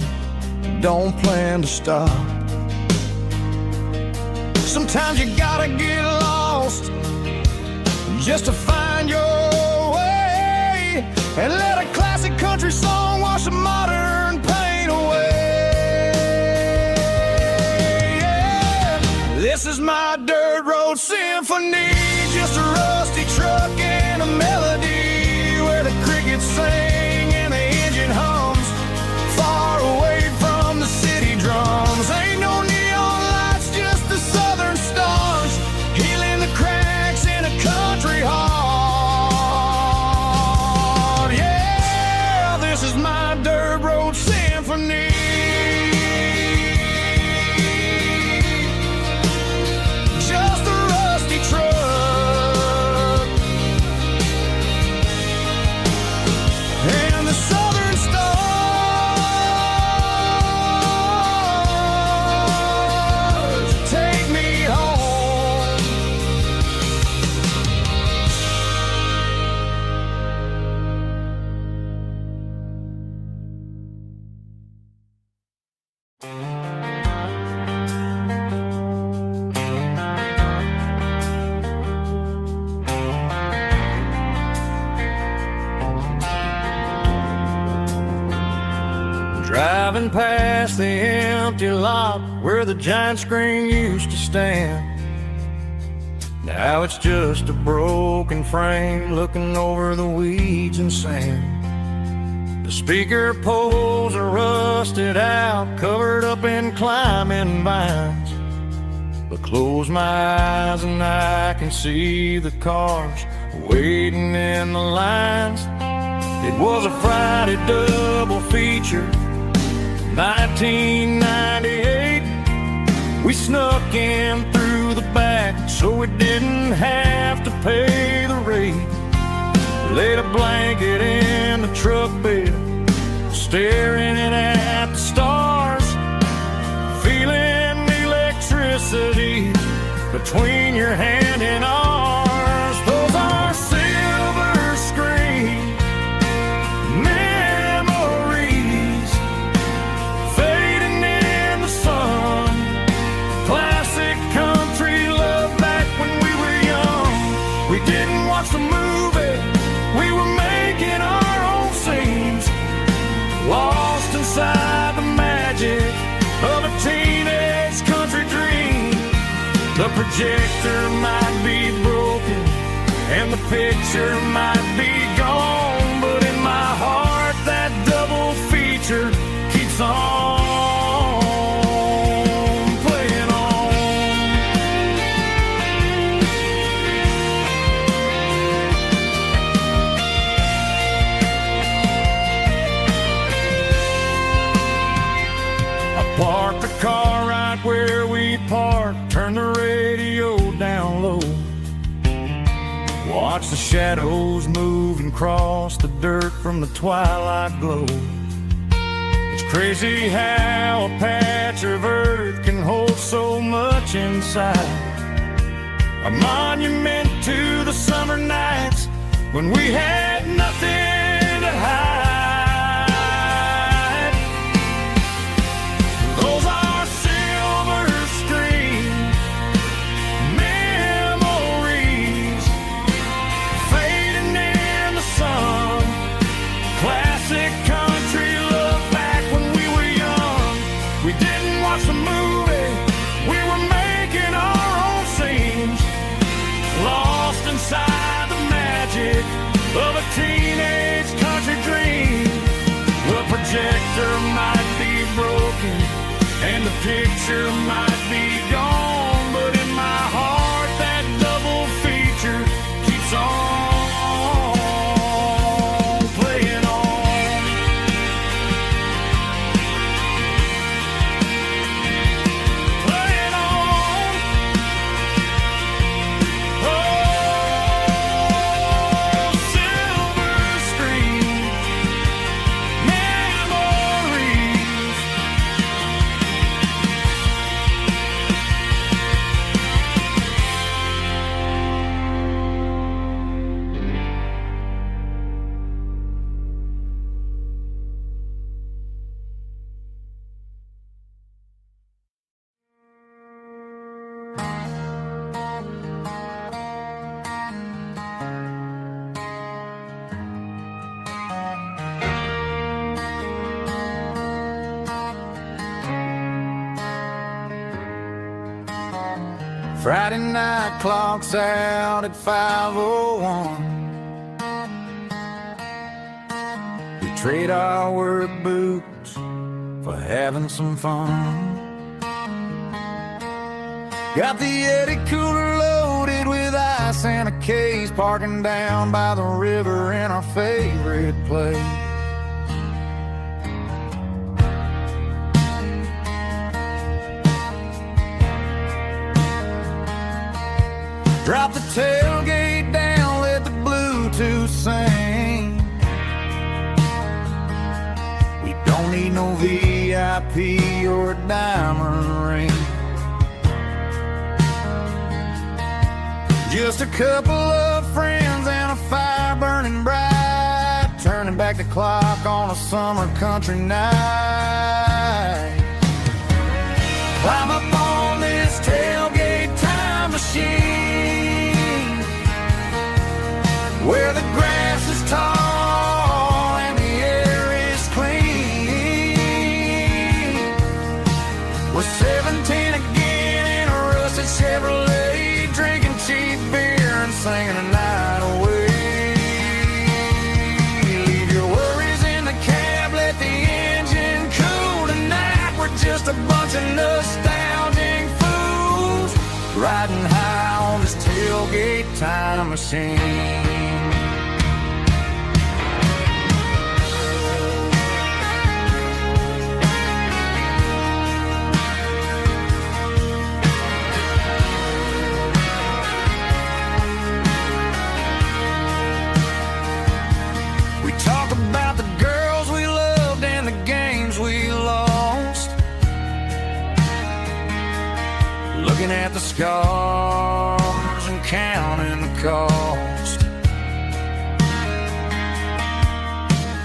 don't plan to stop. Sometimes you gotta get lost just to find your way, and let a classic country song wash a modern pain away. Yeah. This is my dirt road symphony, just a rusty truck and a melody where the crickets sing and the engine hums, far away from the city drums. Ain't no neon lights, just the southern stars, healing the cracks in a country heart. Yeah, this is my dirt road symphony. Just a rusty truck and the southern stars take me home. Driving past the empty lot where the giant screen used to stand. Now it's just a broken frame looking over the weeds and sand. The speaker poles are rusted out, covered up in climbing vines. But close my eyes and I can see the cars waiting in the lines. It was a Friday double feature, 1998. We snuck in through the back so we didn't have to pay the rate. Laid a blanket in the truck bed, staring at the stars, feeling the electricity between your hand and ours. Those are silver screen memories fading in the sun. Classic country love back when we were young. We didn't watch the movie, we were making our own scenes, lost inside the magic of a teenage country dream. The projector might be broken and the picture might be gone, but in my heart that double feature keeps on playing on. I parked the car right where we parked watch the shadows move and cross the dirt from the twilight glow. It's crazy how a patch of earth can hold so much inside. A monument to the summer nights when we had nothing to hide. Those are silver screen memories fading in the sun. Classic country love back when we were young. We didn't watch the movie, we were making our own scenes, lost inside the magic of a teenage country dream. The projector might be broken and the picture might be gone, but in my heart that double feature keeps on playing on. Playing on. Oh, silver screen memories. Friday night clocks out at 5:01. We trade our work boots for having some fun. Got the Yeti cooler loaded with ice and a case, parking down by the river in our favorite place. Drop the tailgate down, let the Bluetooth sing. We don't need no VIP or a diamond ring. Just a couple of friends and a fire burning bright, turning back the clock on a summer country night. Climb up on this tailgate time machine, where the grass is tall and the air is clean. We're 17 again in a rusted Chevrolet, drinking cheap beer and singing the night away. Leave your worries in the cab, let the engine cool tonight. We're just a bunch of nostalgic fools riding high on this tailgate time machine. We talk about the girls we loved and the games we lost, looking at the scars and counting the cost.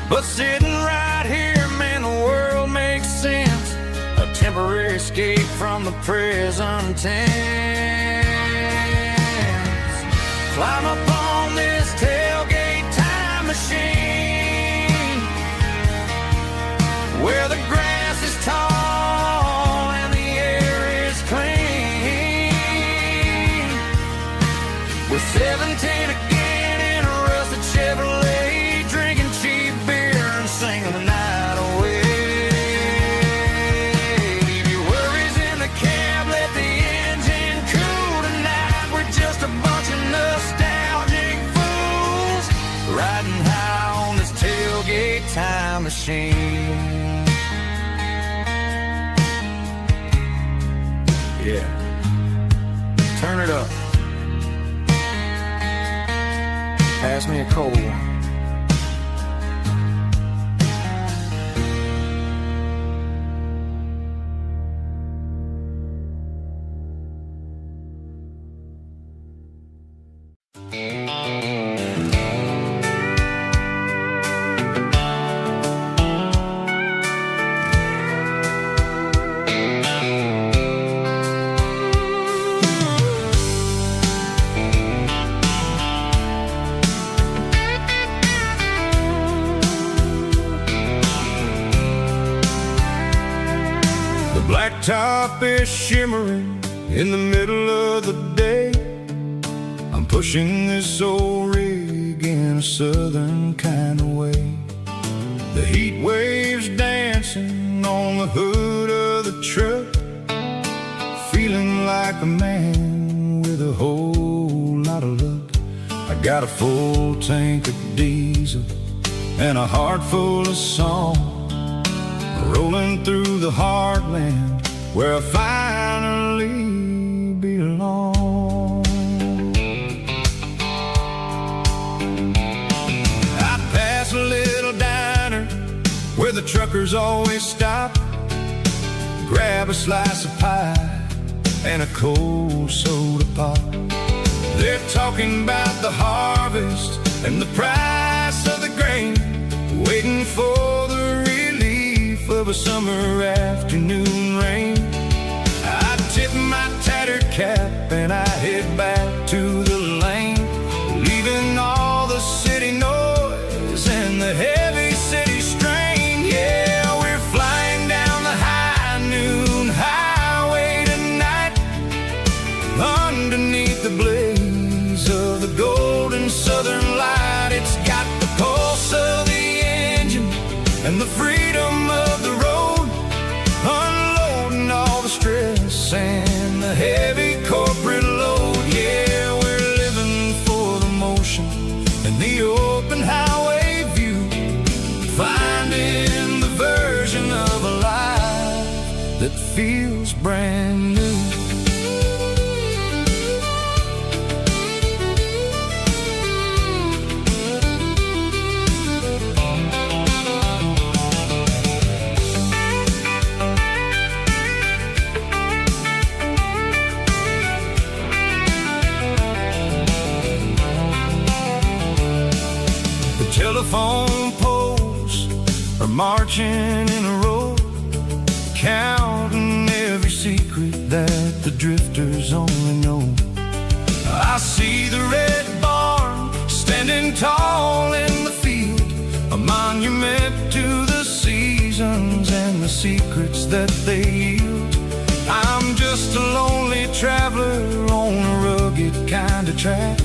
But sitting right here, man, the world makes sense. A temporary escape from the present tense. Climb up on this tailgate time machine, where the grass is tall and the air is clean. We're 17 again in a rusted Chevrolet, drinking cheap beer and singing the night away. Leave your worries in the cab, let the engine cool tonight. We're just a bunch of nostalgic fools riding high on this tailgate time machine. Yeah, turn it up. pass me a cold. Blacktop is shimmering in the middle of the day. I'm pushing this old rig in a southern kind of way. The heat waves dancing on the hood of the truck, feeling like a man with a whole lot of luck. I got a full tank of diesel and a heart full of song, rolling through the heartland where I finally belong. I pass a little diner where the truckers always stop, grab a slice of pie and a cold soda pop. They're talking about the harvest and the price of the grain, waiting for the relief of a summer afternoon rain. I tip my tattered cap and I head back to the lane, leaving all the city noise and the heavy city strain. Yeah, we're flying down the high noon highway tonight, underneath the blaze of the golden southern light. It's got the pulse of the engine and the freedom of the road, unloading all the stress and the heavy corporate load. Yeah, we're living for the motion and the open highway view, finding the version of a life that feels brand new. Telephone poles are marching in a row, counting every secret that the drifters only know. I see the red barn standing tall in the field, a monument to the seasons and the secrets that they yield. I'm just a lonely traveler on a rugged kind of track,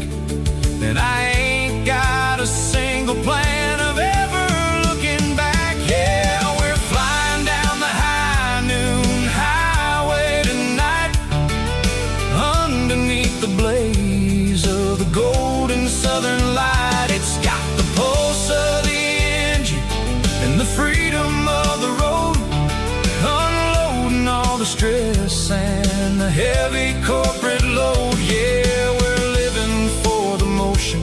and I ain't got a single plan of ever looking back. Yeah, we're flying down the high noon highway tonight, underneath the blaze of the golden southern light. It's got the pulse of the engine and the freedom of the road, unloading all the stress and the heavy corporate load. Yeah, we're living for the motion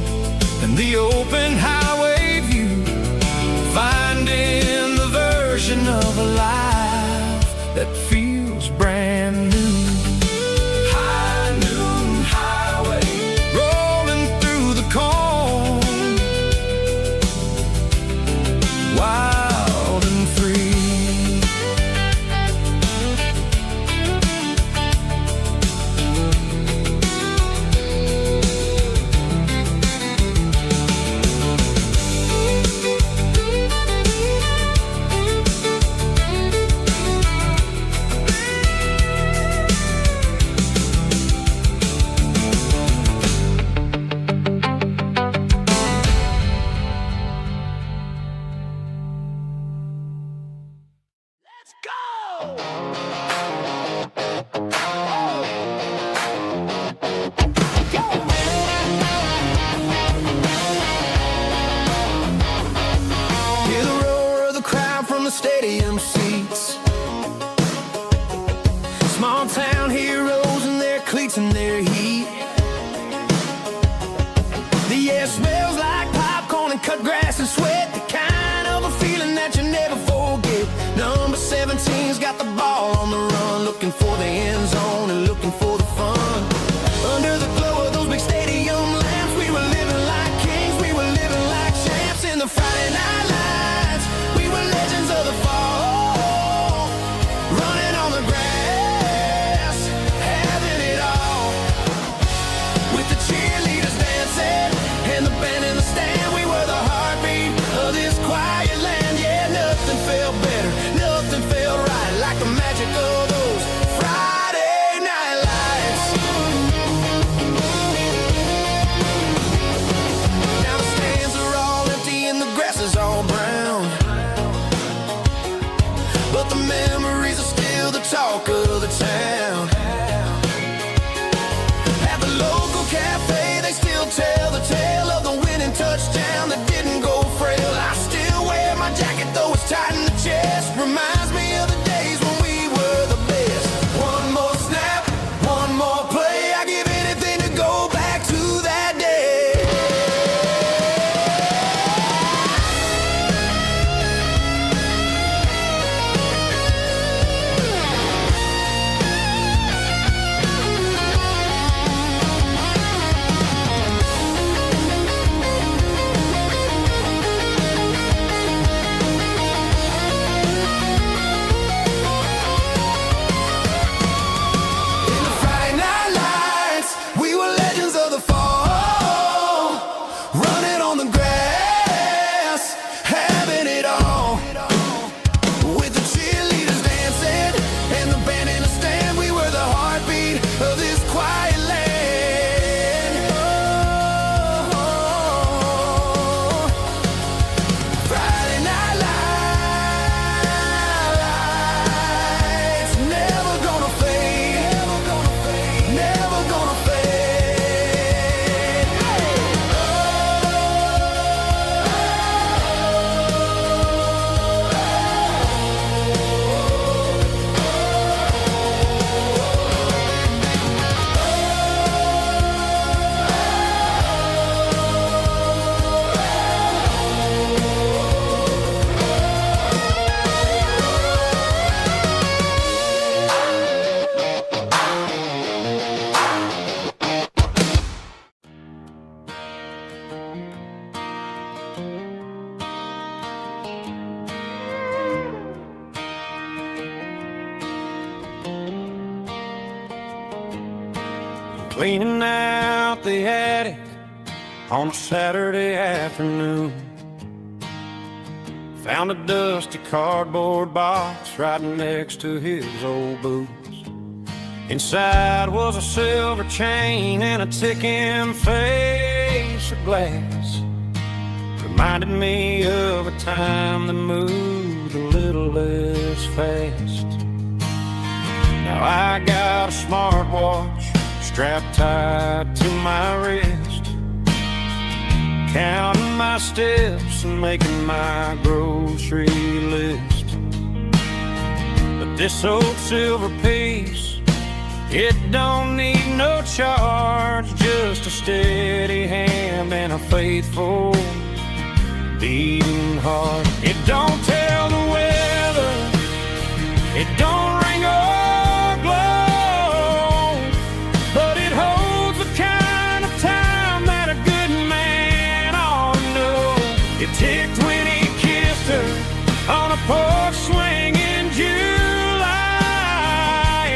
and the open highway view, finding the version of a life that feels brand new. High noon highway, rolling through the corn, wild and free. Stadium seats, small town heroes in their cleats and their heat. The air smells like got the ball on the run, looking for the end zone and looking for the fun. Under the glow of those big stadium lamps, we were living like kings, we were living like champs. In the Friday night lights, we were legends of the fall, running on the grass, having it all. With the cheerleaders dancing and the band in the stand, we were the heartbeat of this quiet land. Yeah, nothing felt better, nothing felt right like the magic of those Friday night lights. Now the stands are all empty and the grass is all brown, but the memories are still the talk of the town. At the local cafe, they still tell the tale of the winning touchdown that didn't go frail. I still wear my jacket though it's tight in the chest. Reminds me of the days when we were the best. One more snap, one more play. I give anything to go back to that day. In the Friday night lights, we were legends of the fall, running on the grass, having it all. With the cheerleaders dancing and the band in the stand, we were the heartbeat of this quiet land. Oh, Friday night lights, never gonna fade, never gonna fade. Cleaning out the attic on a Saturday afternoon. Found a dusty cardboard box right next to his old boots. Inside was a silver chain and a ticking face of glass. Reminded me of a time that moved a little less fast. Now I got a smartwatch strapped tight to my wrist, counting my steps and making my grocery list. But this old silver piece, it don't need no charge, just a steady hand and a faithful beating heart. It don't tell the weather, it don't ring or glow, but it holds the kind of time that a good man ought to know. It ticked when he kissed her on a porch swing in July.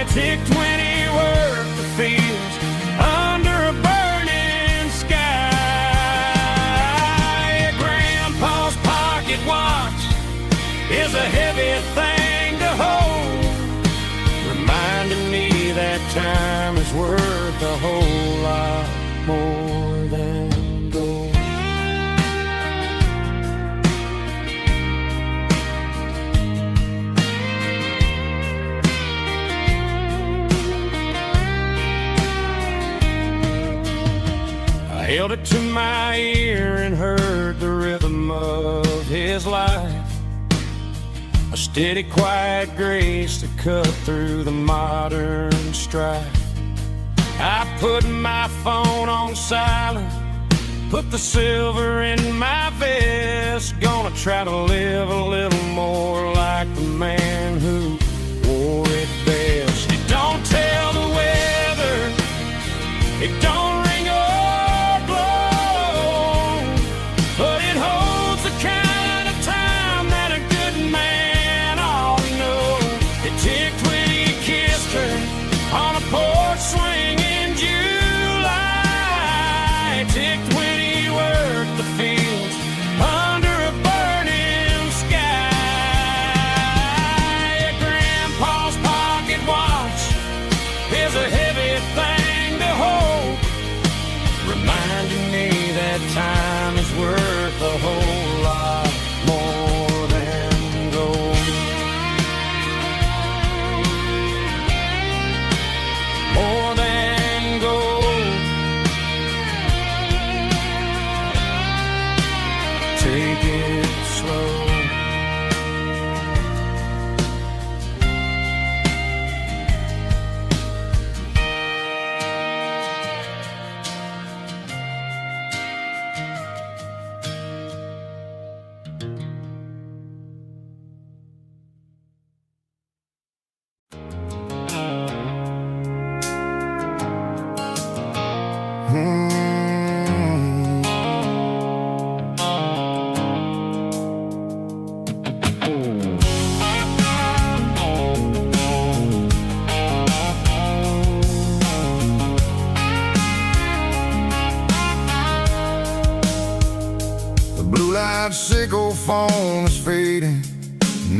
It ticked when he worked the fields under a burning sky. Grandpa's pocket watch is a heavy thing to hold, reminding me that time is worth a whole lot more than gold. I held it to my ear and heard the rhythm of his life, a steady, quiet grace that cut through the modern strife. I put my phone on silent, put the silver in my vest. Gonna try to live a little more like the man who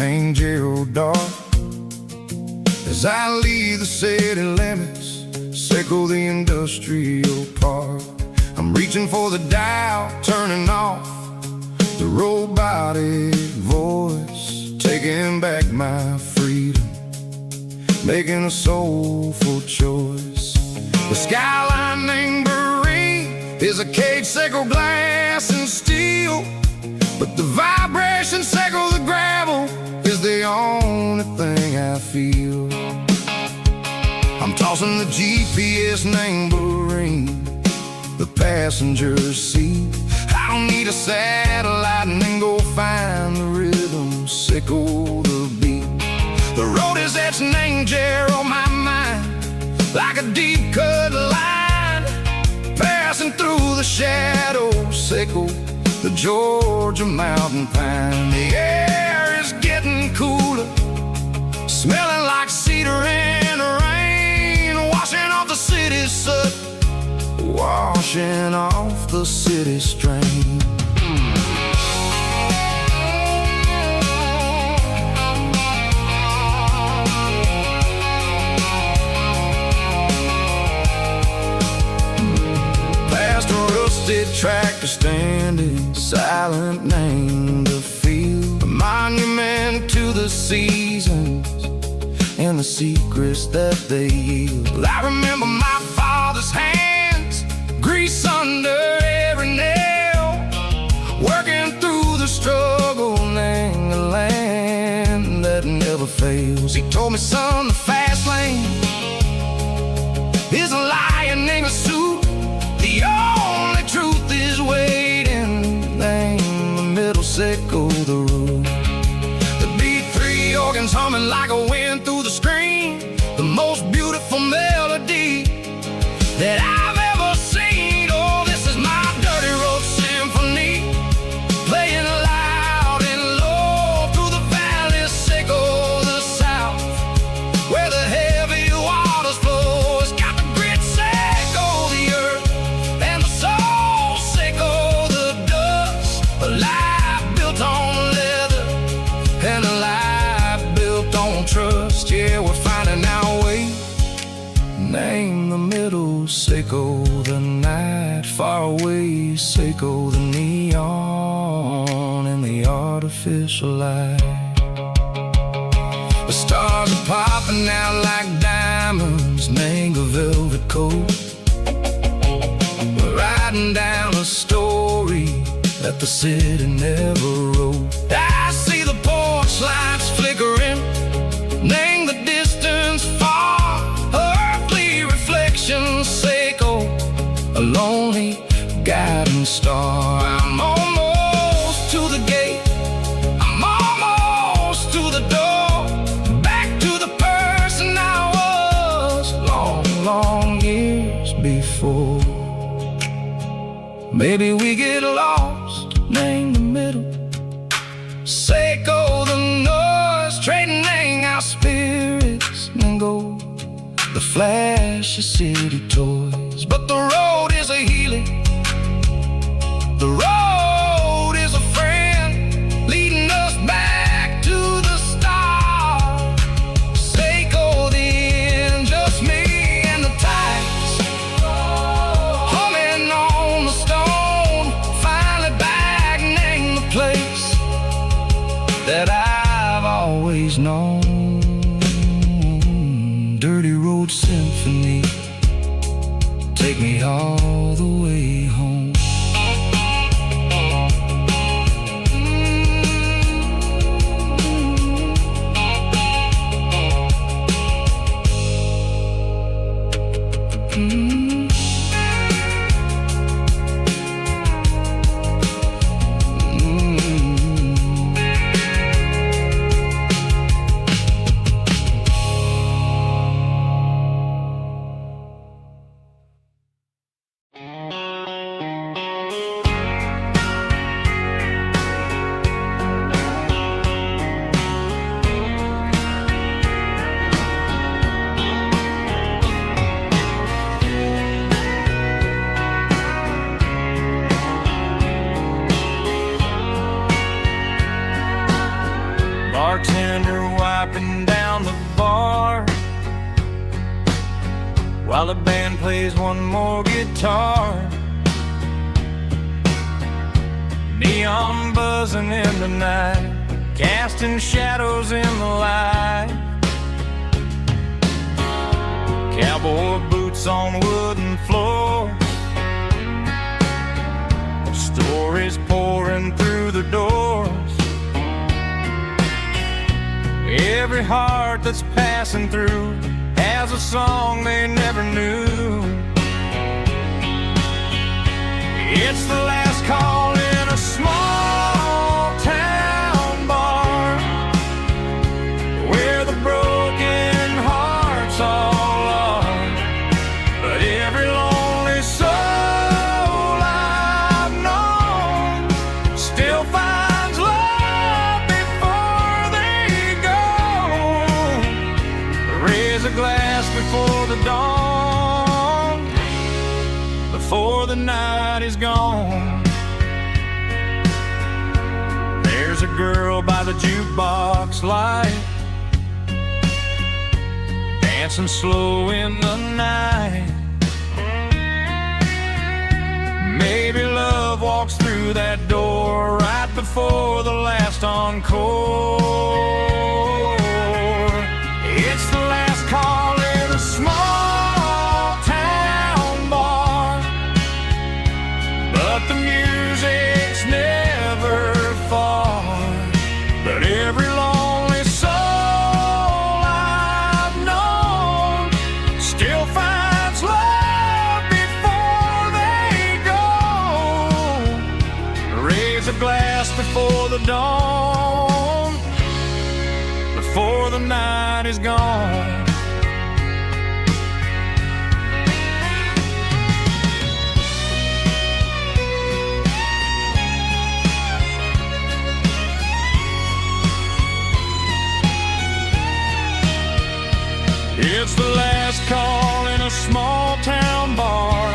named Gerald Dark. As I leave the city limits, circle the industrial park, I'm reaching for the dial, turning off the robotic voice, taking back my freedom, making a soulful choice. The skyline named Marine is a cage, circle glass and steel, but the vibration circle the gravel is the only thing I feel. I'm tossing the GPS named Marine, the passenger seat. I don't need a satellite and then go find the rhythm, sickle the beat. The road is etched named Jer on my mind, like a deep cut line, passing through the shadows, sickle the Georgia mountain pine. The air is getting cooler, smelling like cedar in the rain, washing off the city's soot, washing off the city strain. Past a rusted tractor standing silent, named the field, a monument to the seasons and the secrets that they yield. I remember my father's hands, grease under every nail, working through the struggle, named the land that never fails. He told me, son, the fast lane is a lion in a suit, the only truth is waiting, named the middle, sickle the road. The beat, three organs humming like a wind through the screen, the most beautiful melody that I've ever seen. Oh, this is my dirty road symphony, playing loud and low through the valleys, sickle the south, where the heavy waters flow. It's got the grit, sickle the earth, and the soul, sickle the dust. A life built on leather and a life built on trust. Yeah, we're finding our way, name the middle, sickle the night, far away, sickle the neon and the artificial light. The stars are popping out like diamonds, name the velvet coat. We're riding down a story that the city never wrote. I see the porch lights flickering, name the distance far, earthly reflections, sickle a lonely guiding star. I'm almost to the gate, I'm almost to the door, back to the person I was long, long years before. Maybe we get lost, name the middle, sickle the noise, trading our spirits and go the flash of city toys. But the road is a healing, the road is a friend, leading us back to the stars. Sickle the end, just me and the tides, humming on the stone, finally back, name the place that I've always known. Dirty road symphony, take me all the way home. the bar while the band plays one more guitar. Neon buzzing in the night, casting shadows in the light. Cowboy boots on wooden floors, stories pouring through the doors. Every heart that's passing through has a song they never knew. It's the last call in a small town bar where the broken hearts all are. But every lonely soul I've known still finds love before they go. Raise a glass before the dawn, before the night is gone. There's a girl by the jukebox light, dancing slow in the night. Maybe love walks through that door right before the last encore. It's the last call in a small town bar, but the music's never far. But every lonely soul I've known still finds love before they go. Raise a glass before the dawn, before the night is gone. It's the last call in a small town bar,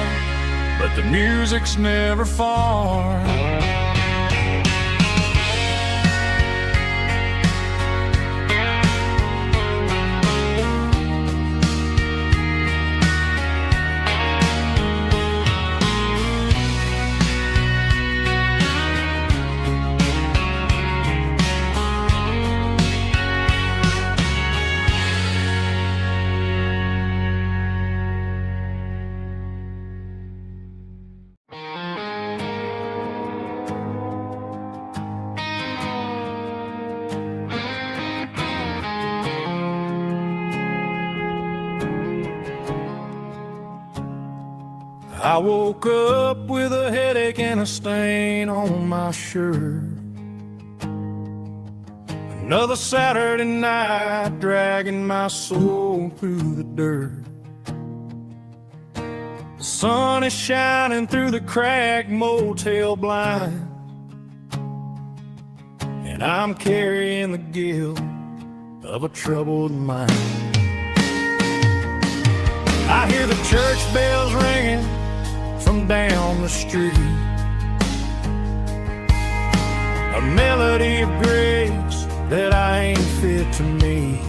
but the music's never far. I woke up with a headache and a stain on my shirt. Another Saturday night dragging my soul through the dirt. The sun is shining through the cracked motel blind, and I'm carrying the guilt of a troubled mind. I hear the church bells ringing from down the street, a melody of grace that I ain't fit to meet.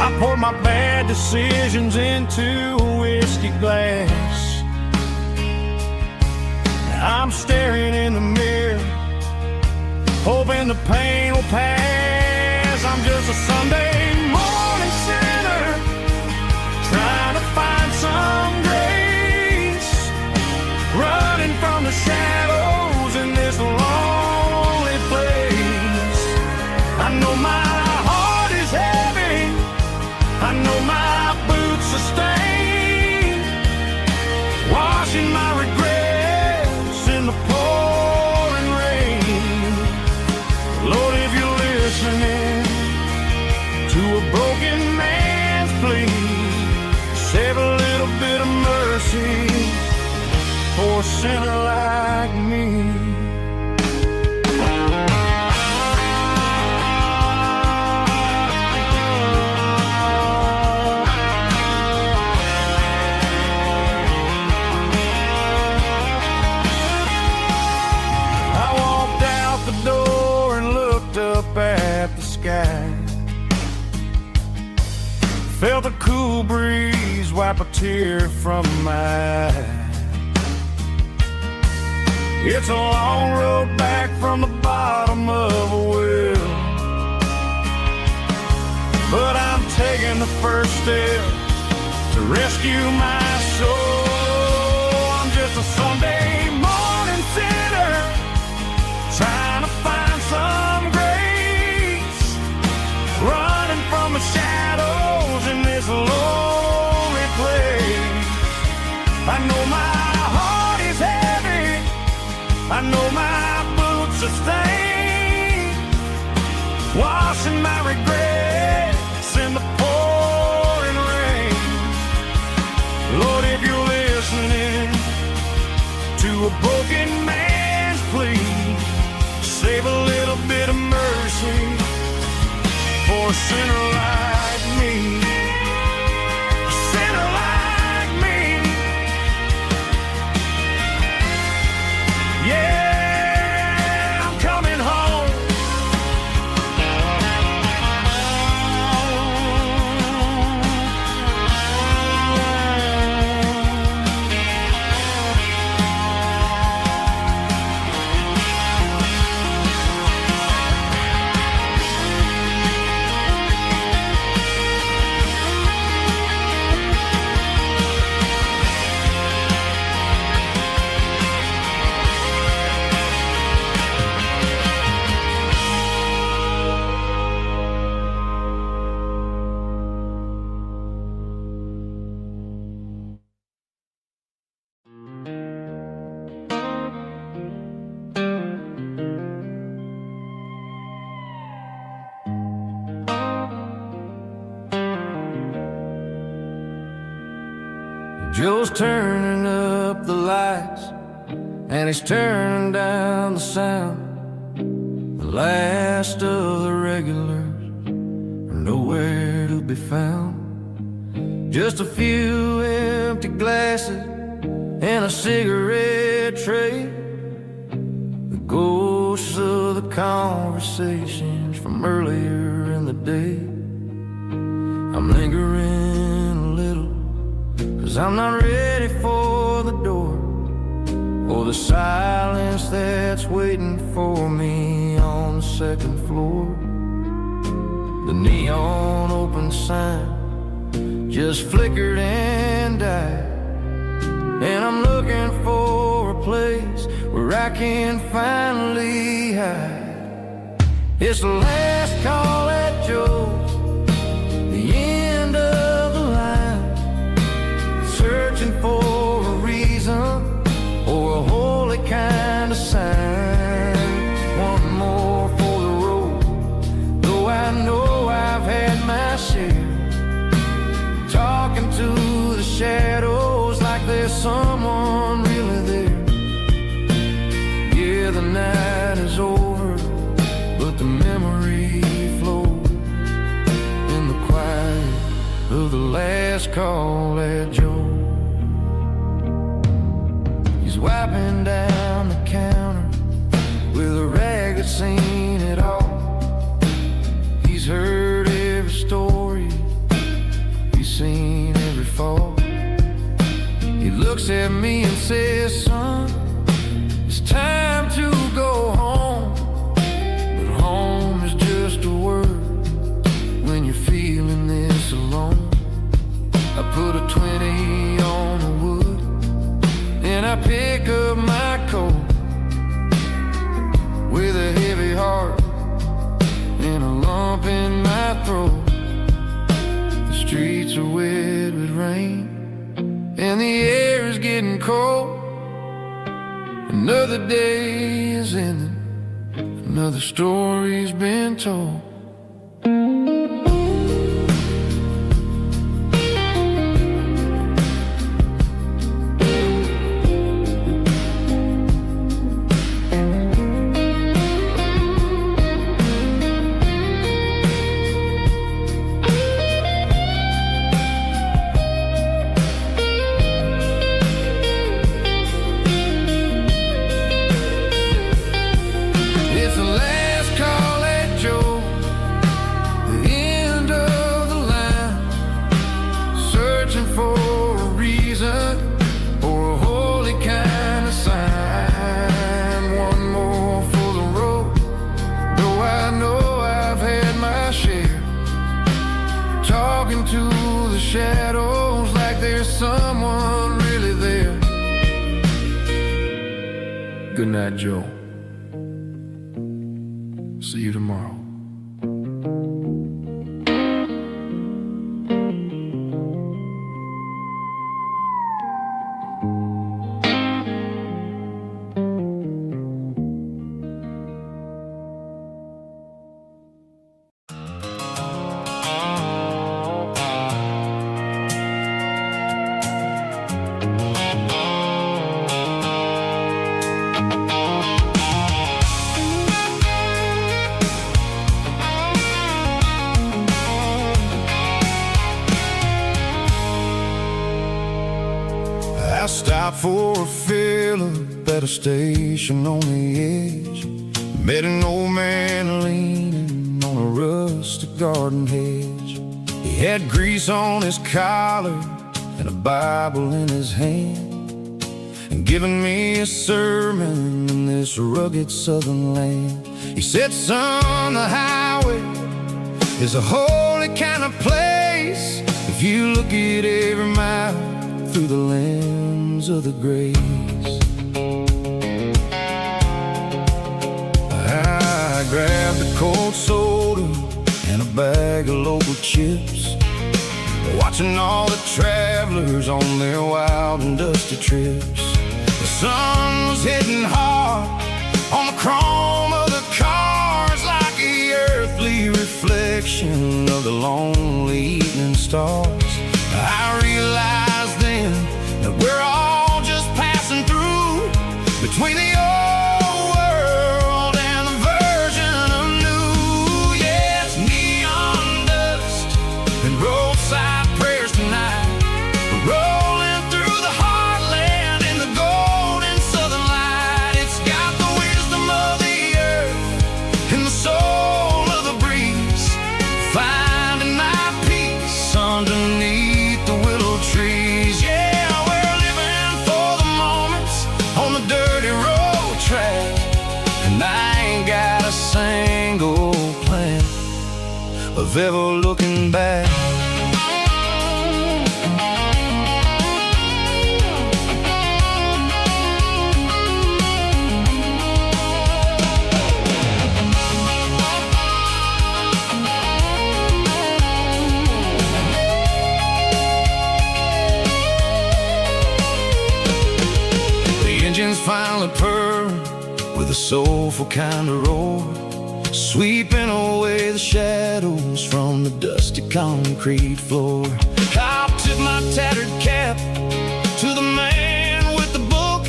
I pour my bad decisions into a whiskey glass. I'm staring in the mirror, hoping the pain will pass. I'm just a Sunday morning sinner, trying to find some grace, running from the shadows in this lonely place. I know my heart is heavy, I know my boots are stained, washing my regrets in the pouring rain. Lord, if you're listening to a broken man's plea, save a little bit of mercy for a sinner like me. I walked out the door and looked up at the sky. Felt a cool breeze wipe a tear from my eye. It's a long road back from the bottom of a well, but I'm taking the first step to rescue my soul. I'm just a Sunday morning sinner trying to find some grace, running from the shadows in this lonely place. I know my heart is heavy, I know my boots are stained, washing my regrets in the pouring rain. Lord, if you're listening to a broken man's plea, save a little bit of mercy for a sinner like me. A sinner like me. Yeah, I'm coming home. Joe's turning up the lights and he's turning down the sound. The last of the regulars are nowhere to be found. Just a few empty glasses and a cigarette tray, the ghosts of the conversations from earlier in the day. I'm lingering a little, 'cause I'm not ready for the door, or the silence that's waiting for me on the second floor. The neon open sign just flickered and died, and I'm looking for a place where I can finally hide. It's the last call at Joe's, the end of the line, searching for a reason or a holy kind of sign. One more for the road, though I know I've had my share, talking to the shadows like there's someone really there. Yeah, the night is over, but the memory flows in the quiet of the last call at Joe. He's wiping down the counter with a rag that's seen it all. He's heard every story, he's seen every fall. He looks at me and says, son, it's time to go home. But home is just a word when you're feeling this alone. I put a 20 on the wood and I pick up my coat with a heavy heart and a lump in my throat. The streets are wet with rain and the air is getting cold. Another day is ending, another story's been told. It's the last call at Joe. into the shadows like there's someone really there. Good night, Joe. See you tomorrow. I stopped for a fill-up at a station on the edge. Met an old man leaning on a rustic garden hedge. He had grease on his collar and a Bible in his hand, and giving me a sermon in this rugged southern land. He said, son, the highway is a holy kind of place if you look at every mile through the lens of the grace. I grabbed a cold soda and a bag of local chips, watching all the travelers on their wild and dusty trips. The sun was hitting hard on the chrome of the cars, like the earthly reflection of the lonely evening stars. I realized then that we're all just passing through between the old world and the version of new. Yeah, it's neon dust and roadside prayers tonight. We're rolling through the heartland in the golden southern light. It's got the wisdom of the earth and the soul of the breeze, finding my peace underneath the willow trees. Yeah, we're living for the moments on the dirty road track, and I ain't got a single plan of ever looking back. Engines finally purr with a soulful kind of roar, sweeping away the shadows from the dusty concrete floor. I'll tip my tattered cap to the man with the book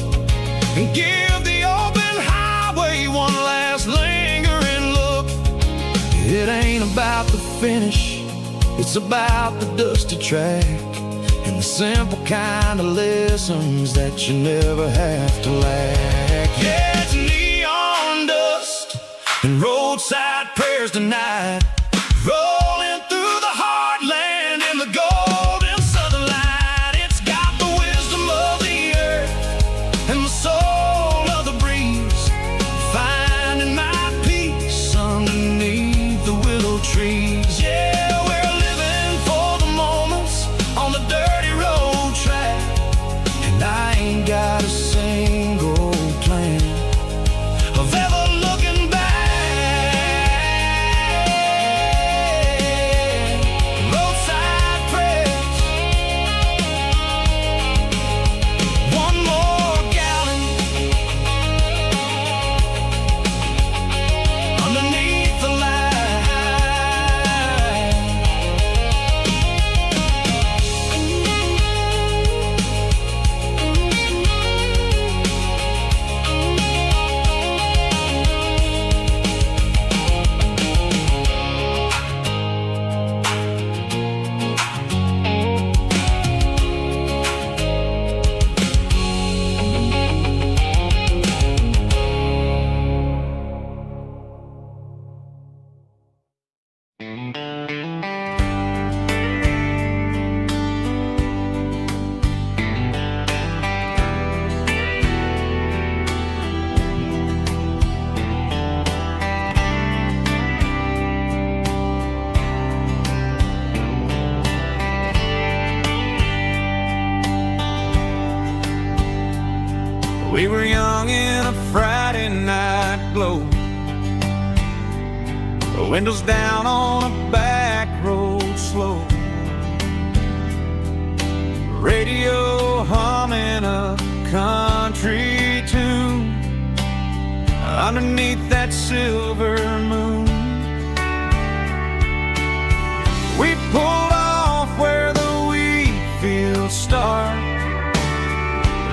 and give the open highway one last lingering look. It ain't about the finish, it's about the dusty track, and the simple kind of lessons that you never have to lack. Yeah, it's neon dust and roadside prayers tonight, rolling through the heartland in the golden southern light. It's got the wisdom of the earth and the soul of the breeze, finding my peace underneath the willow trees. Yeah, we're living for the moments on the dirty road track, and I ain't got a single plan of ever looking back. We were young in a Friday night glow, windows down on a back road slow, radio humming a country tune underneath that silver moon. We pulled off where the wheat fields start,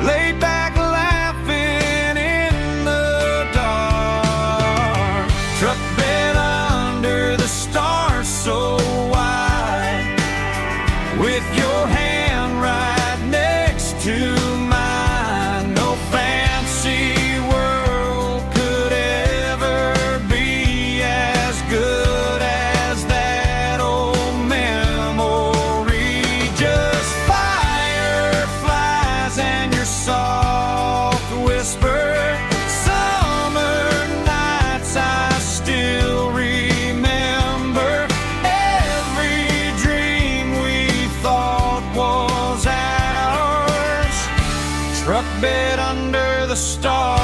laid back laughing in the dark. Truck bed under the stars so wide, with your hand right next to mine. No fancy world could ever be as good as that old memory. Just fireflies and your soft whisper. Summer nights I still remember. Every dream we thought was ours. Truck bed under the stars.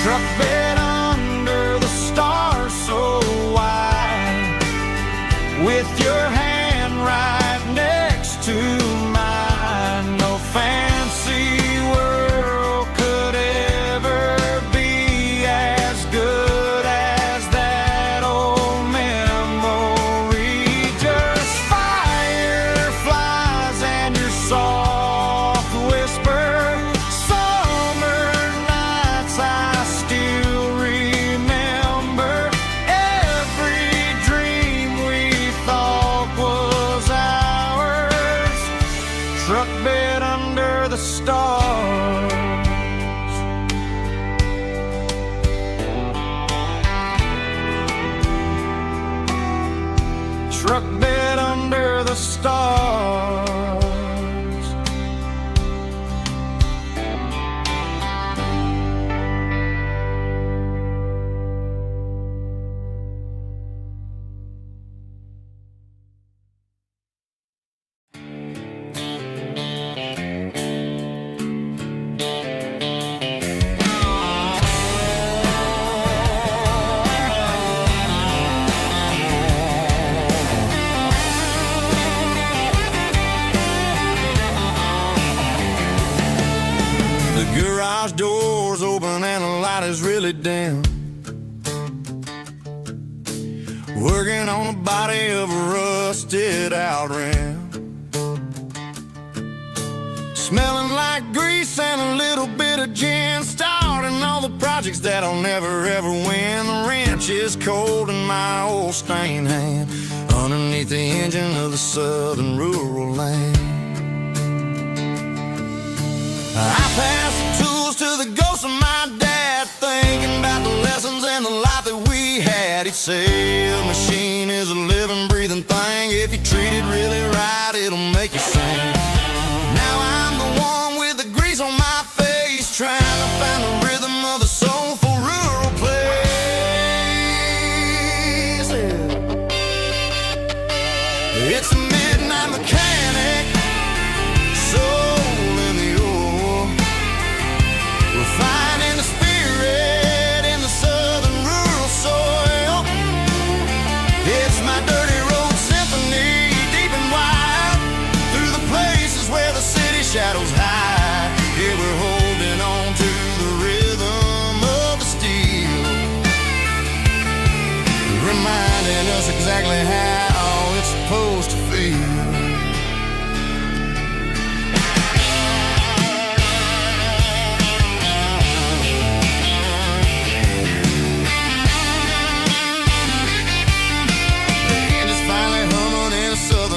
Truck bed under the stars so wide, with your hand right next to mine. No fancy world could ever be as good as that old memory. Just fireflies and your soft whisper. Summer nights I still remember. Every dream we thought was ours. Truck bed under the stars. Truck bed under the stars. The garage door's open and the light is really dim. Working on the body of a rusted out rim. Smelling like grease and a little bit of gin. Starting all the projects that I'll never ever win. The wrench is cold in my old stained hand, underneath the engine of the southern rural land. I pass the tools to the ghost of my dad, thinking about the lessons and the life that we had. He'd say a machine is a living, breathing thing. If you treat it really right, it'll make you sing. Now I'm the one with the grease on my face, trying to find the rhythm of a soulful rural place. It's a midnight mechanic, soul in the ore, refining the spirit in the southern rural soil. It's my dirty road symphony, deep and wide, through the places where the city shadows hide. Yeah, we're holding on to the rhythm of the steel, reminding us exactly how it's supposed to feel.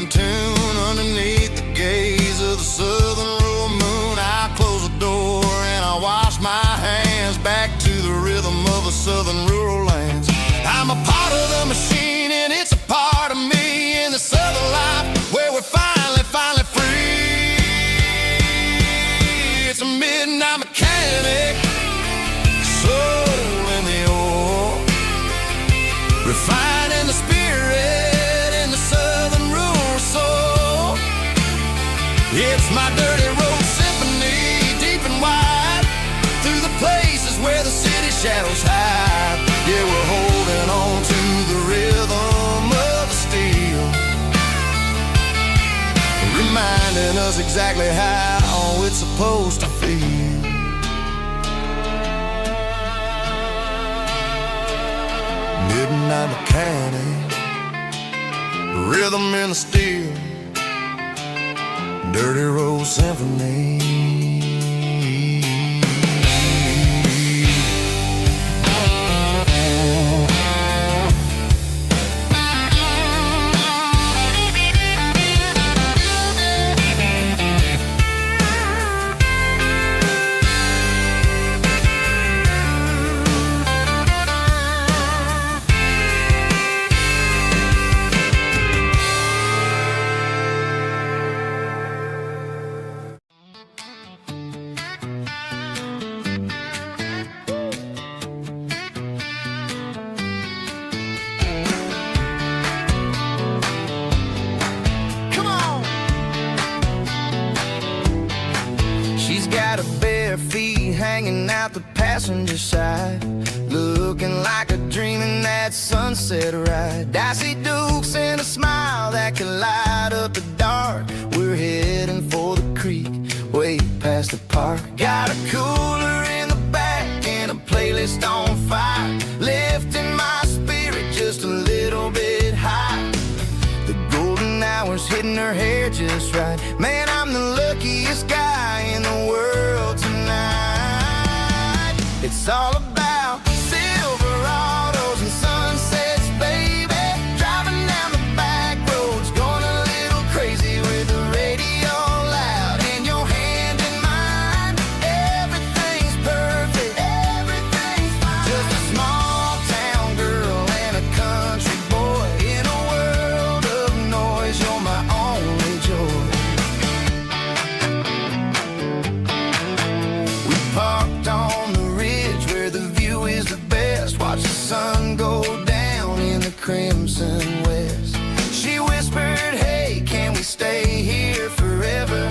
Tune underneath the gaze of the southern rural moon. I close the door and I wash my hands, back to the rhythm of the southern rural lands. I'm a part of the machine and it's a part of refining the spirit in the southern rural soul. It's my dirty road symphony, deep and wide, through the places where the city shadows hide. Yeah, we're holding on to the rhythm of the steel, reminding us exactly how it's supposed to feel. Midnight mechanic, rhythm in the steel, dirty road symphony. Got her bare feet hanging out the passenger side, looking like a dream in that sunset ride. Dicey dukes and a smile that can light up the dark. We're heading for the creek, way past the park. Got a cooler in the back and a playlist on fire, lifting my spirit just a little bit high. The golden hours hitting her hair just right. Man, I'm the luckiest guy in the world tonight. It's all about Silverados and sunsets, baby. Driving down the back roads, going a little crazy with the radio loud and your hand in mine. Everything's perfect, everything's fine. Just a small town girl and a country boy in a world of noise. You're my only joy. We parked on the ridge where the view is the best. Watch the sun go down in the crimson west. She whispered, hey, can we stay here forever?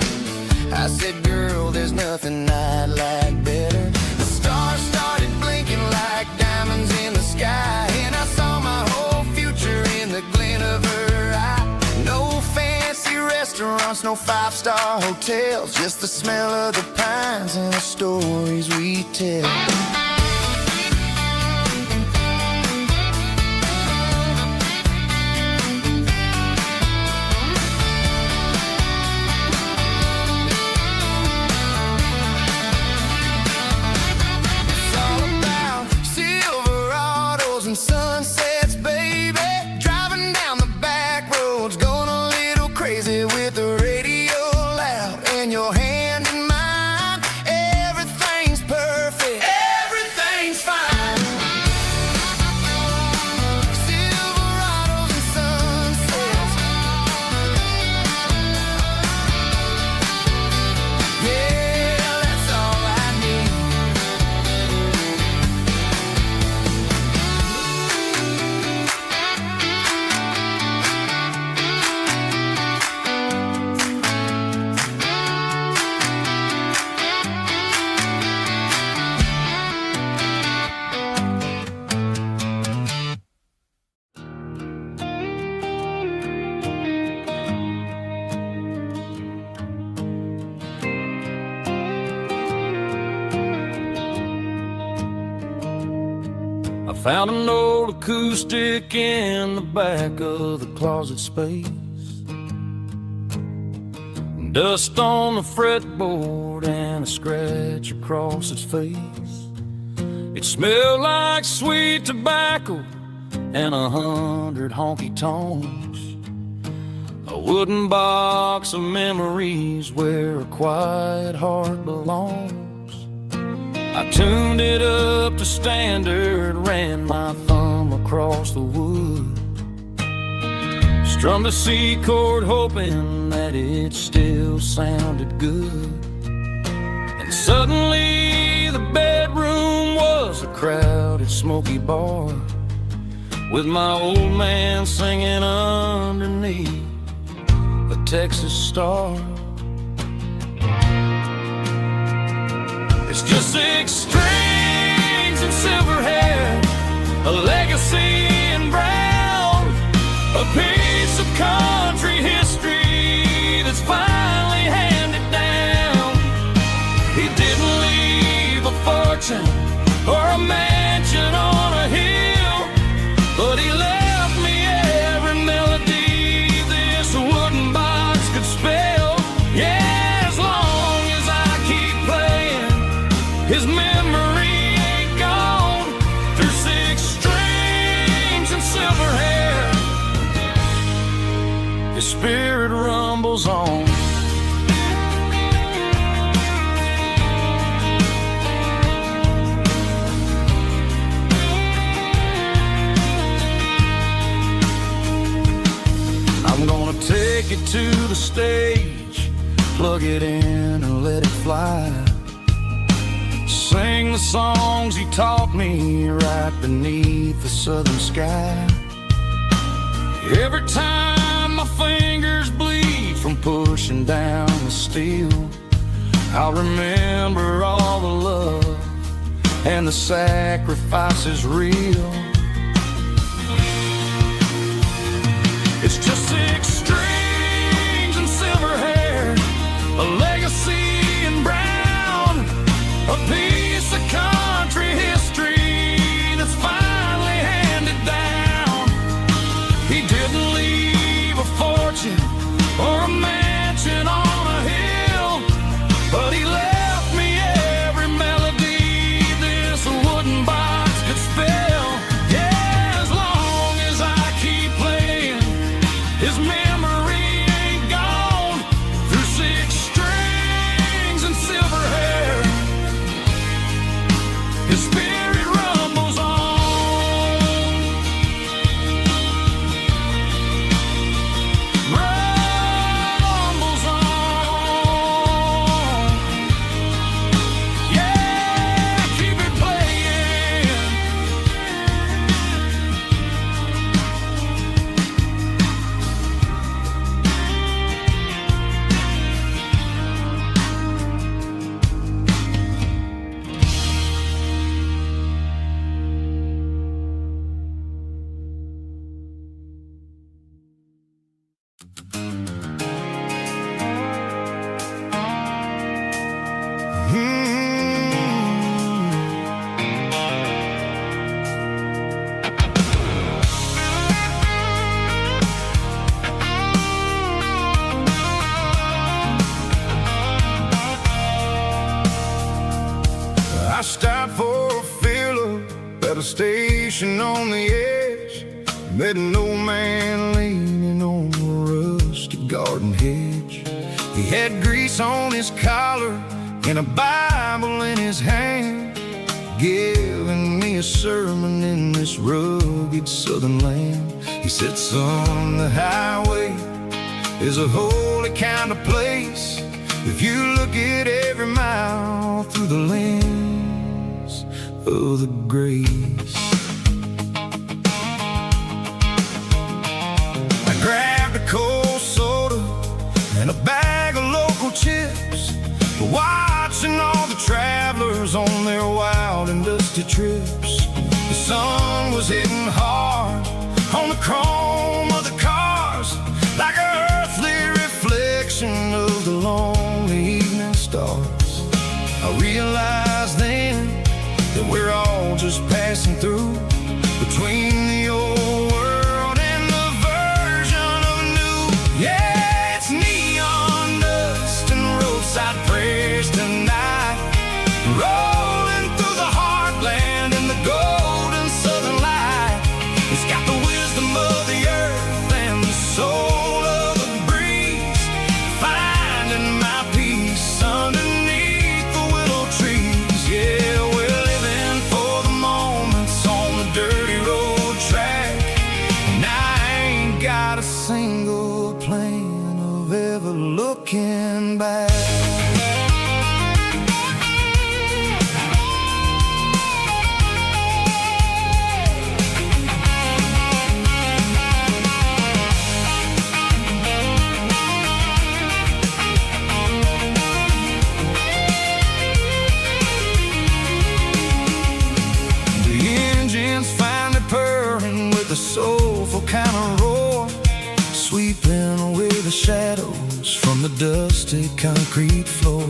I said, girl, there's nothing I'd like better. The stars started blinking like diamonds in the sky, and I saw my whole future in the glint of her eye. No fancy restaurants, no five-star hotels, just the smell of the pines and the stories we tell. It's all about Silverados and sunsets, baby. Driving down the back roads, going a little crazy with the radio loud and your hand in mine. Everything's perfect, everything's fine. Silverados and sunsets, yeah, that's all I need. I found an old acoustic in the back of the closet space. Dust on the fretboard and a scratch across its face. It smelled like sweet tobacco and 100 honky tonks. A wooden box of memories where a quiet heart belongs. I tuned it up to standard, ran my thumb across the wood, strummed a C chord hoping that it still sounded good. And suddenly the bedroom was a crowded, smoky bar. with my old man singing underneath the Texas star. It's just 6 strings and silver hair, a legacy in brown, a piece of country history that's finally handed down. He didn't leave a fortune or a mansion on a hill, but he left me every melody this wooden box could spell. Yeah, as long as I keep playing, his memory ain't gone. Through 6 strings and silver hair, his spirit rumbles on. I'm gonna take it to the stage, plug it in and let it fly. Sing the songs he taught me right beneath the southern sky. Every time my fingers bleed from pushing down the steel, I'll remember all the love and the sacrifices real. It's just 6 strings and silver hair, a legacy in brown, a piece of country history that's finally handed down. He didn't leave a fortune or a mansion on a hill, but he left me every melody this wooden box could spell. Yeah, as long as I keep playing, his memory ain't gone. Through 6 strings and silver hair, his spirit rumbles on. Rumbles on. Yeah, keep it playing. I stopped for a fill-up at a station on the edge. Met an old man leaning on a rusty garden hedge. He had grease on his collar and a Bible in his hand, giving me a sermon in this rugged southern land. He said, son, the highway is a holy kind of place if you look at every mile through the lens of the grace. I grabbed a cold soda and a bag of local chips, watching all the travelers on their wild and dusty trips. The sun was hitting hard on the chrome of the cars, like an earthly reflection of the lonely evening stars. I realized then that we're all just passing through, between the old world and the version of new. Yeah, it's neon dust and roadside prayers tonight, rolling through the heartland in the golden southern light. It's got the wisdom of the earth and the soul of the breeze, finding my peace underneath the willow trees. Yeah, we're living for the moments on the dirty road the dusty concrete floor.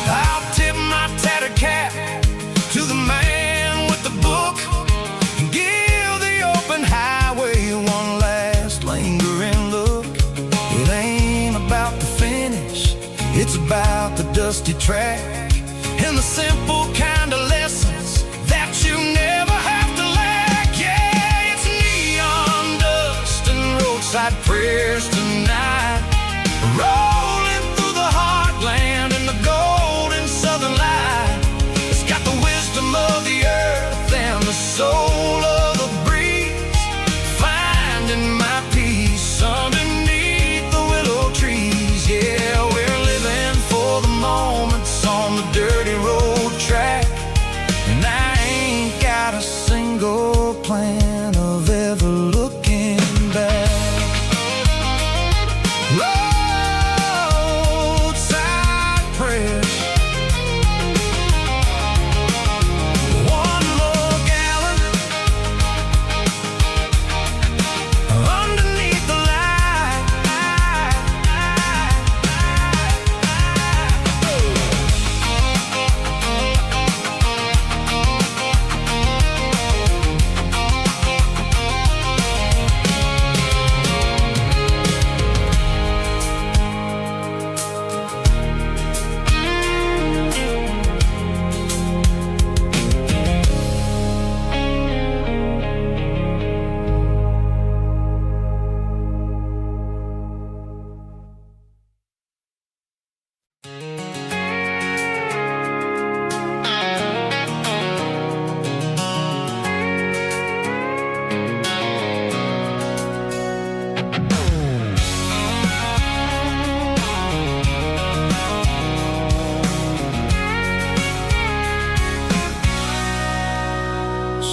I'll tip my tattered cap to the man with the book and give the open highway one last lingering look. It ain't about the finish, it's about the dusty track and the simple kind of lessons that you never have to lack. Yeah, it's neon dust and roadside prayers tonight, rolling through the heartland in the golden southern light. It's got the wisdom of the earth and the soul of the breeze, finding my peace underneath the willow trees. Yeah, we're living for the moments on the dirty road track, and I ain't got a single plan of ever looking back. Roadside prayers, one more gallon underneath the light.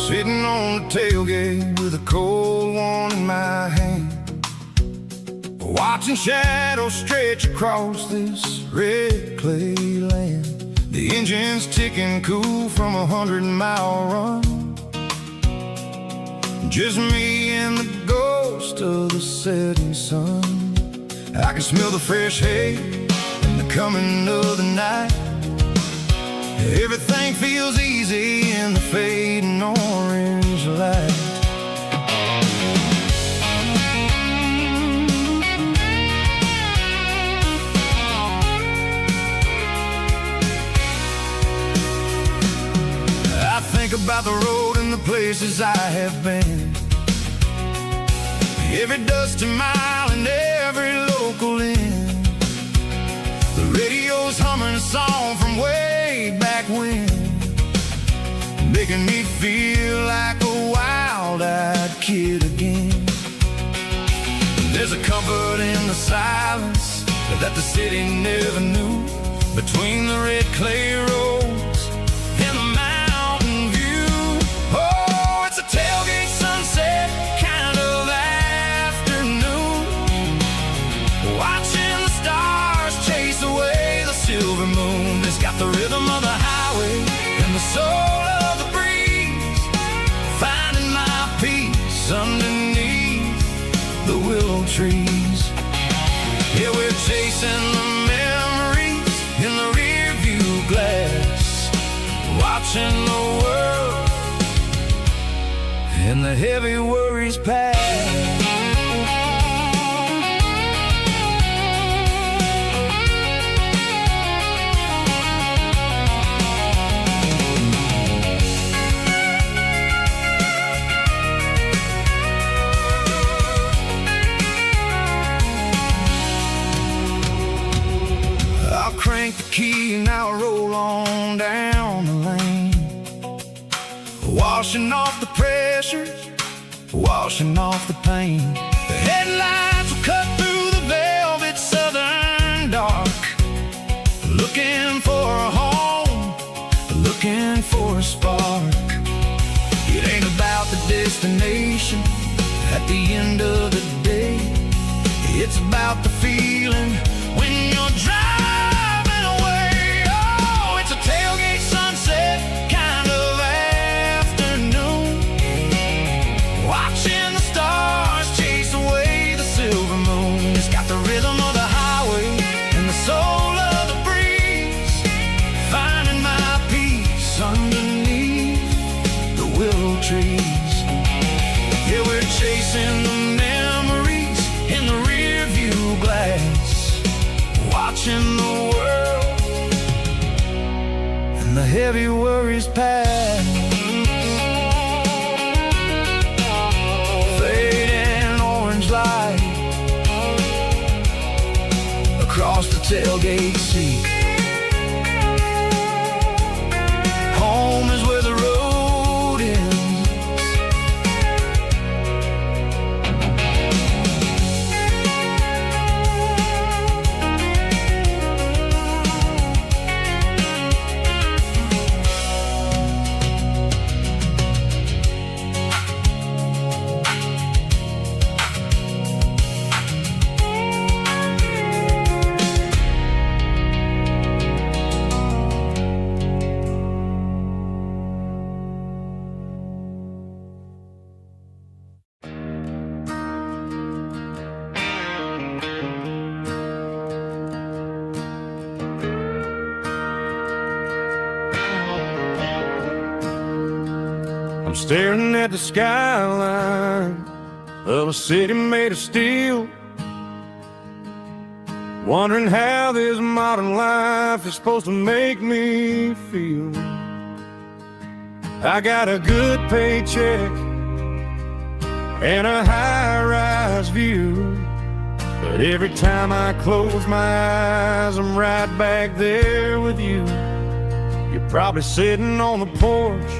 Sitting on the tailgate with a cold one in my hand, watching shadows stretch across this red clay land. The engine's ticking cool from 100-mile run, just me and the ghost of the setting sun. I can smell the fresh hay and the coming of the night. Everything feels easy in the fading orange light. I think about the road and the places I have been, every dusty mile and every local inn. The radio's humming a song from way back when, making me feel like a wild-eyed kid again. There's a comfort in the silence that the city never knew, between the red clay roads and the mountain view. Oh, it's a tailgate sunset kind of afternoon, watching the stars chase away the silver moon. It's got the rhythm of the highway and the soul of the breeze, finding my peace underneath the willow trees. Yeah, we're chasing the memories in the rear view glass, watching the world and the heavy worries pass. Crank the key and I'll roll on down the lane, washing off the pressure, washing off the pain. The headlights will cut through the velvet southern dark, looking for a home, looking for a spark. It ain't about the destination at the end of the day, it's about the feeling when you're driving. Tailgate sunset kind of afternoon, watching the stars chase away the silver moon. It's got the rhythm of the highway and the trees. Yeah, we're chasing the memories in the rear view glass, watching the world and the heavy worries pass. Fading orange light across the tailgate seat. Home is where the road ends. I'm staring at the skyline of a city made of steel, wondering how this modern life is supposed to make me feel. I got a good paycheck and a high-rise view, but every time I close my eyes, I'm right back there with you. You're probably sitting on the porch,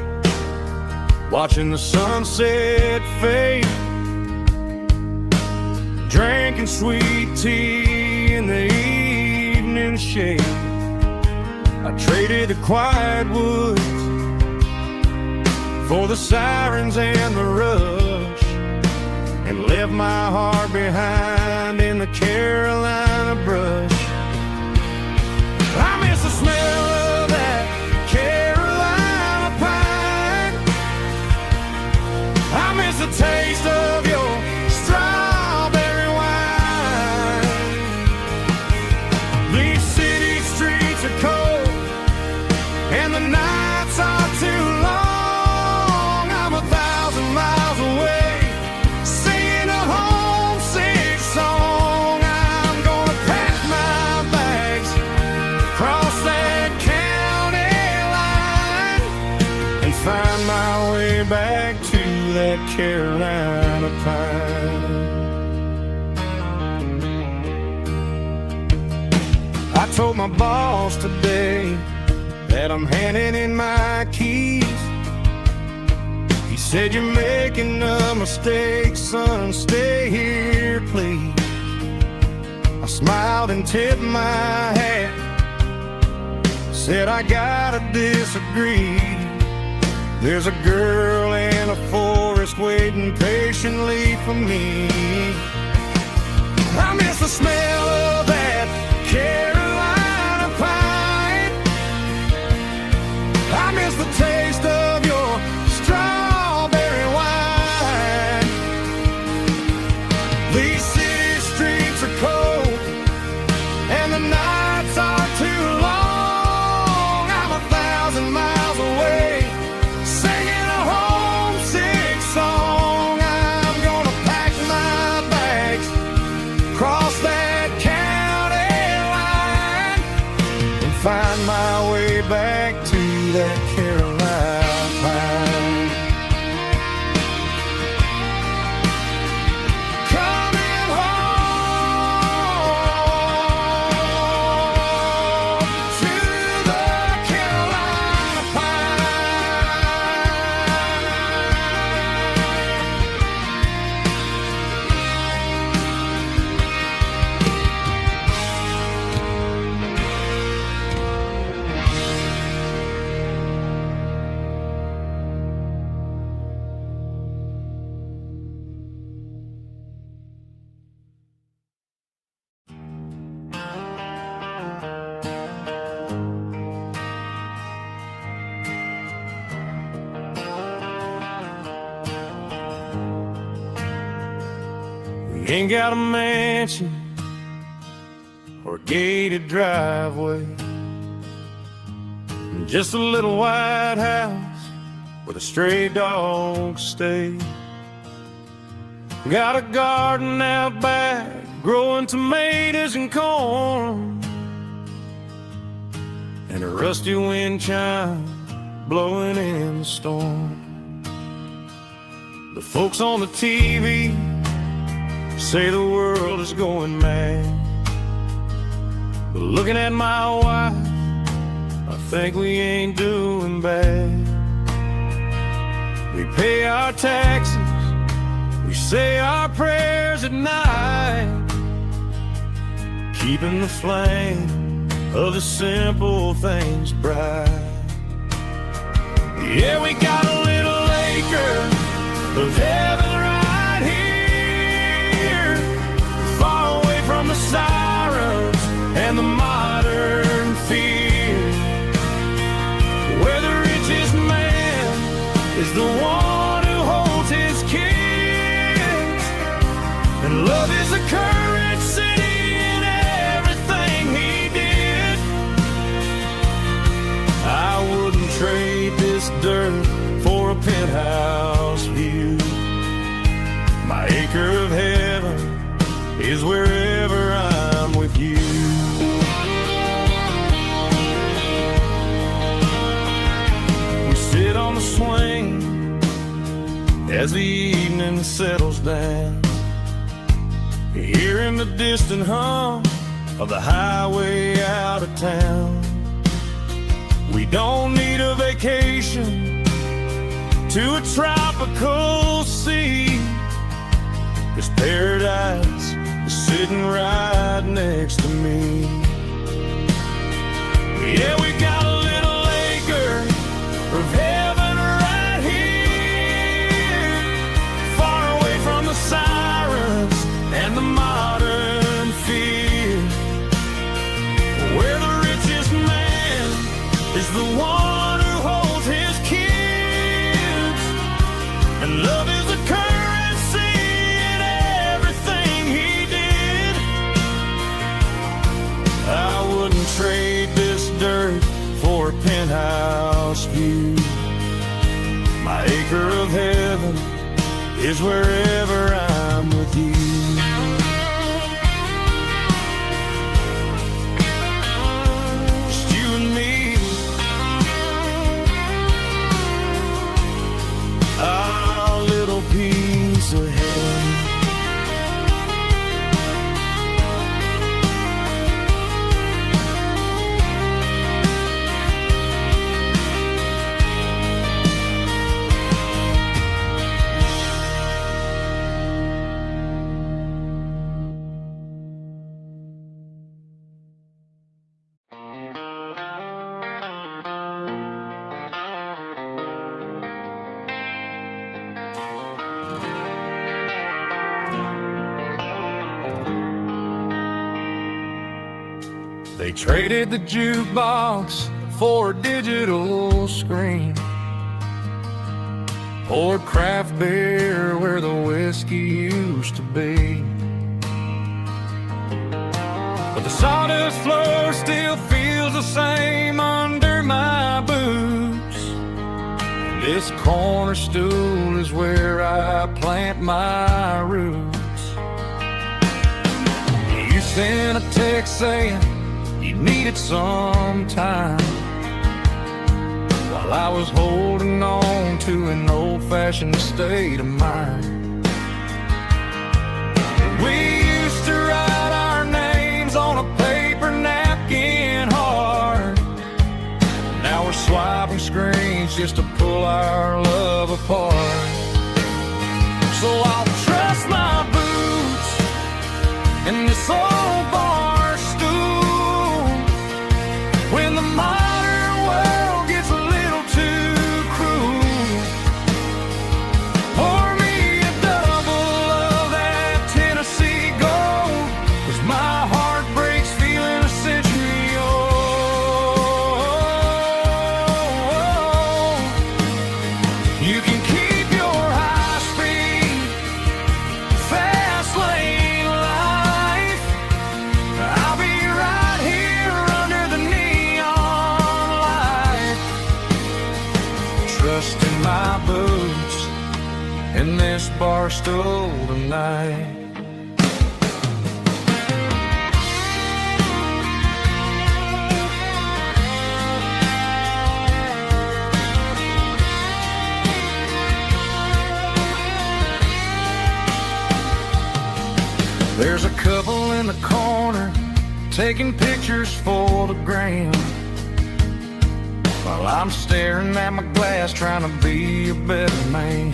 watching the sunset fade, drinking sweet tea in the evening shade. I traded the quiet woods for the sirens and the rush, and left my heart behind in the Carolina brush. I miss the smell of that Carolina pine. I miss the taste of your strawberry wine. These city streets are cold and the nights are too long. I'm 1,000 miles away, singing a homesick song. I'm gonna pack my bags, cross that county line, and find my way back to that Carolina pine. I told my boss today that I'm handing in my keys. He said, "You're making a mistake, son, stay here, please." I smiled and tipped my hat, said, "I gotta disagree. There's a girl in a forest waiting patiently for me." I miss the smell of that Carolina pine. I miss the taste of your strawberry wine. These city streets are cold and the nights are too long. I'm 1,000 miles away, singing a homesick song. I'm gonna pack my bags, cross that county line, and find my way back to that Carolina pine. Coming home to the Carolina We ain't got a mansion or a gated driveway, just a little white house where the stray dogs stay. Got a garden out back, growing tomatoes and corn, and a rusty wind chime blowing in the storm. The folks on the TV say the world is going mad, but looking at my wife, I think we ain't doing bad. We pay our taxes, we say our prayers at night, keeping the flame of the simple things bright. Yeah, we got a little acre of heaven right here, far away from the sirens and the modern fear, where the richest man is the one who holds his kids, and love is the currency in everything he did. I wouldn't trade this dirt for a penthouse view. My acre of heaven is wherever I'm with you. We sit on the swing as the evening settles down, hearing the distant hum of the highway out of town. We don't need a vacation to a tropical sea, 'cause paradise is sitting right next to me. Yeah, we got a little acre of heaven right here, far away from the sirens and the modern fear, where the richest man is the one who holds his kids, and love is the currency in everything he did. I wouldn't trade this dirt for a penthouse view. My acre of heaven is wherever I'm with you. Just you and me, our little piece of heaven. They traded the jukebox for a digital screen, poured craft beer where the whiskey used to be, but the sawdust floor still feels the same under my boots. This corner stool is where I plant my roots. You sent a text saying you needed some time, while I was holding on to an old-fashioned state of mind. We used to write our names on a paper napkin hard. Now we're swiping screens just to pull our love apart. So I'll trust my boots and this old bar stool when the modern world gets a little too cruel. Pour me a double of that Tennessee Gold, 'cause my heart breaks feeling a century old. You can keep your this bar stool tonight. There's a couple in the corner taking pictures for the gram, while I'm staring at my glass trying to be a better man.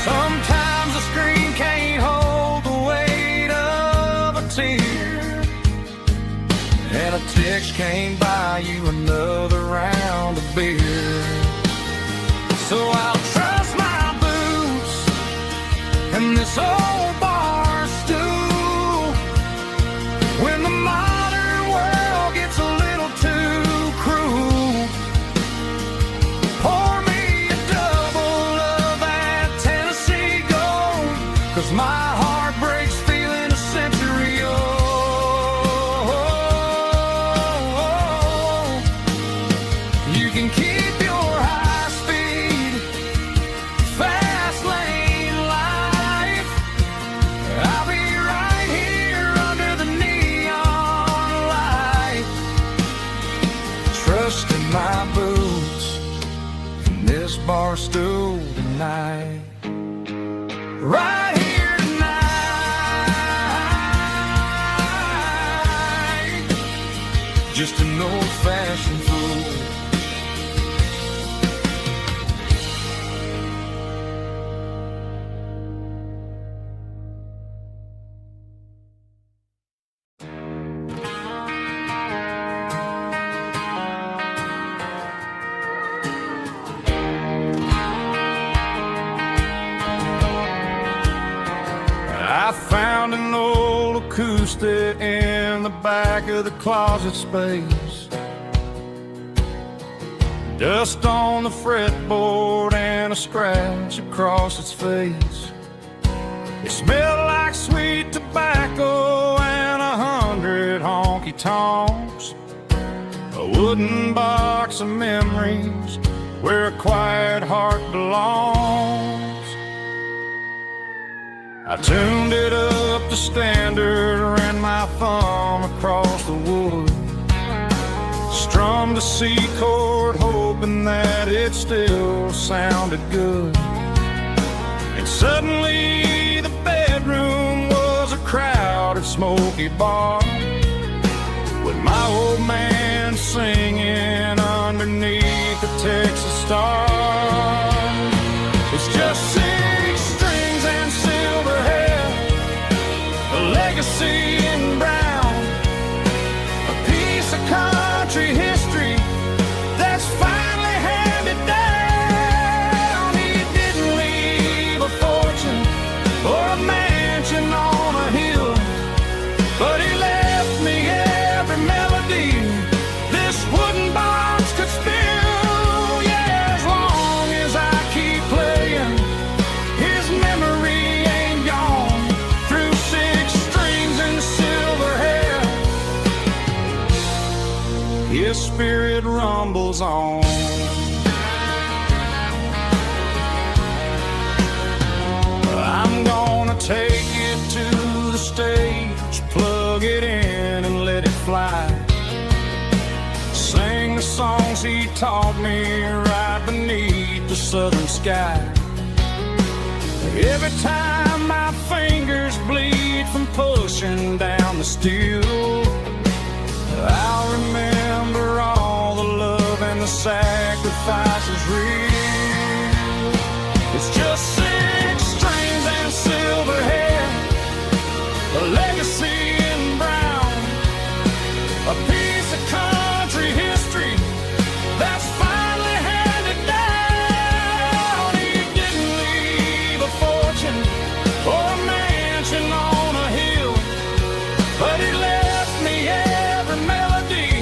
Sometimes the screen can't hold the weight of a tear, and a text can't buy you another round of beer. So I'll trust my boots and this old bar stool when the modern world gets a little too cruel. Pour me a double of that Tennessee Gold, 'cause my heart breaks feeling a century old. You can keep your high speed, fast lane life. I'll be right here under the neon light, trusting my boots in this bar stool tonight. Right here tonight, just an old-fashioned fool. I found an old acoustic in the back of the closet space. Dust on the fretboard and a scratch across its face. It smelled like sweet tobacco and 100 honky-tonks. A wooden box of memories where a quiet heart belongs. I tuned it up to standard, ran my thumb across the wood, strummed a C chord hoping that it still sounded good. And suddenly the bedroom was a crowded smoky bar, with my old man singing underneath the Texas star. It's just 6 strings and silver hair, a legacy in brown, a piece of country history that's finally handed down. He didn't leave a fortune or a mansion on a hill, but he left me every melody this wooden box could spill. Yeah, as long as I keep playing, his memory ain't gone. Through 6 strings and silver hair, his spirit rumbles on. I'm gonna take it to the stage, plug it in and let it fly. Sing the songs he taught me right beneath the southern sky. Every time my fingers bleed from pushing down the steel, I'll remember all the love and the sacrifices real. It's just 6 strings and silver hair, a legacy in brown, a piece of country history that's finally handed down. He didn't leave a fortune or a mansion on a hill, but he left me every melody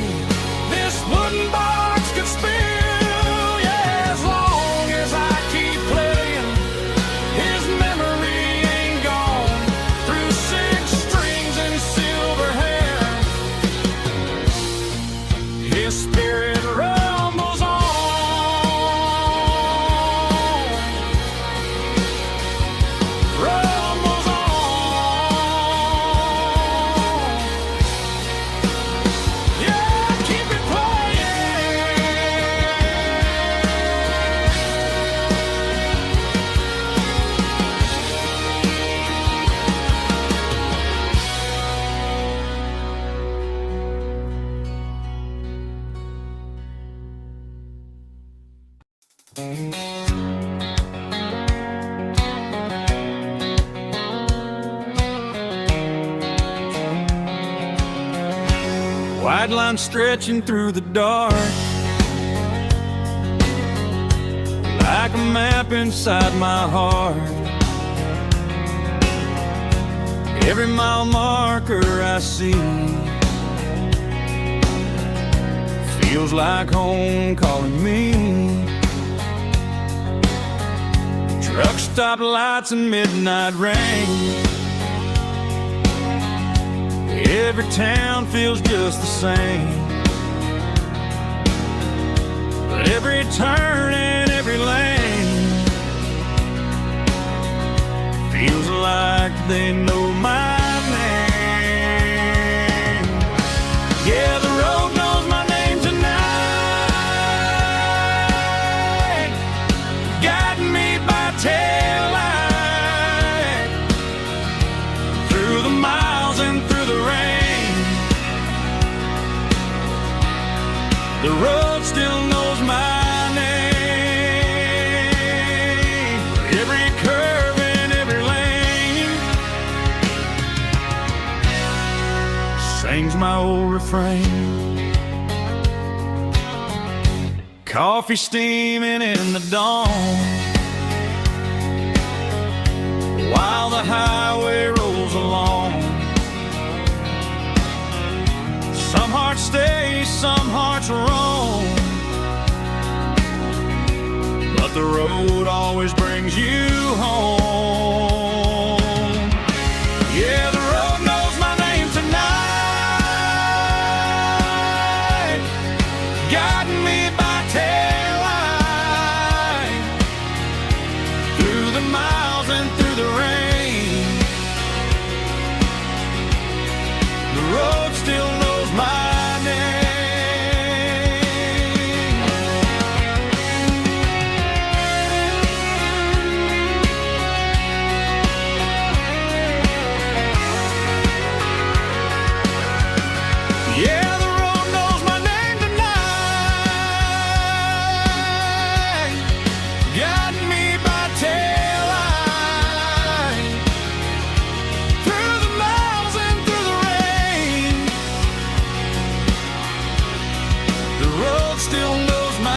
this wooden box could spill. Yeah, as long White line stretching through the dark, like a map inside my heart. Every mile marker I see feels like home calling me. Truck stop lights and midnight rain. Every town feels just the same, but every turn and every lane feels like they know my name. Yeah, the road knows my name tonight, guiding me by taillight through the miles and through the rain. The road still knows my name. Every curve and every lane sings my old refrain. Coffee steaming in the dawn, while the highway rolls along. Some hearts stay, some hearts roam, but the road always brings you home.